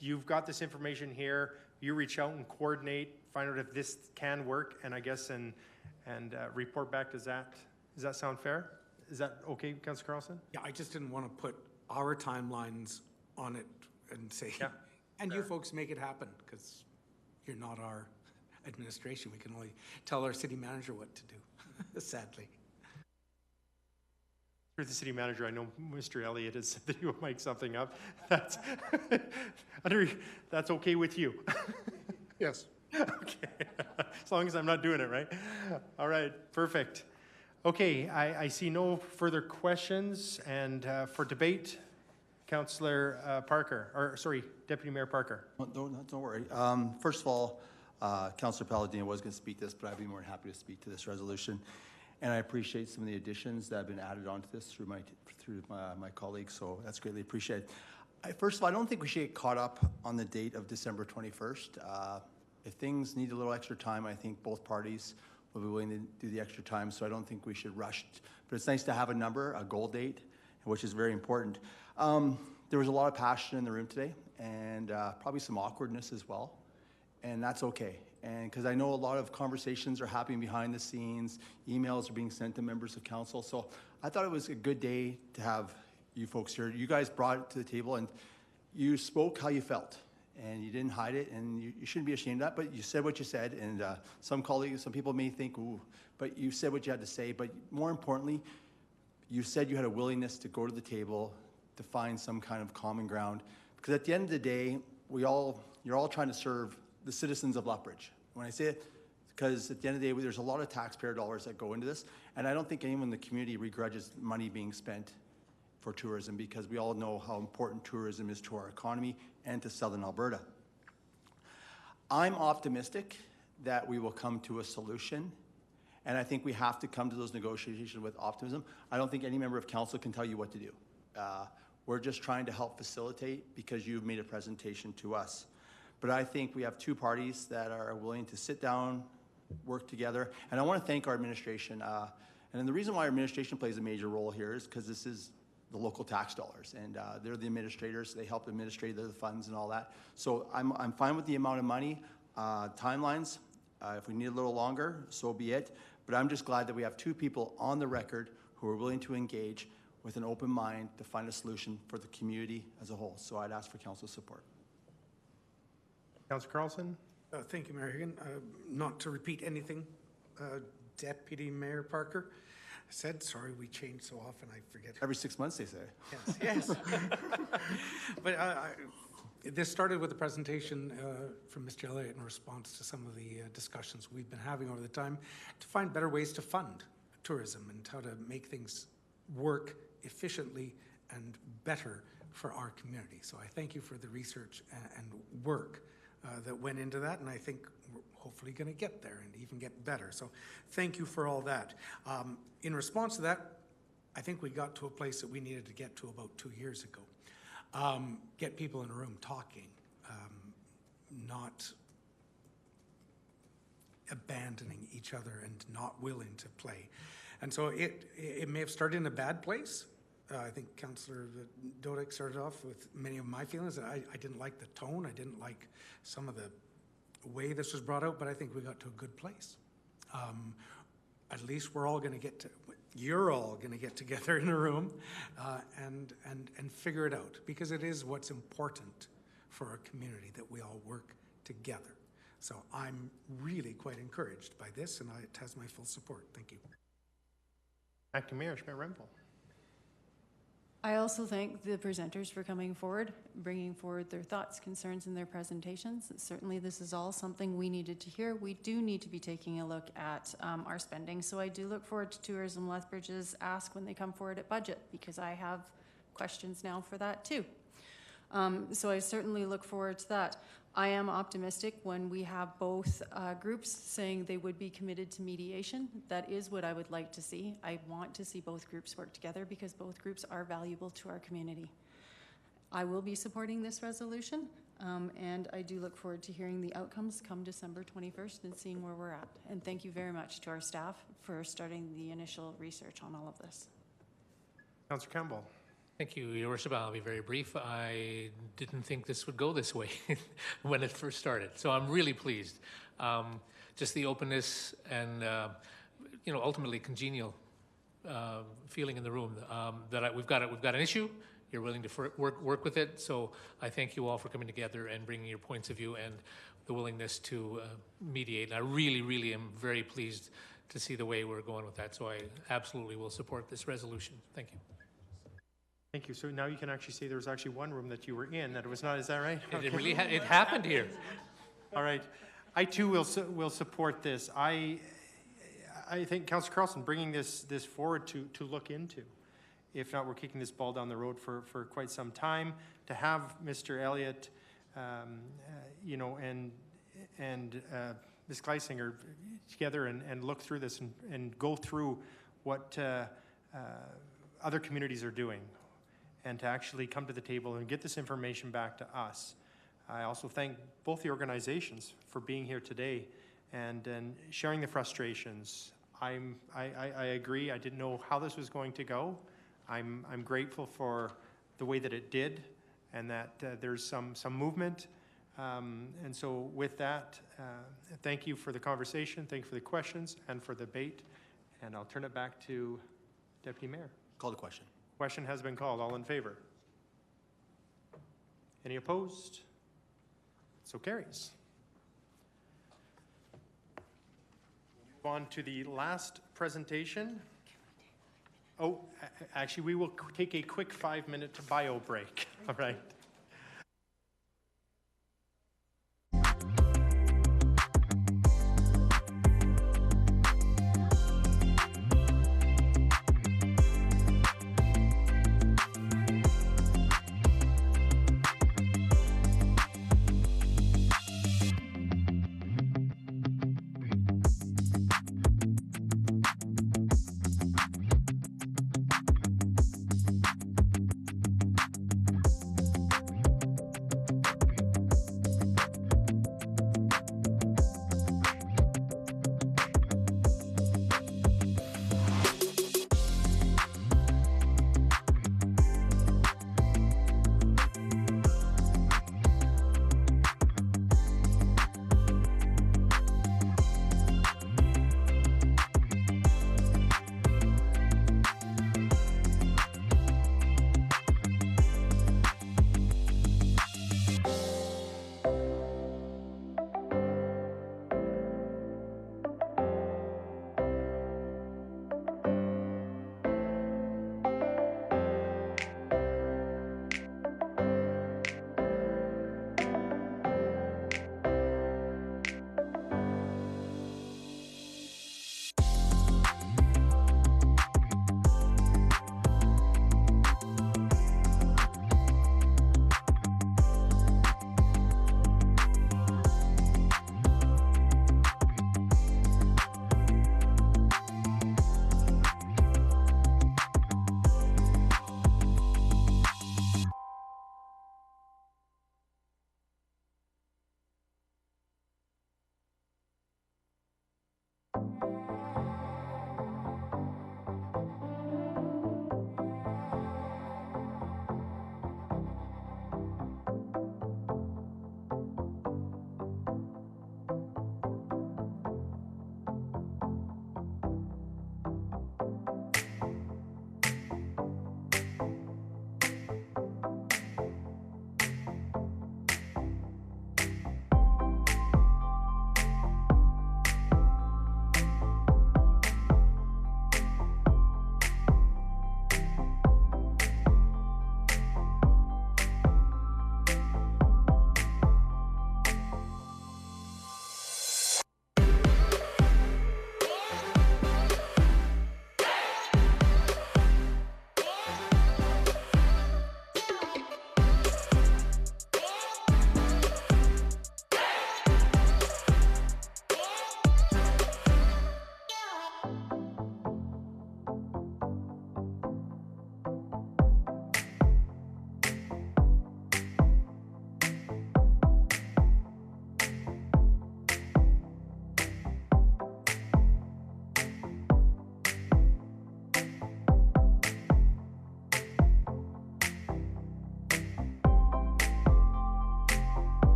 you've got this information here. You reach out and coordinate, find out if this can work, and I guess and report back. Does that sound fair? Is that okay, Councillor Carlson? Yeah, I just didn't want to put our timelines on it and say, And you folks make it happen, because you're not our administration. We can only tell our city manager what to do, sadly. Through the city manager, I know Mr. Elliott has said that he will make something up. That's, that's okay with you? Yes. Okay, as long as I'm not doing it, right? All right, perfect. Okay, I see no further questions, and for debate, Councillor Parker, or sorry, Deputy Mayor Parker. Don't worry. First of all, Councillor Palladino was going to speak to this, but I'd be more than happy to speak to this resolution. And I appreciate some of the additions that have been added onto this through my colleagues, so that's greatly appreciated. First of all, I don't think we should get caught up on the date of December 21st. If things need a little extra time, I think both parties will be willing to do the extra time, so I don't think we should rush. But it's nice to have a number, a goal date, which is very important. There was a lot of passion in the room today, and probably some awkwardness as well, and that's okay. And because I know a lot of conversations are happening behind the scenes, emails are being sent to members of council, so I thought it was a good day to have you folks here. You guys brought it to the table, and you spoke how you felt, and you didn't hide it, and you shouldn't be ashamed of that, but you said what you said, and some colleagues, some people may think, ooh, but you said what you had to say, but more importantly, you said you had a willingness to go to the table to find some kind of common ground, because at the end of the day, you're all trying to serve the citizens of Lethbridge. When I say it, because at the end of the day, there's a lot of taxpayer dollars that go into this, and I don't think anyone in the community begrudges money being spent for tourism, because we all know how important tourism is to our economy and to Southern Alberta. I'm optimistic that we will come to a solution, and I think we have to come to those negotiations with optimism. I don't think any member of council can tell you what to do. We're just trying to help facilitate because you've made a presentation to us. But I think we have two parties that are willing to sit down, work together, and I want to thank our administration. And the reason why our administration plays a major role here is because this is the local tax dollars, and they're the administrators. They help administrate the funds and all that. So I'm fine with the amount of money, timelines. If we need a little longer, so be it. But I'm just glad that we have two people on the record who are willing to engage with an open mind to find a solution for the community as a whole. So I'd ask for council support. Councillor Carlson? Thank you, Mayor Higgin. Not to repeat anything Deputy Mayor Parker said. Sorry, we change so often, I forget. Every 6 months, they say. Yes. But this started with a presentation from Mr. Elliott in response to some of the discussions we've been having over the time to find better ways to fund tourism and how to make things work efficiently and better for our community. So I thank you for the research and work that went into that, and I think we're hopefully going to get there and even get better. So thank you for all that. In response to that, I think we got to a place that we needed to get to about 2 years ago. Get people in a room talking, not abandoning each other and not willing to play. And so it may have started in a bad place. I think Councillor Dodick started off with many of my feelings. I didn't like the tone. I didn't like some of the way this was brought out, but I think we got to a good place. At least we're all going to get to, you're all going to get together in a room and figure it out, because it is what's important for our community that we all work together. So I'm really quite encouraged by this, and it has my full support. Thank you. Acting Mayor Schmidt-Rempel. I also thank the presenters for coming forward, bringing forward their thoughts, concerns, and their presentations. Certainly this is all something we needed to hear. We do need to be taking a look at our spending, so I do look forward to Tourism Lethbridge's ask when they come forward at budget, because I have questions now for that too. So I certainly look forward to that. I am optimistic when we have both groups saying they would be committed to mediation. That is what I would like to see. I want to see both groups work together because both groups are valuable to our community. I will be supporting this resolution, and I do look forward to hearing the outcomes come December 21st and seeing where we're at. And thank you very much to our staff for starting the initial research on all of this. Councillor Campbell. Thank you, Your Worship. I'll be very brief. I didn't think this would go this way when it first started, so I'm really pleased. Just the openness and ultimately congenial feeling in the room that we've got an issue. you're willing to work with it. So I thank you all for coming together and bringing your points of view and the willingness to mediate. And I really, really am very pleased to see the way we're going with that. So I absolutely will support this resolution. Thank you. Thank you. So now you can actually say there was actually one room that you were in that it was not, is that right? It really it happened here. All right. I too will support this. I think Councillor Carlson bringing this forward to look into. If not, we're kicking this ball down the road for quite some time. To have Mr. Elliott, you know, and Ms. Gleisinger together and look through this and go through what other communities are doing, and to actually come to the table and get this information back to us. I also thank both the organizations for being here today and sharing the frustrations. I agree. I didn't know how this was going to go. I'm grateful for the way that it did, and that there's some movement. And so with that, thank you for the conversation, thank you for the questions and for the debate. And I'll turn it back to Deputy Mayor. Call the question. Question has been called. All in favor? Any opposed? So carries. Move on to the last presentation. Oh, actually, we will take a quick 5-minute bio break. All right.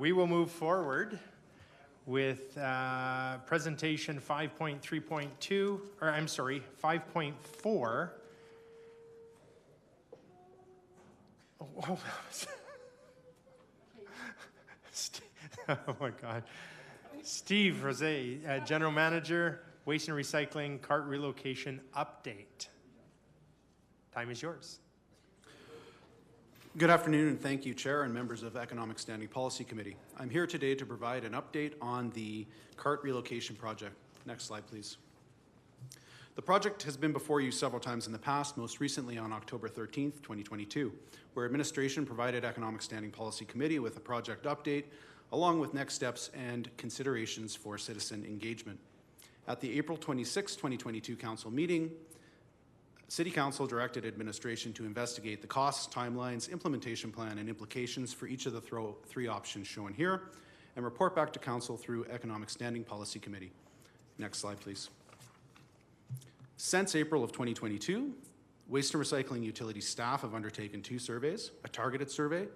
we will move forward with presentation 5.3.2, or I'm sorry, 5.4. Oh, oh my God. Steve Rose, General Manager, Waste and Recycling Cart Relocation Update. Time is yours. Good afternoon, and thank you, Chair and members of Economic Standing Policy Committee. I'm here today to provide an update on the cart relocation project. Next slide, please. The project has been before you several times in the past, most recently on October 13th, 2022, where administration provided Economic Standing Policy Committee with a project update, along with next steps and considerations for citizen engagement. At the April 26, 2022 Council meeting, City Council directed administration to investigate the costs, timelines, implementation plan, and implications for each of the three options shown here, and report back to Council through Economic Standing Policy Committee. Next slide, please. Since April of 2022, Waste and Recycling Utility staff have undertaken 2 surveys, a targeted survey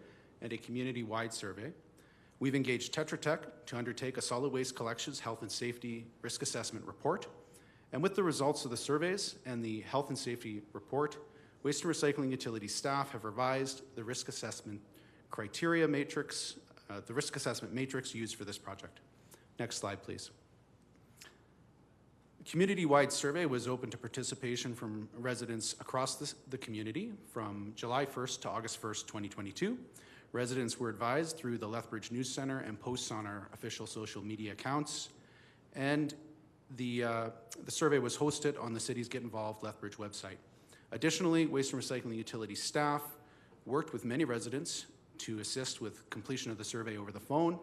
and a community-wide survey. We've engaged Tetra Tech to undertake a solid waste collections health and safety risk assessment report. And with the results of the surveys and the health and safety report, Waste and Recycling Utility staff have revised the risk assessment criteria matrix, the risk assessment matrix used for this project. Next slide, please. The community-wide survey was open to participation from residents across the community from July 1st to August 1st, 2022. Residents were advised through the Lethbridge News Center and posts on our official social media accounts. And the survey was hosted on the city's Get Involved Lethbridge website. Additionally, Waste and Recycling Utility staff worked with many residents to assist with completion of the survey over the phone,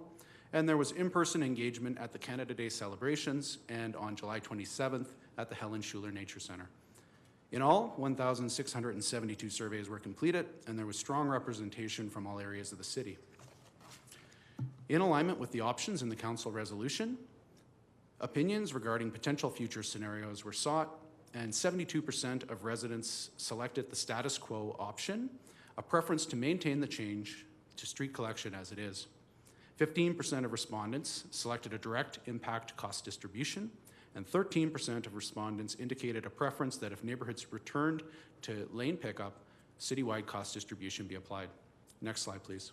and there was in-person engagement at the Canada Day celebrations and on July 27th at the Helen Schuler Nature Center. In all, 1,672 surveys were completed, and there was strong representation from all areas of the city. In alignment with the options in the council resolution, opinions regarding potential future scenarios were sought, and 72% of residents selected the status quo option, a preference to maintain the change to street collection as it is. 15% of respondents selected a direct impact cost distribution, and 13% of respondents indicated a preference that if neighborhoods returned to lane pickup, citywide cost distribution be applied. Next slide, please.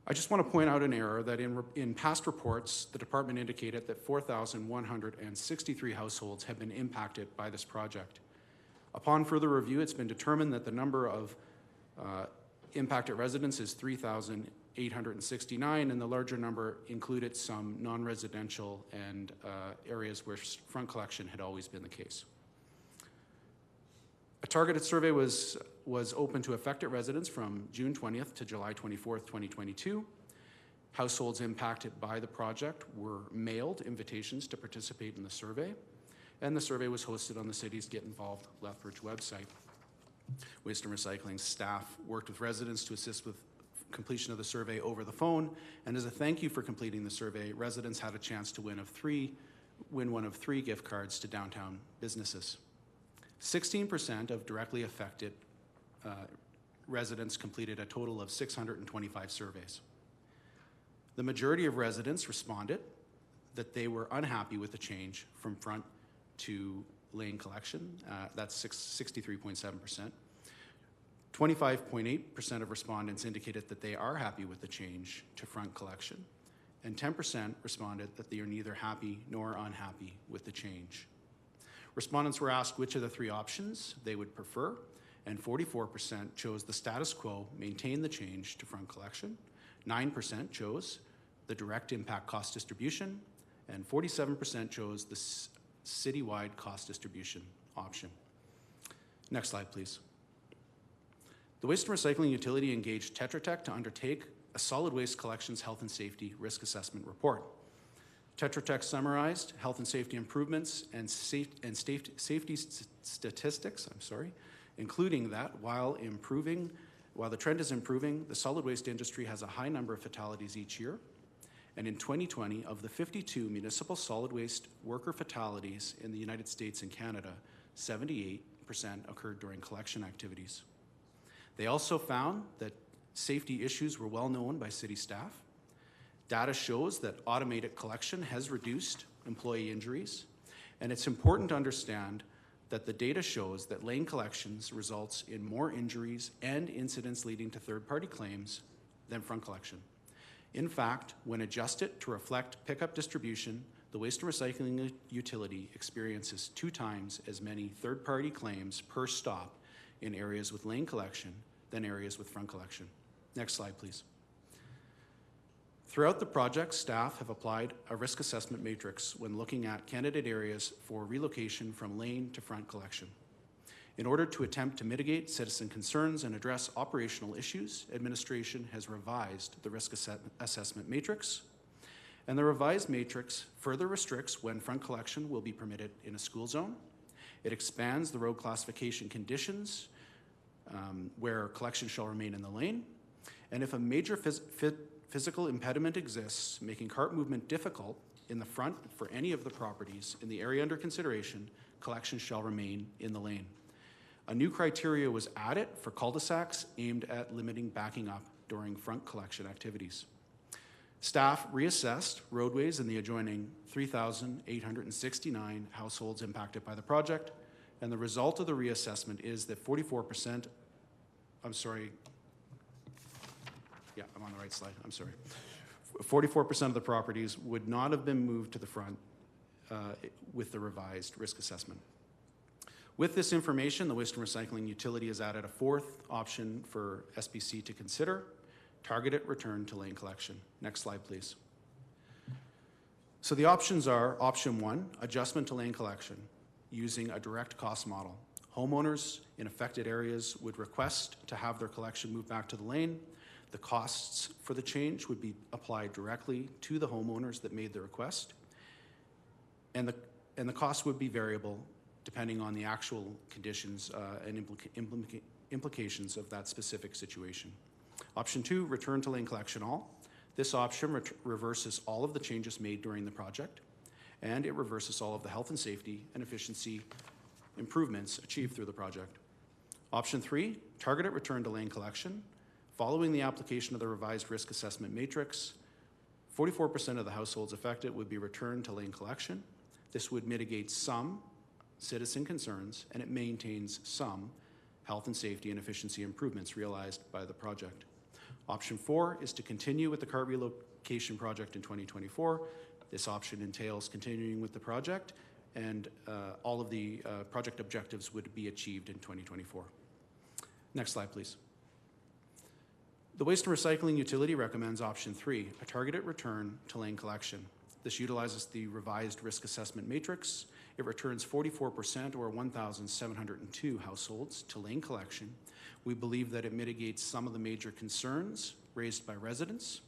I just want to point out an error that in past reports, the department indicated that 4,163 households have been impacted by this project. Upon further review, it's been determined that the number of impacted residents is 3,869, and the larger number included some non-residential and areas where front collection had always been the case. A targeted survey was open to affected residents from June 20th to July 24th, 2022. Households impacted by the project were mailed invitations to participate in the survey, and the survey was hosted on the city's Get Involved Lethbridge website. Waste and Recycling staff worked with residents to assist with completion of the survey over the phone, and as a thank you for completing the survey, residents had a chance to win one of 3 gift cards to downtown businesses. 16% of directly affected residents completed a total of 625 surveys. The majority of residents responded that they were unhappy with the change from front to lane collection. That's 63.7%. 25.8% of respondents indicated that they are happy with the change to front collection, and 10% responded that they are neither happy nor unhappy with the change. Respondents were asked which of the 3 options they would prefer, and 44% chose the status quo, maintain the change to front collection, 9% chose the direct impact cost distribution, and 47% chose the citywide cost distribution option. Next slide, please. The Waste and Recycling Utility engaged Tetra Tech to undertake a solid waste collections health and safety risk assessment report. Tetra Tech summarized health and safety improvements and safety statistics, including that while the trend is improving, the solid waste industry has a high number of fatalities each year. And in 2020, of the 52 municipal solid waste worker fatalities in the United States and Canada, 78% occurred during collection activities. They also found that safety issues were well known by city staff. Data shows that automated collection has reduced employee injuries, and it's important to understand that the data shows that lane collections results in more injuries and incidents leading to third-party claims than front collection. In fact, when adjusted to reflect pickup distribution, the waste and recycling utility experiences 2 times as many third-party claims per stop in areas with lane collection than areas with front collection. Next slide, please. Throughout the project, staff have applied a risk assessment matrix when looking at candidate areas for relocation from lane to front collection. In order to attempt to mitigate citizen concerns and address operational issues, administration has revised the risk assessment matrix, and the revised matrix further restricts when front collection will be permitted in a school zone. It expands the road classification conditions where collection shall remain in the lane, and if a major physical impediment exists, making cart movement difficult in the front for any of the properties in the area under consideration, collection shall remain in the lane. A new criteria was added for cul-de-sacs aimed at limiting backing up during front collection activities. Staff reassessed roadways in the adjoining 3,869 households impacted by the project, and the result of the reassessment is that 44%, I'm sorry, yeah, I'm on the right slide, I'm sorry. 44% of the properties would not have been moved to the front with the revised risk assessment. With this information, the Waste and Recycling Utility has added a 4th option for SBC to consider: targeted return to lane collection. Next slide, please. So the options are: option 1, adjustment to lane collection using a direct cost model. Homeowners in affected areas would request to have their collection moved back to the lane. The costs for the change would be applied directly to the homeowners that made the request, and the cost would be variable depending on the actual conditions and implications of that specific situation. Option 2, return to lane collection all. This option reverses all of the changes made during the project, and it reverses all of the health and safety and efficiency improvements achieved through the project. Option 3, targeted return to lane collection. Following the application of the revised risk assessment matrix, 44% of the households affected would be returned to lane collection. This would mitigate some citizen concerns, and it maintains some health and safety and efficiency improvements realized by the project. Option 4 is to continue with the cart relocation project in 2024. This option entails continuing with the project, and all of the project objectives would be achieved in 2024. Next slide, please. The Waste and Recycling Utility recommends option 3, a targeted return to lane collection. This utilizes the revised risk assessment matrix. It returns 44%, or 1,702 households, to lane collection. We believe that it mitigates some of the major concerns raised by residents,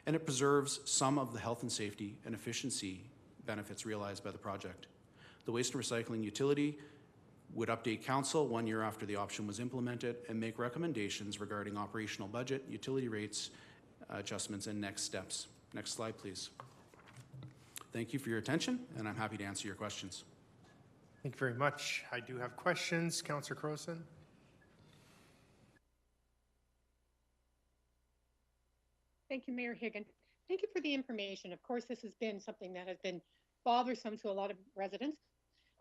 and it preserves some of the health and safety and efficiency benefits realized by the project. The Waste and Recycling Utility would update council 1 year after the option was implemented and make recommendations regarding operational budget, utility rates, adjustments, and next steps. Next slide, please. Thank you for your attention, and I'm happy to answer your questions. Thank you very much. I do have questions. Councillor Crowson. Thank you, Mayor Higgin. Thank you for the information. Of course, this has been something that has been bothersome to a lot of residents.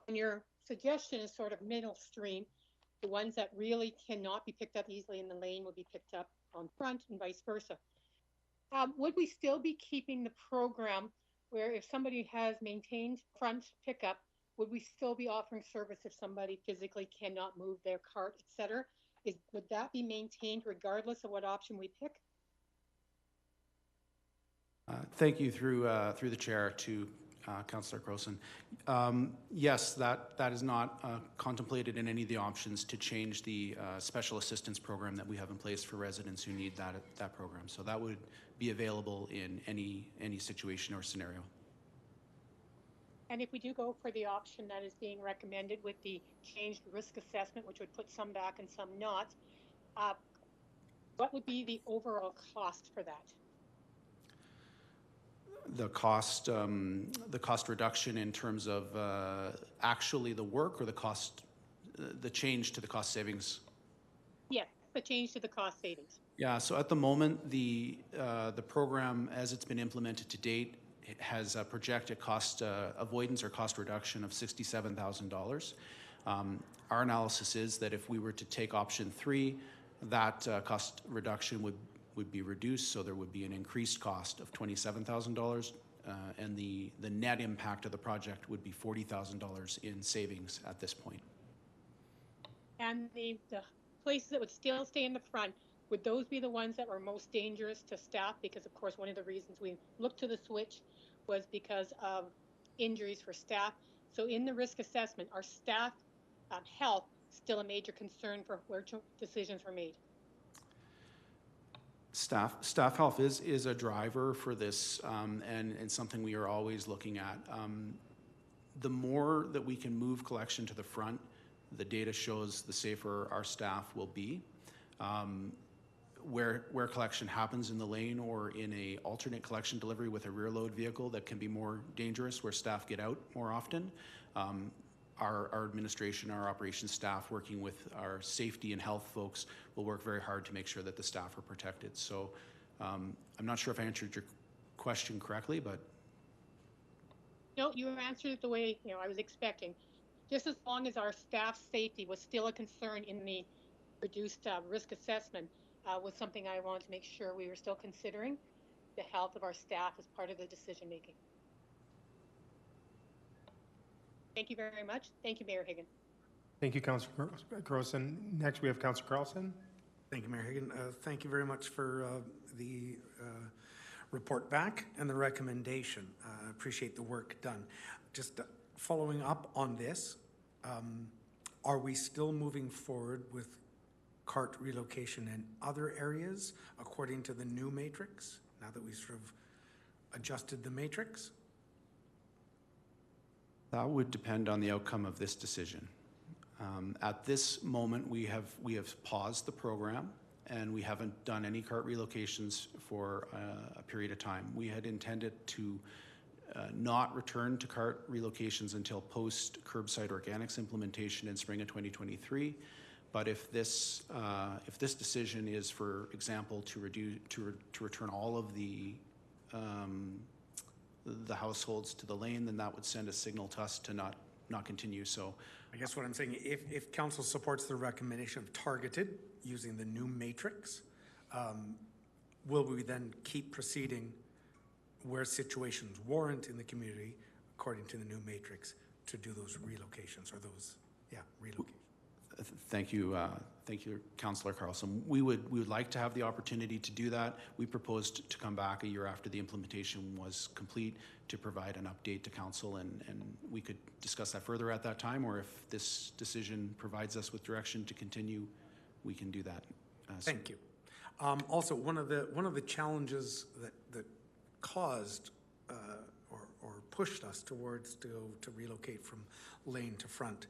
And your suggestion is sort of middle stream. The ones that really cannot be picked up easily in the lane will be picked up on front and vice versa. Would we still be keeping the program where if somebody has maintained front pickup, would we still be offering service if somebody physically cannot move their cart, etc.? Would that be maintained regardless of what option we pick? Thank you through the chair to Councillor Crowson. Yes, that is not contemplated in any of the options to change the special assistance program that we have in place for residents who need that program. So that would be available in any situation or scenario. And if we do go for the option that is being recommended with the changed risk assessment, which would put some back and some not, what would be the overall cost for that? The cost reduction in terms of actually the work, or the change to the cost savings? Yes, the change to the cost savings. Yeah, so at the moment, the program, as it's been implemented to date, it has a projected cost avoidance or cost reduction of $67,000. Our analysis is that if we were to take option 3, that cost reduction would be reduced, so there would be an increased cost of $27,000, and the net impact of the project would be $40,000 in savings at this point. And the places that would still stay in the front, would those be the ones that were most dangerous to staff? Because of course, one of the reasons we looked to the switch was because of injuries for staff. So in the risk assessment, are staff health still a major concern for where decisions were made? Staff health is a driver for this, and something we are always looking at. The more that we can move collection to the front, the data shows the safer our staff will be. Where collection happens in the lane or in a alternate collection delivery with a rear load vehicle, that can be more dangerous, where staff get out more often. Our administration, our operations staff, working with our safety and health folks, will work very hard to make sure that the staff are protected. So I'm not sure if I answered your question correctly, but. No, you answered it the way I was expecting. Just as long as our staff safety was still a concern in the reduced risk assessment, was something I wanted to make sure we were still considering the health of our staff as part of the decision making. Thank you very much. Thank you, Mayor Higgin. Thank you, Councillor Grossen. Next, we have Councillor Carlson. Thank you, Mayor Higgin. Thank you very much for the report back and the recommendation. Appreciate the work done. Just following up on this, are we still moving forward with cart relocation in other areas according to the new matrix, now that we sort of adjusted the matrix? That would depend on the outcome of this decision. At this moment, we have paused the program, and we haven't done any cart relocations for a period of time. We had intended to not return to cart relocations until post curbside organics implementation in spring of 2023. But if this decision is, for example, to return all of the households to the lane, then that would send a signal to us to not continue. So I guess what I'm saying, if council supports the recommendation of targeted using the new matrix, will we then keep proceeding where situations warrant in the community according to the new matrix to do those relocations or those, relocations? Thank you, Councillor Carlson. We would like to have the opportunity to do that. We proposed to come back a year after the implementation was complete to provide an update to council, and we could discuss that further at that time, or if this decision provides us with direction to continue, we can do that. Thank you. Also, one of the challenges that caused or pushed us towards to relocate from lane to front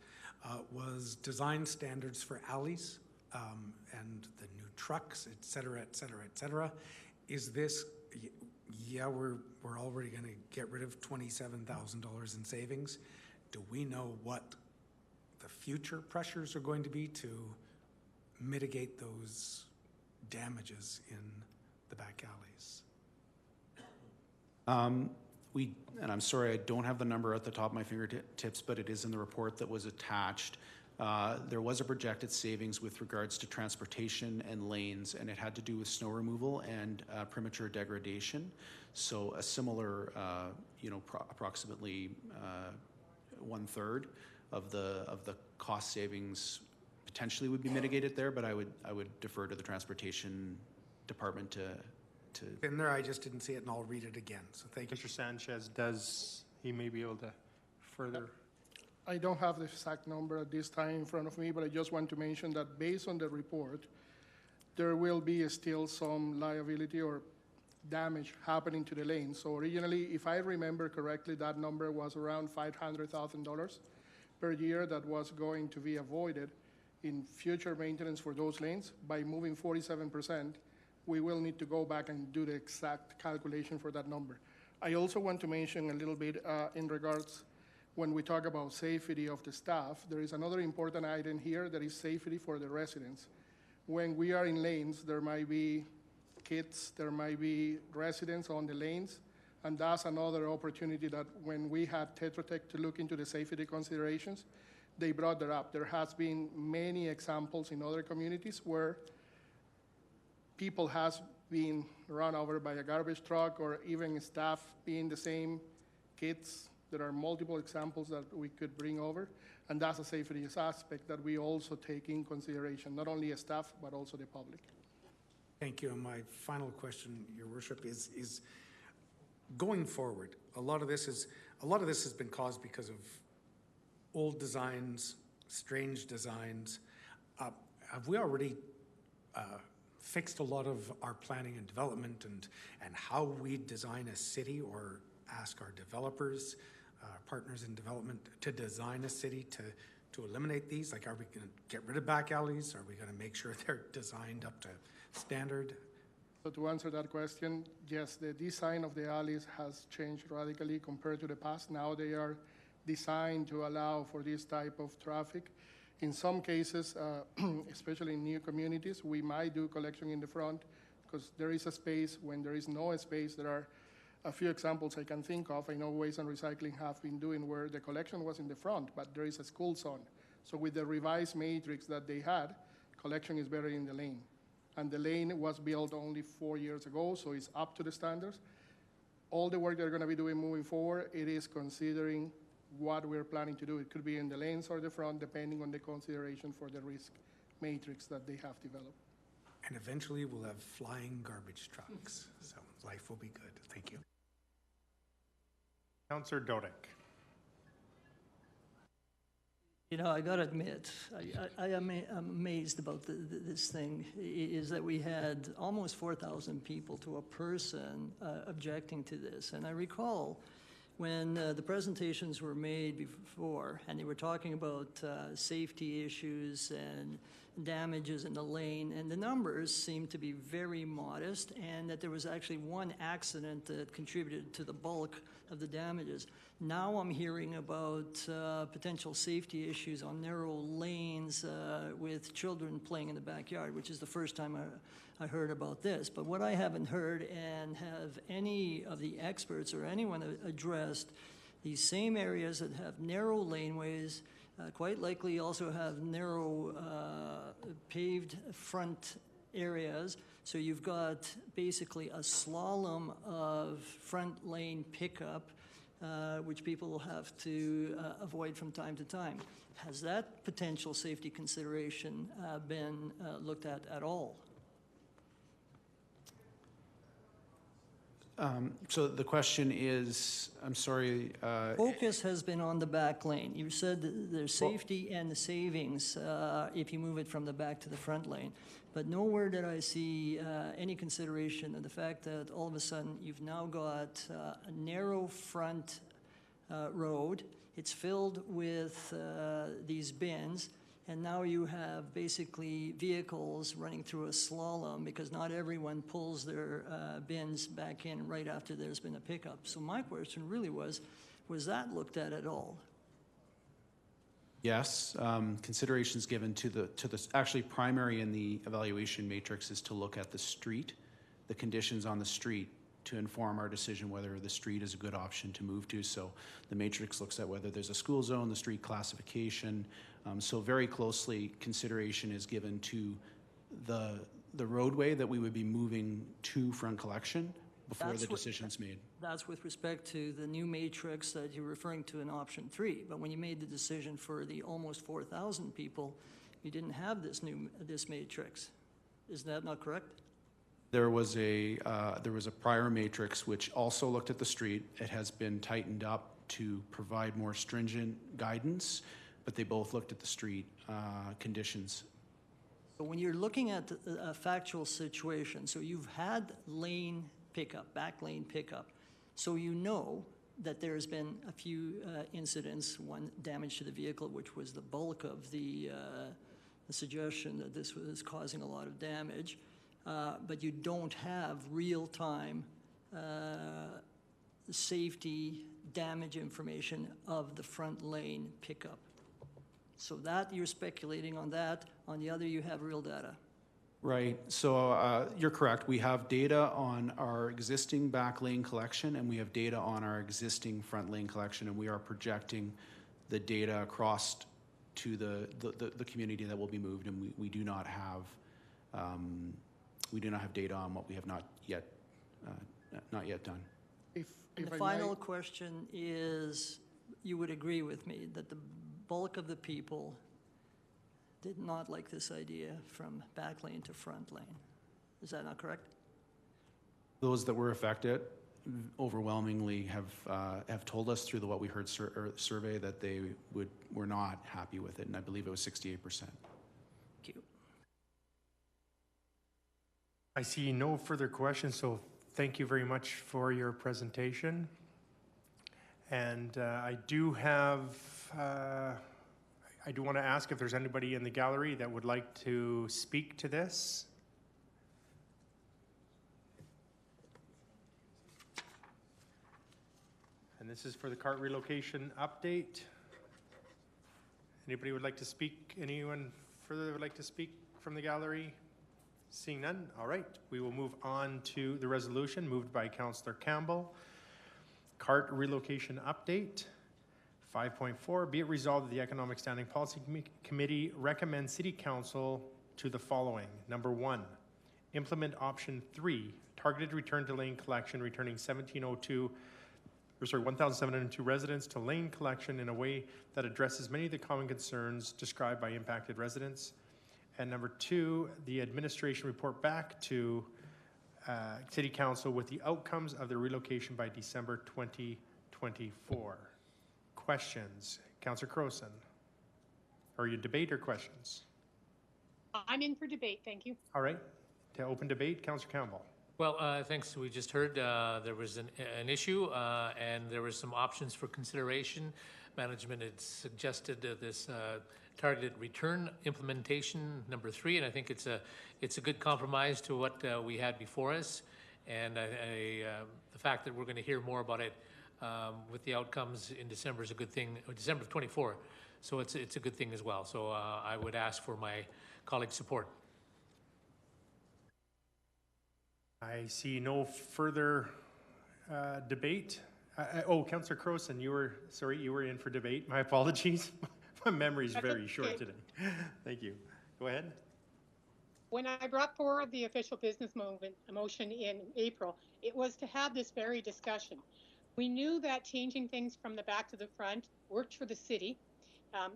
was design standards for alleys and the new trucks, et cetera, et cetera, et cetera. Is this, we're already going to get rid of $27,000 in savings. Do we know what the future pressures are going to be to mitigate those damages in the back alleys? And I'm sorry, I don't have the number at the top of my fingertips, but it is in the report that was attached. There was a projected savings with regards to transportation and lanes, and it had to do with snow removal and premature degradation. So a similar, approximately 1/3 of the cost savings potentially would be mitigated there, but I would defer to the transportation department to. In there, I just didn't see it, and I'll read it again. So thank you. Mr. Sanchez, he may be able to further. I don't have the exact number at this time in front of me, but I just want to mention that based on the report, there will be still some liability or damage happening to the lane. So originally, if I remember correctly, that number was around $500,000 per year that was going to be avoided in future maintenance for those lanes. By moving 47%, we will need to go back and do the exact calculation for that number. I also want to mention a little bit in regards when we talk about safety of the staff, there is another important item here that is safety for the residents. when we are in lanes, there might be kids, there might be residents on the lanes, and that's another opportunity that when we had Tetra Tech to look into the safety considerations, they brought that up. There has been many examples in other communities where people has been run over by a garbage truck or even staff being the same kids. There are multiple examples that we could bring over, and that's a safety aspect that we also take in consideration, not only as staff, but also the public. Thank you. And my final question, Your Worship, is going forward. A lot of this has been caused because of old designs, strange designs. Have we already fixed a lot of our planning and development and how we design a city, or ask our developers, partners in development, to design a city to eliminate these? Like, are we going to get rid of back alleys? Are we going to make sure they're designed up to standard? So to answer that question, yes, the design of the alleys has changed radically compared to the past. Now they are designed to allow for this type of traffic. In some cases, especially in new communities, we might do collection in the front because there is a space. When there is no space, there are a few examples I can think of. I know Waste and Recycling have been doing where the collection was in the front, but there is a school zone. So with the revised matrix that they had, collection is better in the lane. And the lane was built only 4 years ago, so it's up to the standards. All the work they're going to be doing moving forward, it is considering what we're planning to do. It could be in the lanes or the front, depending on the consideration for the risk matrix that they have developed. And eventually we'll have flying garbage trucks. So life will be good. Thank you. Councillor Dodick. You know, I gotta admit, I am amazed about this thing, is that we had almost 4,000 people to a person objecting to this. And I recall when the presentations were made before, and they were talking about safety issues and damages in the lane, and the numbers seemed to be very modest, and that there was actually one accident that contributed to the bulk of the damages. Now I'm hearing about potential safety issues on narrow lanes with children playing in the backyard, which is the first time I heard about this. But what I haven't heard, and have any of the experts or anyone addressed, these same areas that have narrow laneways, quite likely also have narrow paved front areas. So you've got basically a slalom of front lane pickup, which people will have to avoid from time to time. Has that potential safety consideration been looked at all? So the question is, I'm sorry. Focus has been on the back lane. You said that there's safety and the savings if you move it from the back to the front lane. But nowhere did I see any consideration of the fact that all of a sudden you've now got a narrow front road. It's filled with these bins. And now you have basically vehicles running through a slalom because not everyone pulls their bins back in right after there's been a pickup. So my question really was that looked at all? Yes, considerations given to the actually primary in the evaluation matrix is to look at the street, the conditions on the street, to inform our decision whether the street is a good option to move to. So the matrix looks at whether there's a school zone, the street classification. So very closely consideration is given to the roadway that we would be moving to front collection before the decision's made. That's with respect to the new matrix that you're referring to in option 3. But when you made the decision for the almost 4,000 people, you didn't have this matrix. Is that not correct? There was a prior matrix which also looked at the street. It has been tightened up to provide more stringent guidance, but they both looked at the street conditions. So when you're looking at a factual situation, so you've had lane pickup, back lane pickup, so you know that there's been a few incidents, one damage to the vehicle, which was the bulk of the suggestion that this was causing a lot of damage. But you don't have real-time safety damage information of the front lane pickup. So that, you're speculating on that. On the other, you have real data. Right, so you're correct. We have data on our existing back lane collection and we have data on our existing front lane collection, and we are projecting the data across to the community that will be moved, and we do not have data on what we have not yet done. And the final question is, you would agree with me that the bulk of the people did not like this idea from back lane to front lane. Is that not correct? Those that were affected overwhelmingly have told us through the What We Heard survey that they were not happy with it, and I believe it was 68%. Thank you. I see no further questions, so thank you very much for your presentation. And I do want to ask if there's anybody in the gallery that would like to speak to this. And this is for the cart relocation update. Anybody would like to speak? Anyone further would like to speak from the gallery? Seeing none, all right. We will move on to the resolution moved by Councillor Campbell. Cart relocation update. 5.4, be it resolved that the Economic Standing Policy Committee recommends City Council to the following. Number 1, implement option 3, targeted return to lane collection, returning 1,702 residents to lane collection in a way that addresses many of the common concerns described by impacted residents. And number 2, the administration report back to City Council with the outcomes of the relocation by December 2024. Questions? Councillor Croson. Are you debate or questions? I'm in for debate, thank you. All right. To open debate, Councillor Campbell. Well, thanks. We just heard there was an issue and there were some options for consideration. Management had suggested this targeted return implementation number 3, and I think it's a good compromise to what we had before us. And the fact that we're going to hear more about it with the outcomes in December is a good thing. December of 24, so it's a good thing as well. So I would ask for my colleagues' support. I see no further debate. Councillor Croson, you were in for debate. My apologies. My memory's very short today. Thank you. Go ahead. When I brought forward the official business motion in April, it was to have this very discussion. We knew that changing things from the back to the front worked for the city.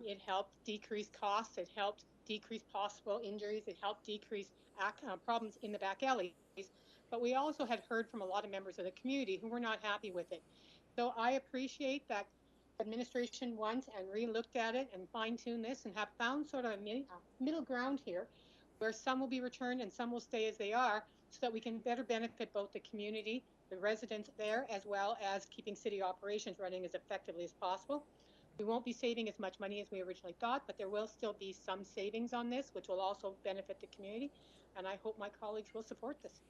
It helped decrease costs, it helped decrease possible injuries, it helped decrease problems in the back alleys. But we also had heard from a lot of members of the community who were not happy with it. So I appreciate that administration went and re-looked at it and fine-tuned this and have found sort of a middle ground here where some will be returned and some will stay as they are, so that we can better benefit both the community, the residents there, as well as keeping city operations running as effectively as possible. We won't be saving as much money as we originally thought, but there will still be some savings on this, which will also benefit the community, and I hope my colleagues will support this.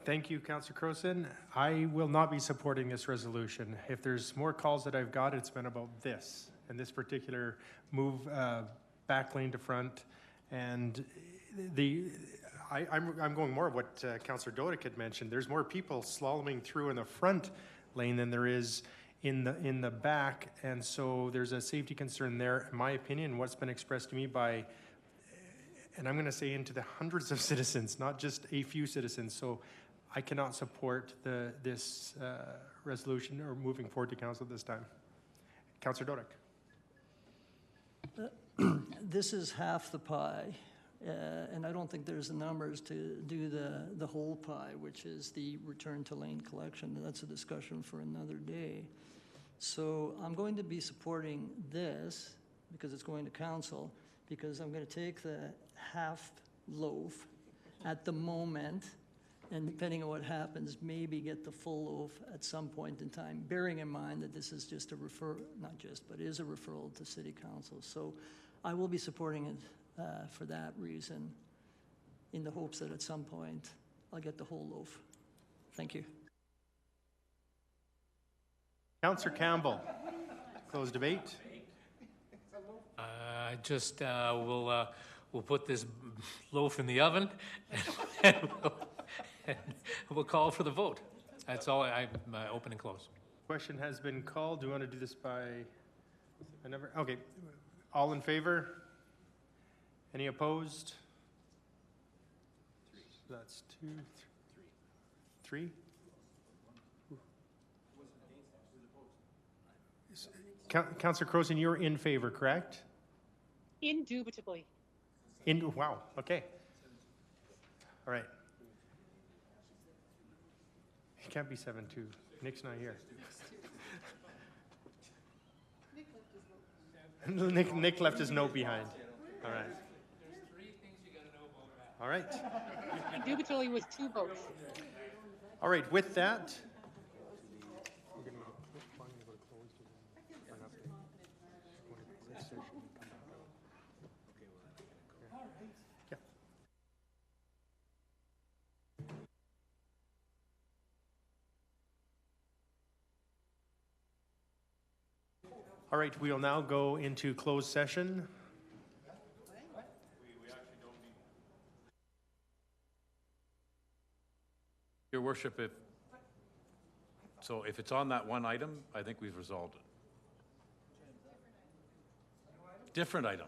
Thank you, Councillor Croson. I will not be supporting this resolution. If there's more calls that I've got, it's been about this, and this particular move back lane to front. And I'm going more of what Councillor Dodick had mentioned. There's more people slaloming through in the front lane than there is in the back, and so there's a safety concern there. In my opinion, what's been expressed to me by, and I'm going to say into the hundreds of citizens, not just a few citizens. So I cannot support this resolution or moving forward to council this time. Councillor Dodick. This is half the pie, and I don't think there's the numbers to do the whole pie, which is the return to lane collection. That's a discussion for another day. So I'm going to be supporting this because it's going to council, because I'm going to take the half loaf at the moment, and depending on what happens, maybe get the full loaf at some point in time, bearing in mind that this is just a but is a referral to City Council. So I will be supporting it for that reason, in the hopes that at some point I'll get the whole loaf. Thank you. Councillor Campbell, close debate. I just will we'll put this loaf in the oven, and we'll call for the vote. That's all. I'm open and close. Question has been called. Do you want to do this by a number? Okay. All in favor? Any opposed? So that's 2, 3. Councillor Croson, you're in favor, correct? Indubitably. Wow, okay. All right. It can't be 7-2. Nick's not here. Nick left his note behind. All right. There's 3 things you got to know about that. All right. Indubitably was 2 votes. All right, with that. All right, we will now go into closed session. Your worship, if it's on that one item, I think we've resolved it. Different item.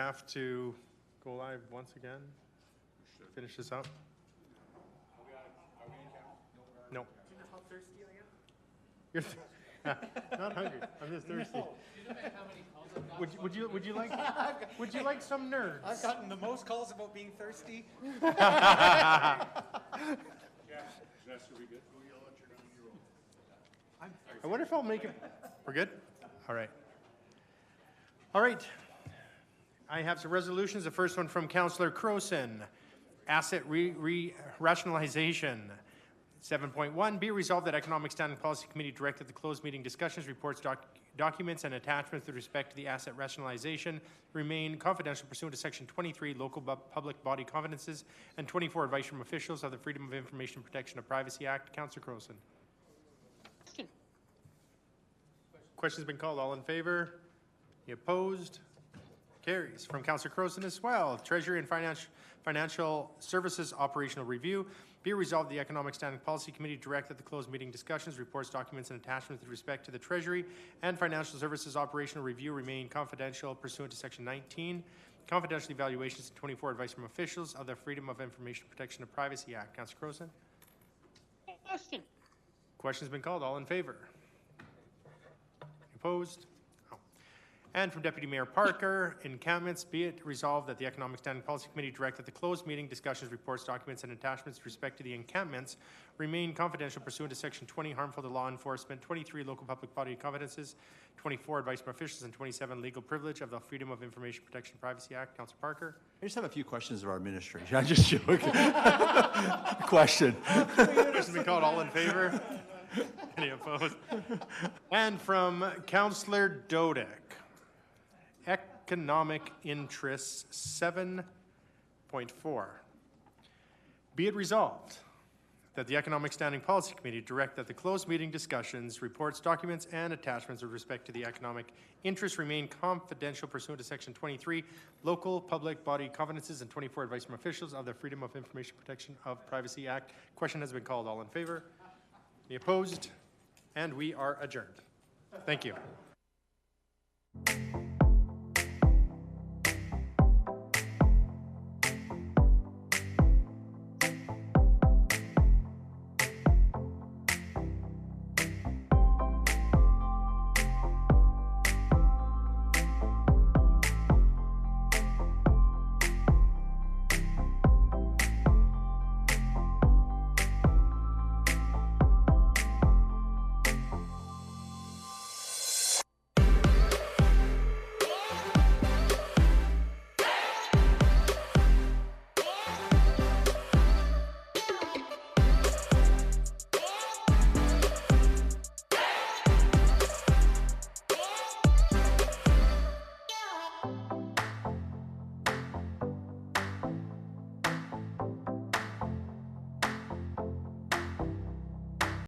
have to go live once again? Finish this up? No. You're not hungry. I'm just thirsty. Would you like some nerds? I've gotten the most calls about being thirsty. I wonder if I'll make it. We're good? All right. All right. I have some resolutions. The first one from Councillor Croson. Asset rationalization. 7.1, be resolved that Economic Standing Policy Committee directed the closed meeting discussions, reports, documents, and attachments with respect to the asset rationalization remain confidential pursuant to Section 23, Local Public Body Confidences, and 24, Advice from Officials of the Freedom of Information and Protection of Privacy Act. Councillor Croson. Question's been called. All in favor? Any opposed? Carries. From Councillor Croson as well. Treasury and Financial Services Operational Review. Be resolved, the Economic Standing Policy Committee direct that the closed meeting discussions, reports, documents, and attachments with respect to the Treasury and Financial Services Operational Review remain confidential pursuant to Section 19, Confidential Evaluations, and 24, Advice from Officials of the Freedom of Information Protection of Privacy Act. Councillor Croson? Question. Question's been called. All in favor? Opposed? No. And from Deputy Mayor Parker, encampments, be it resolved that the Economic Standing Policy Committee direct that the closed meeting discussions, reports, documents, and attachments with respect to the encampments remain confidential pursuant to Section 20, harmful to law enforcement, 23, local public body confidences, 24, advice from officials, and 27, legal privilege of the Freedom of Information Protection and Privacy Act. Councillor Parker? I just have a few questions of our administration. I just joke. Question. Question's been called. All in favor? Any opposed? And from Councillor Dodick. Economic interests 7.4. Be it resolved that the Economic Standing Policy Committee direct that the closed meeting discussions, reports, documents, and attachments with respect to the economic interests remain confidential pursuant to Section 23, Local Public Body Confidences, and 24, Advice from Officials of the Freedom of Information Protection of Privacy Act. Question has been called. All in favor? Any opposed? And we are adjourned. Thank you.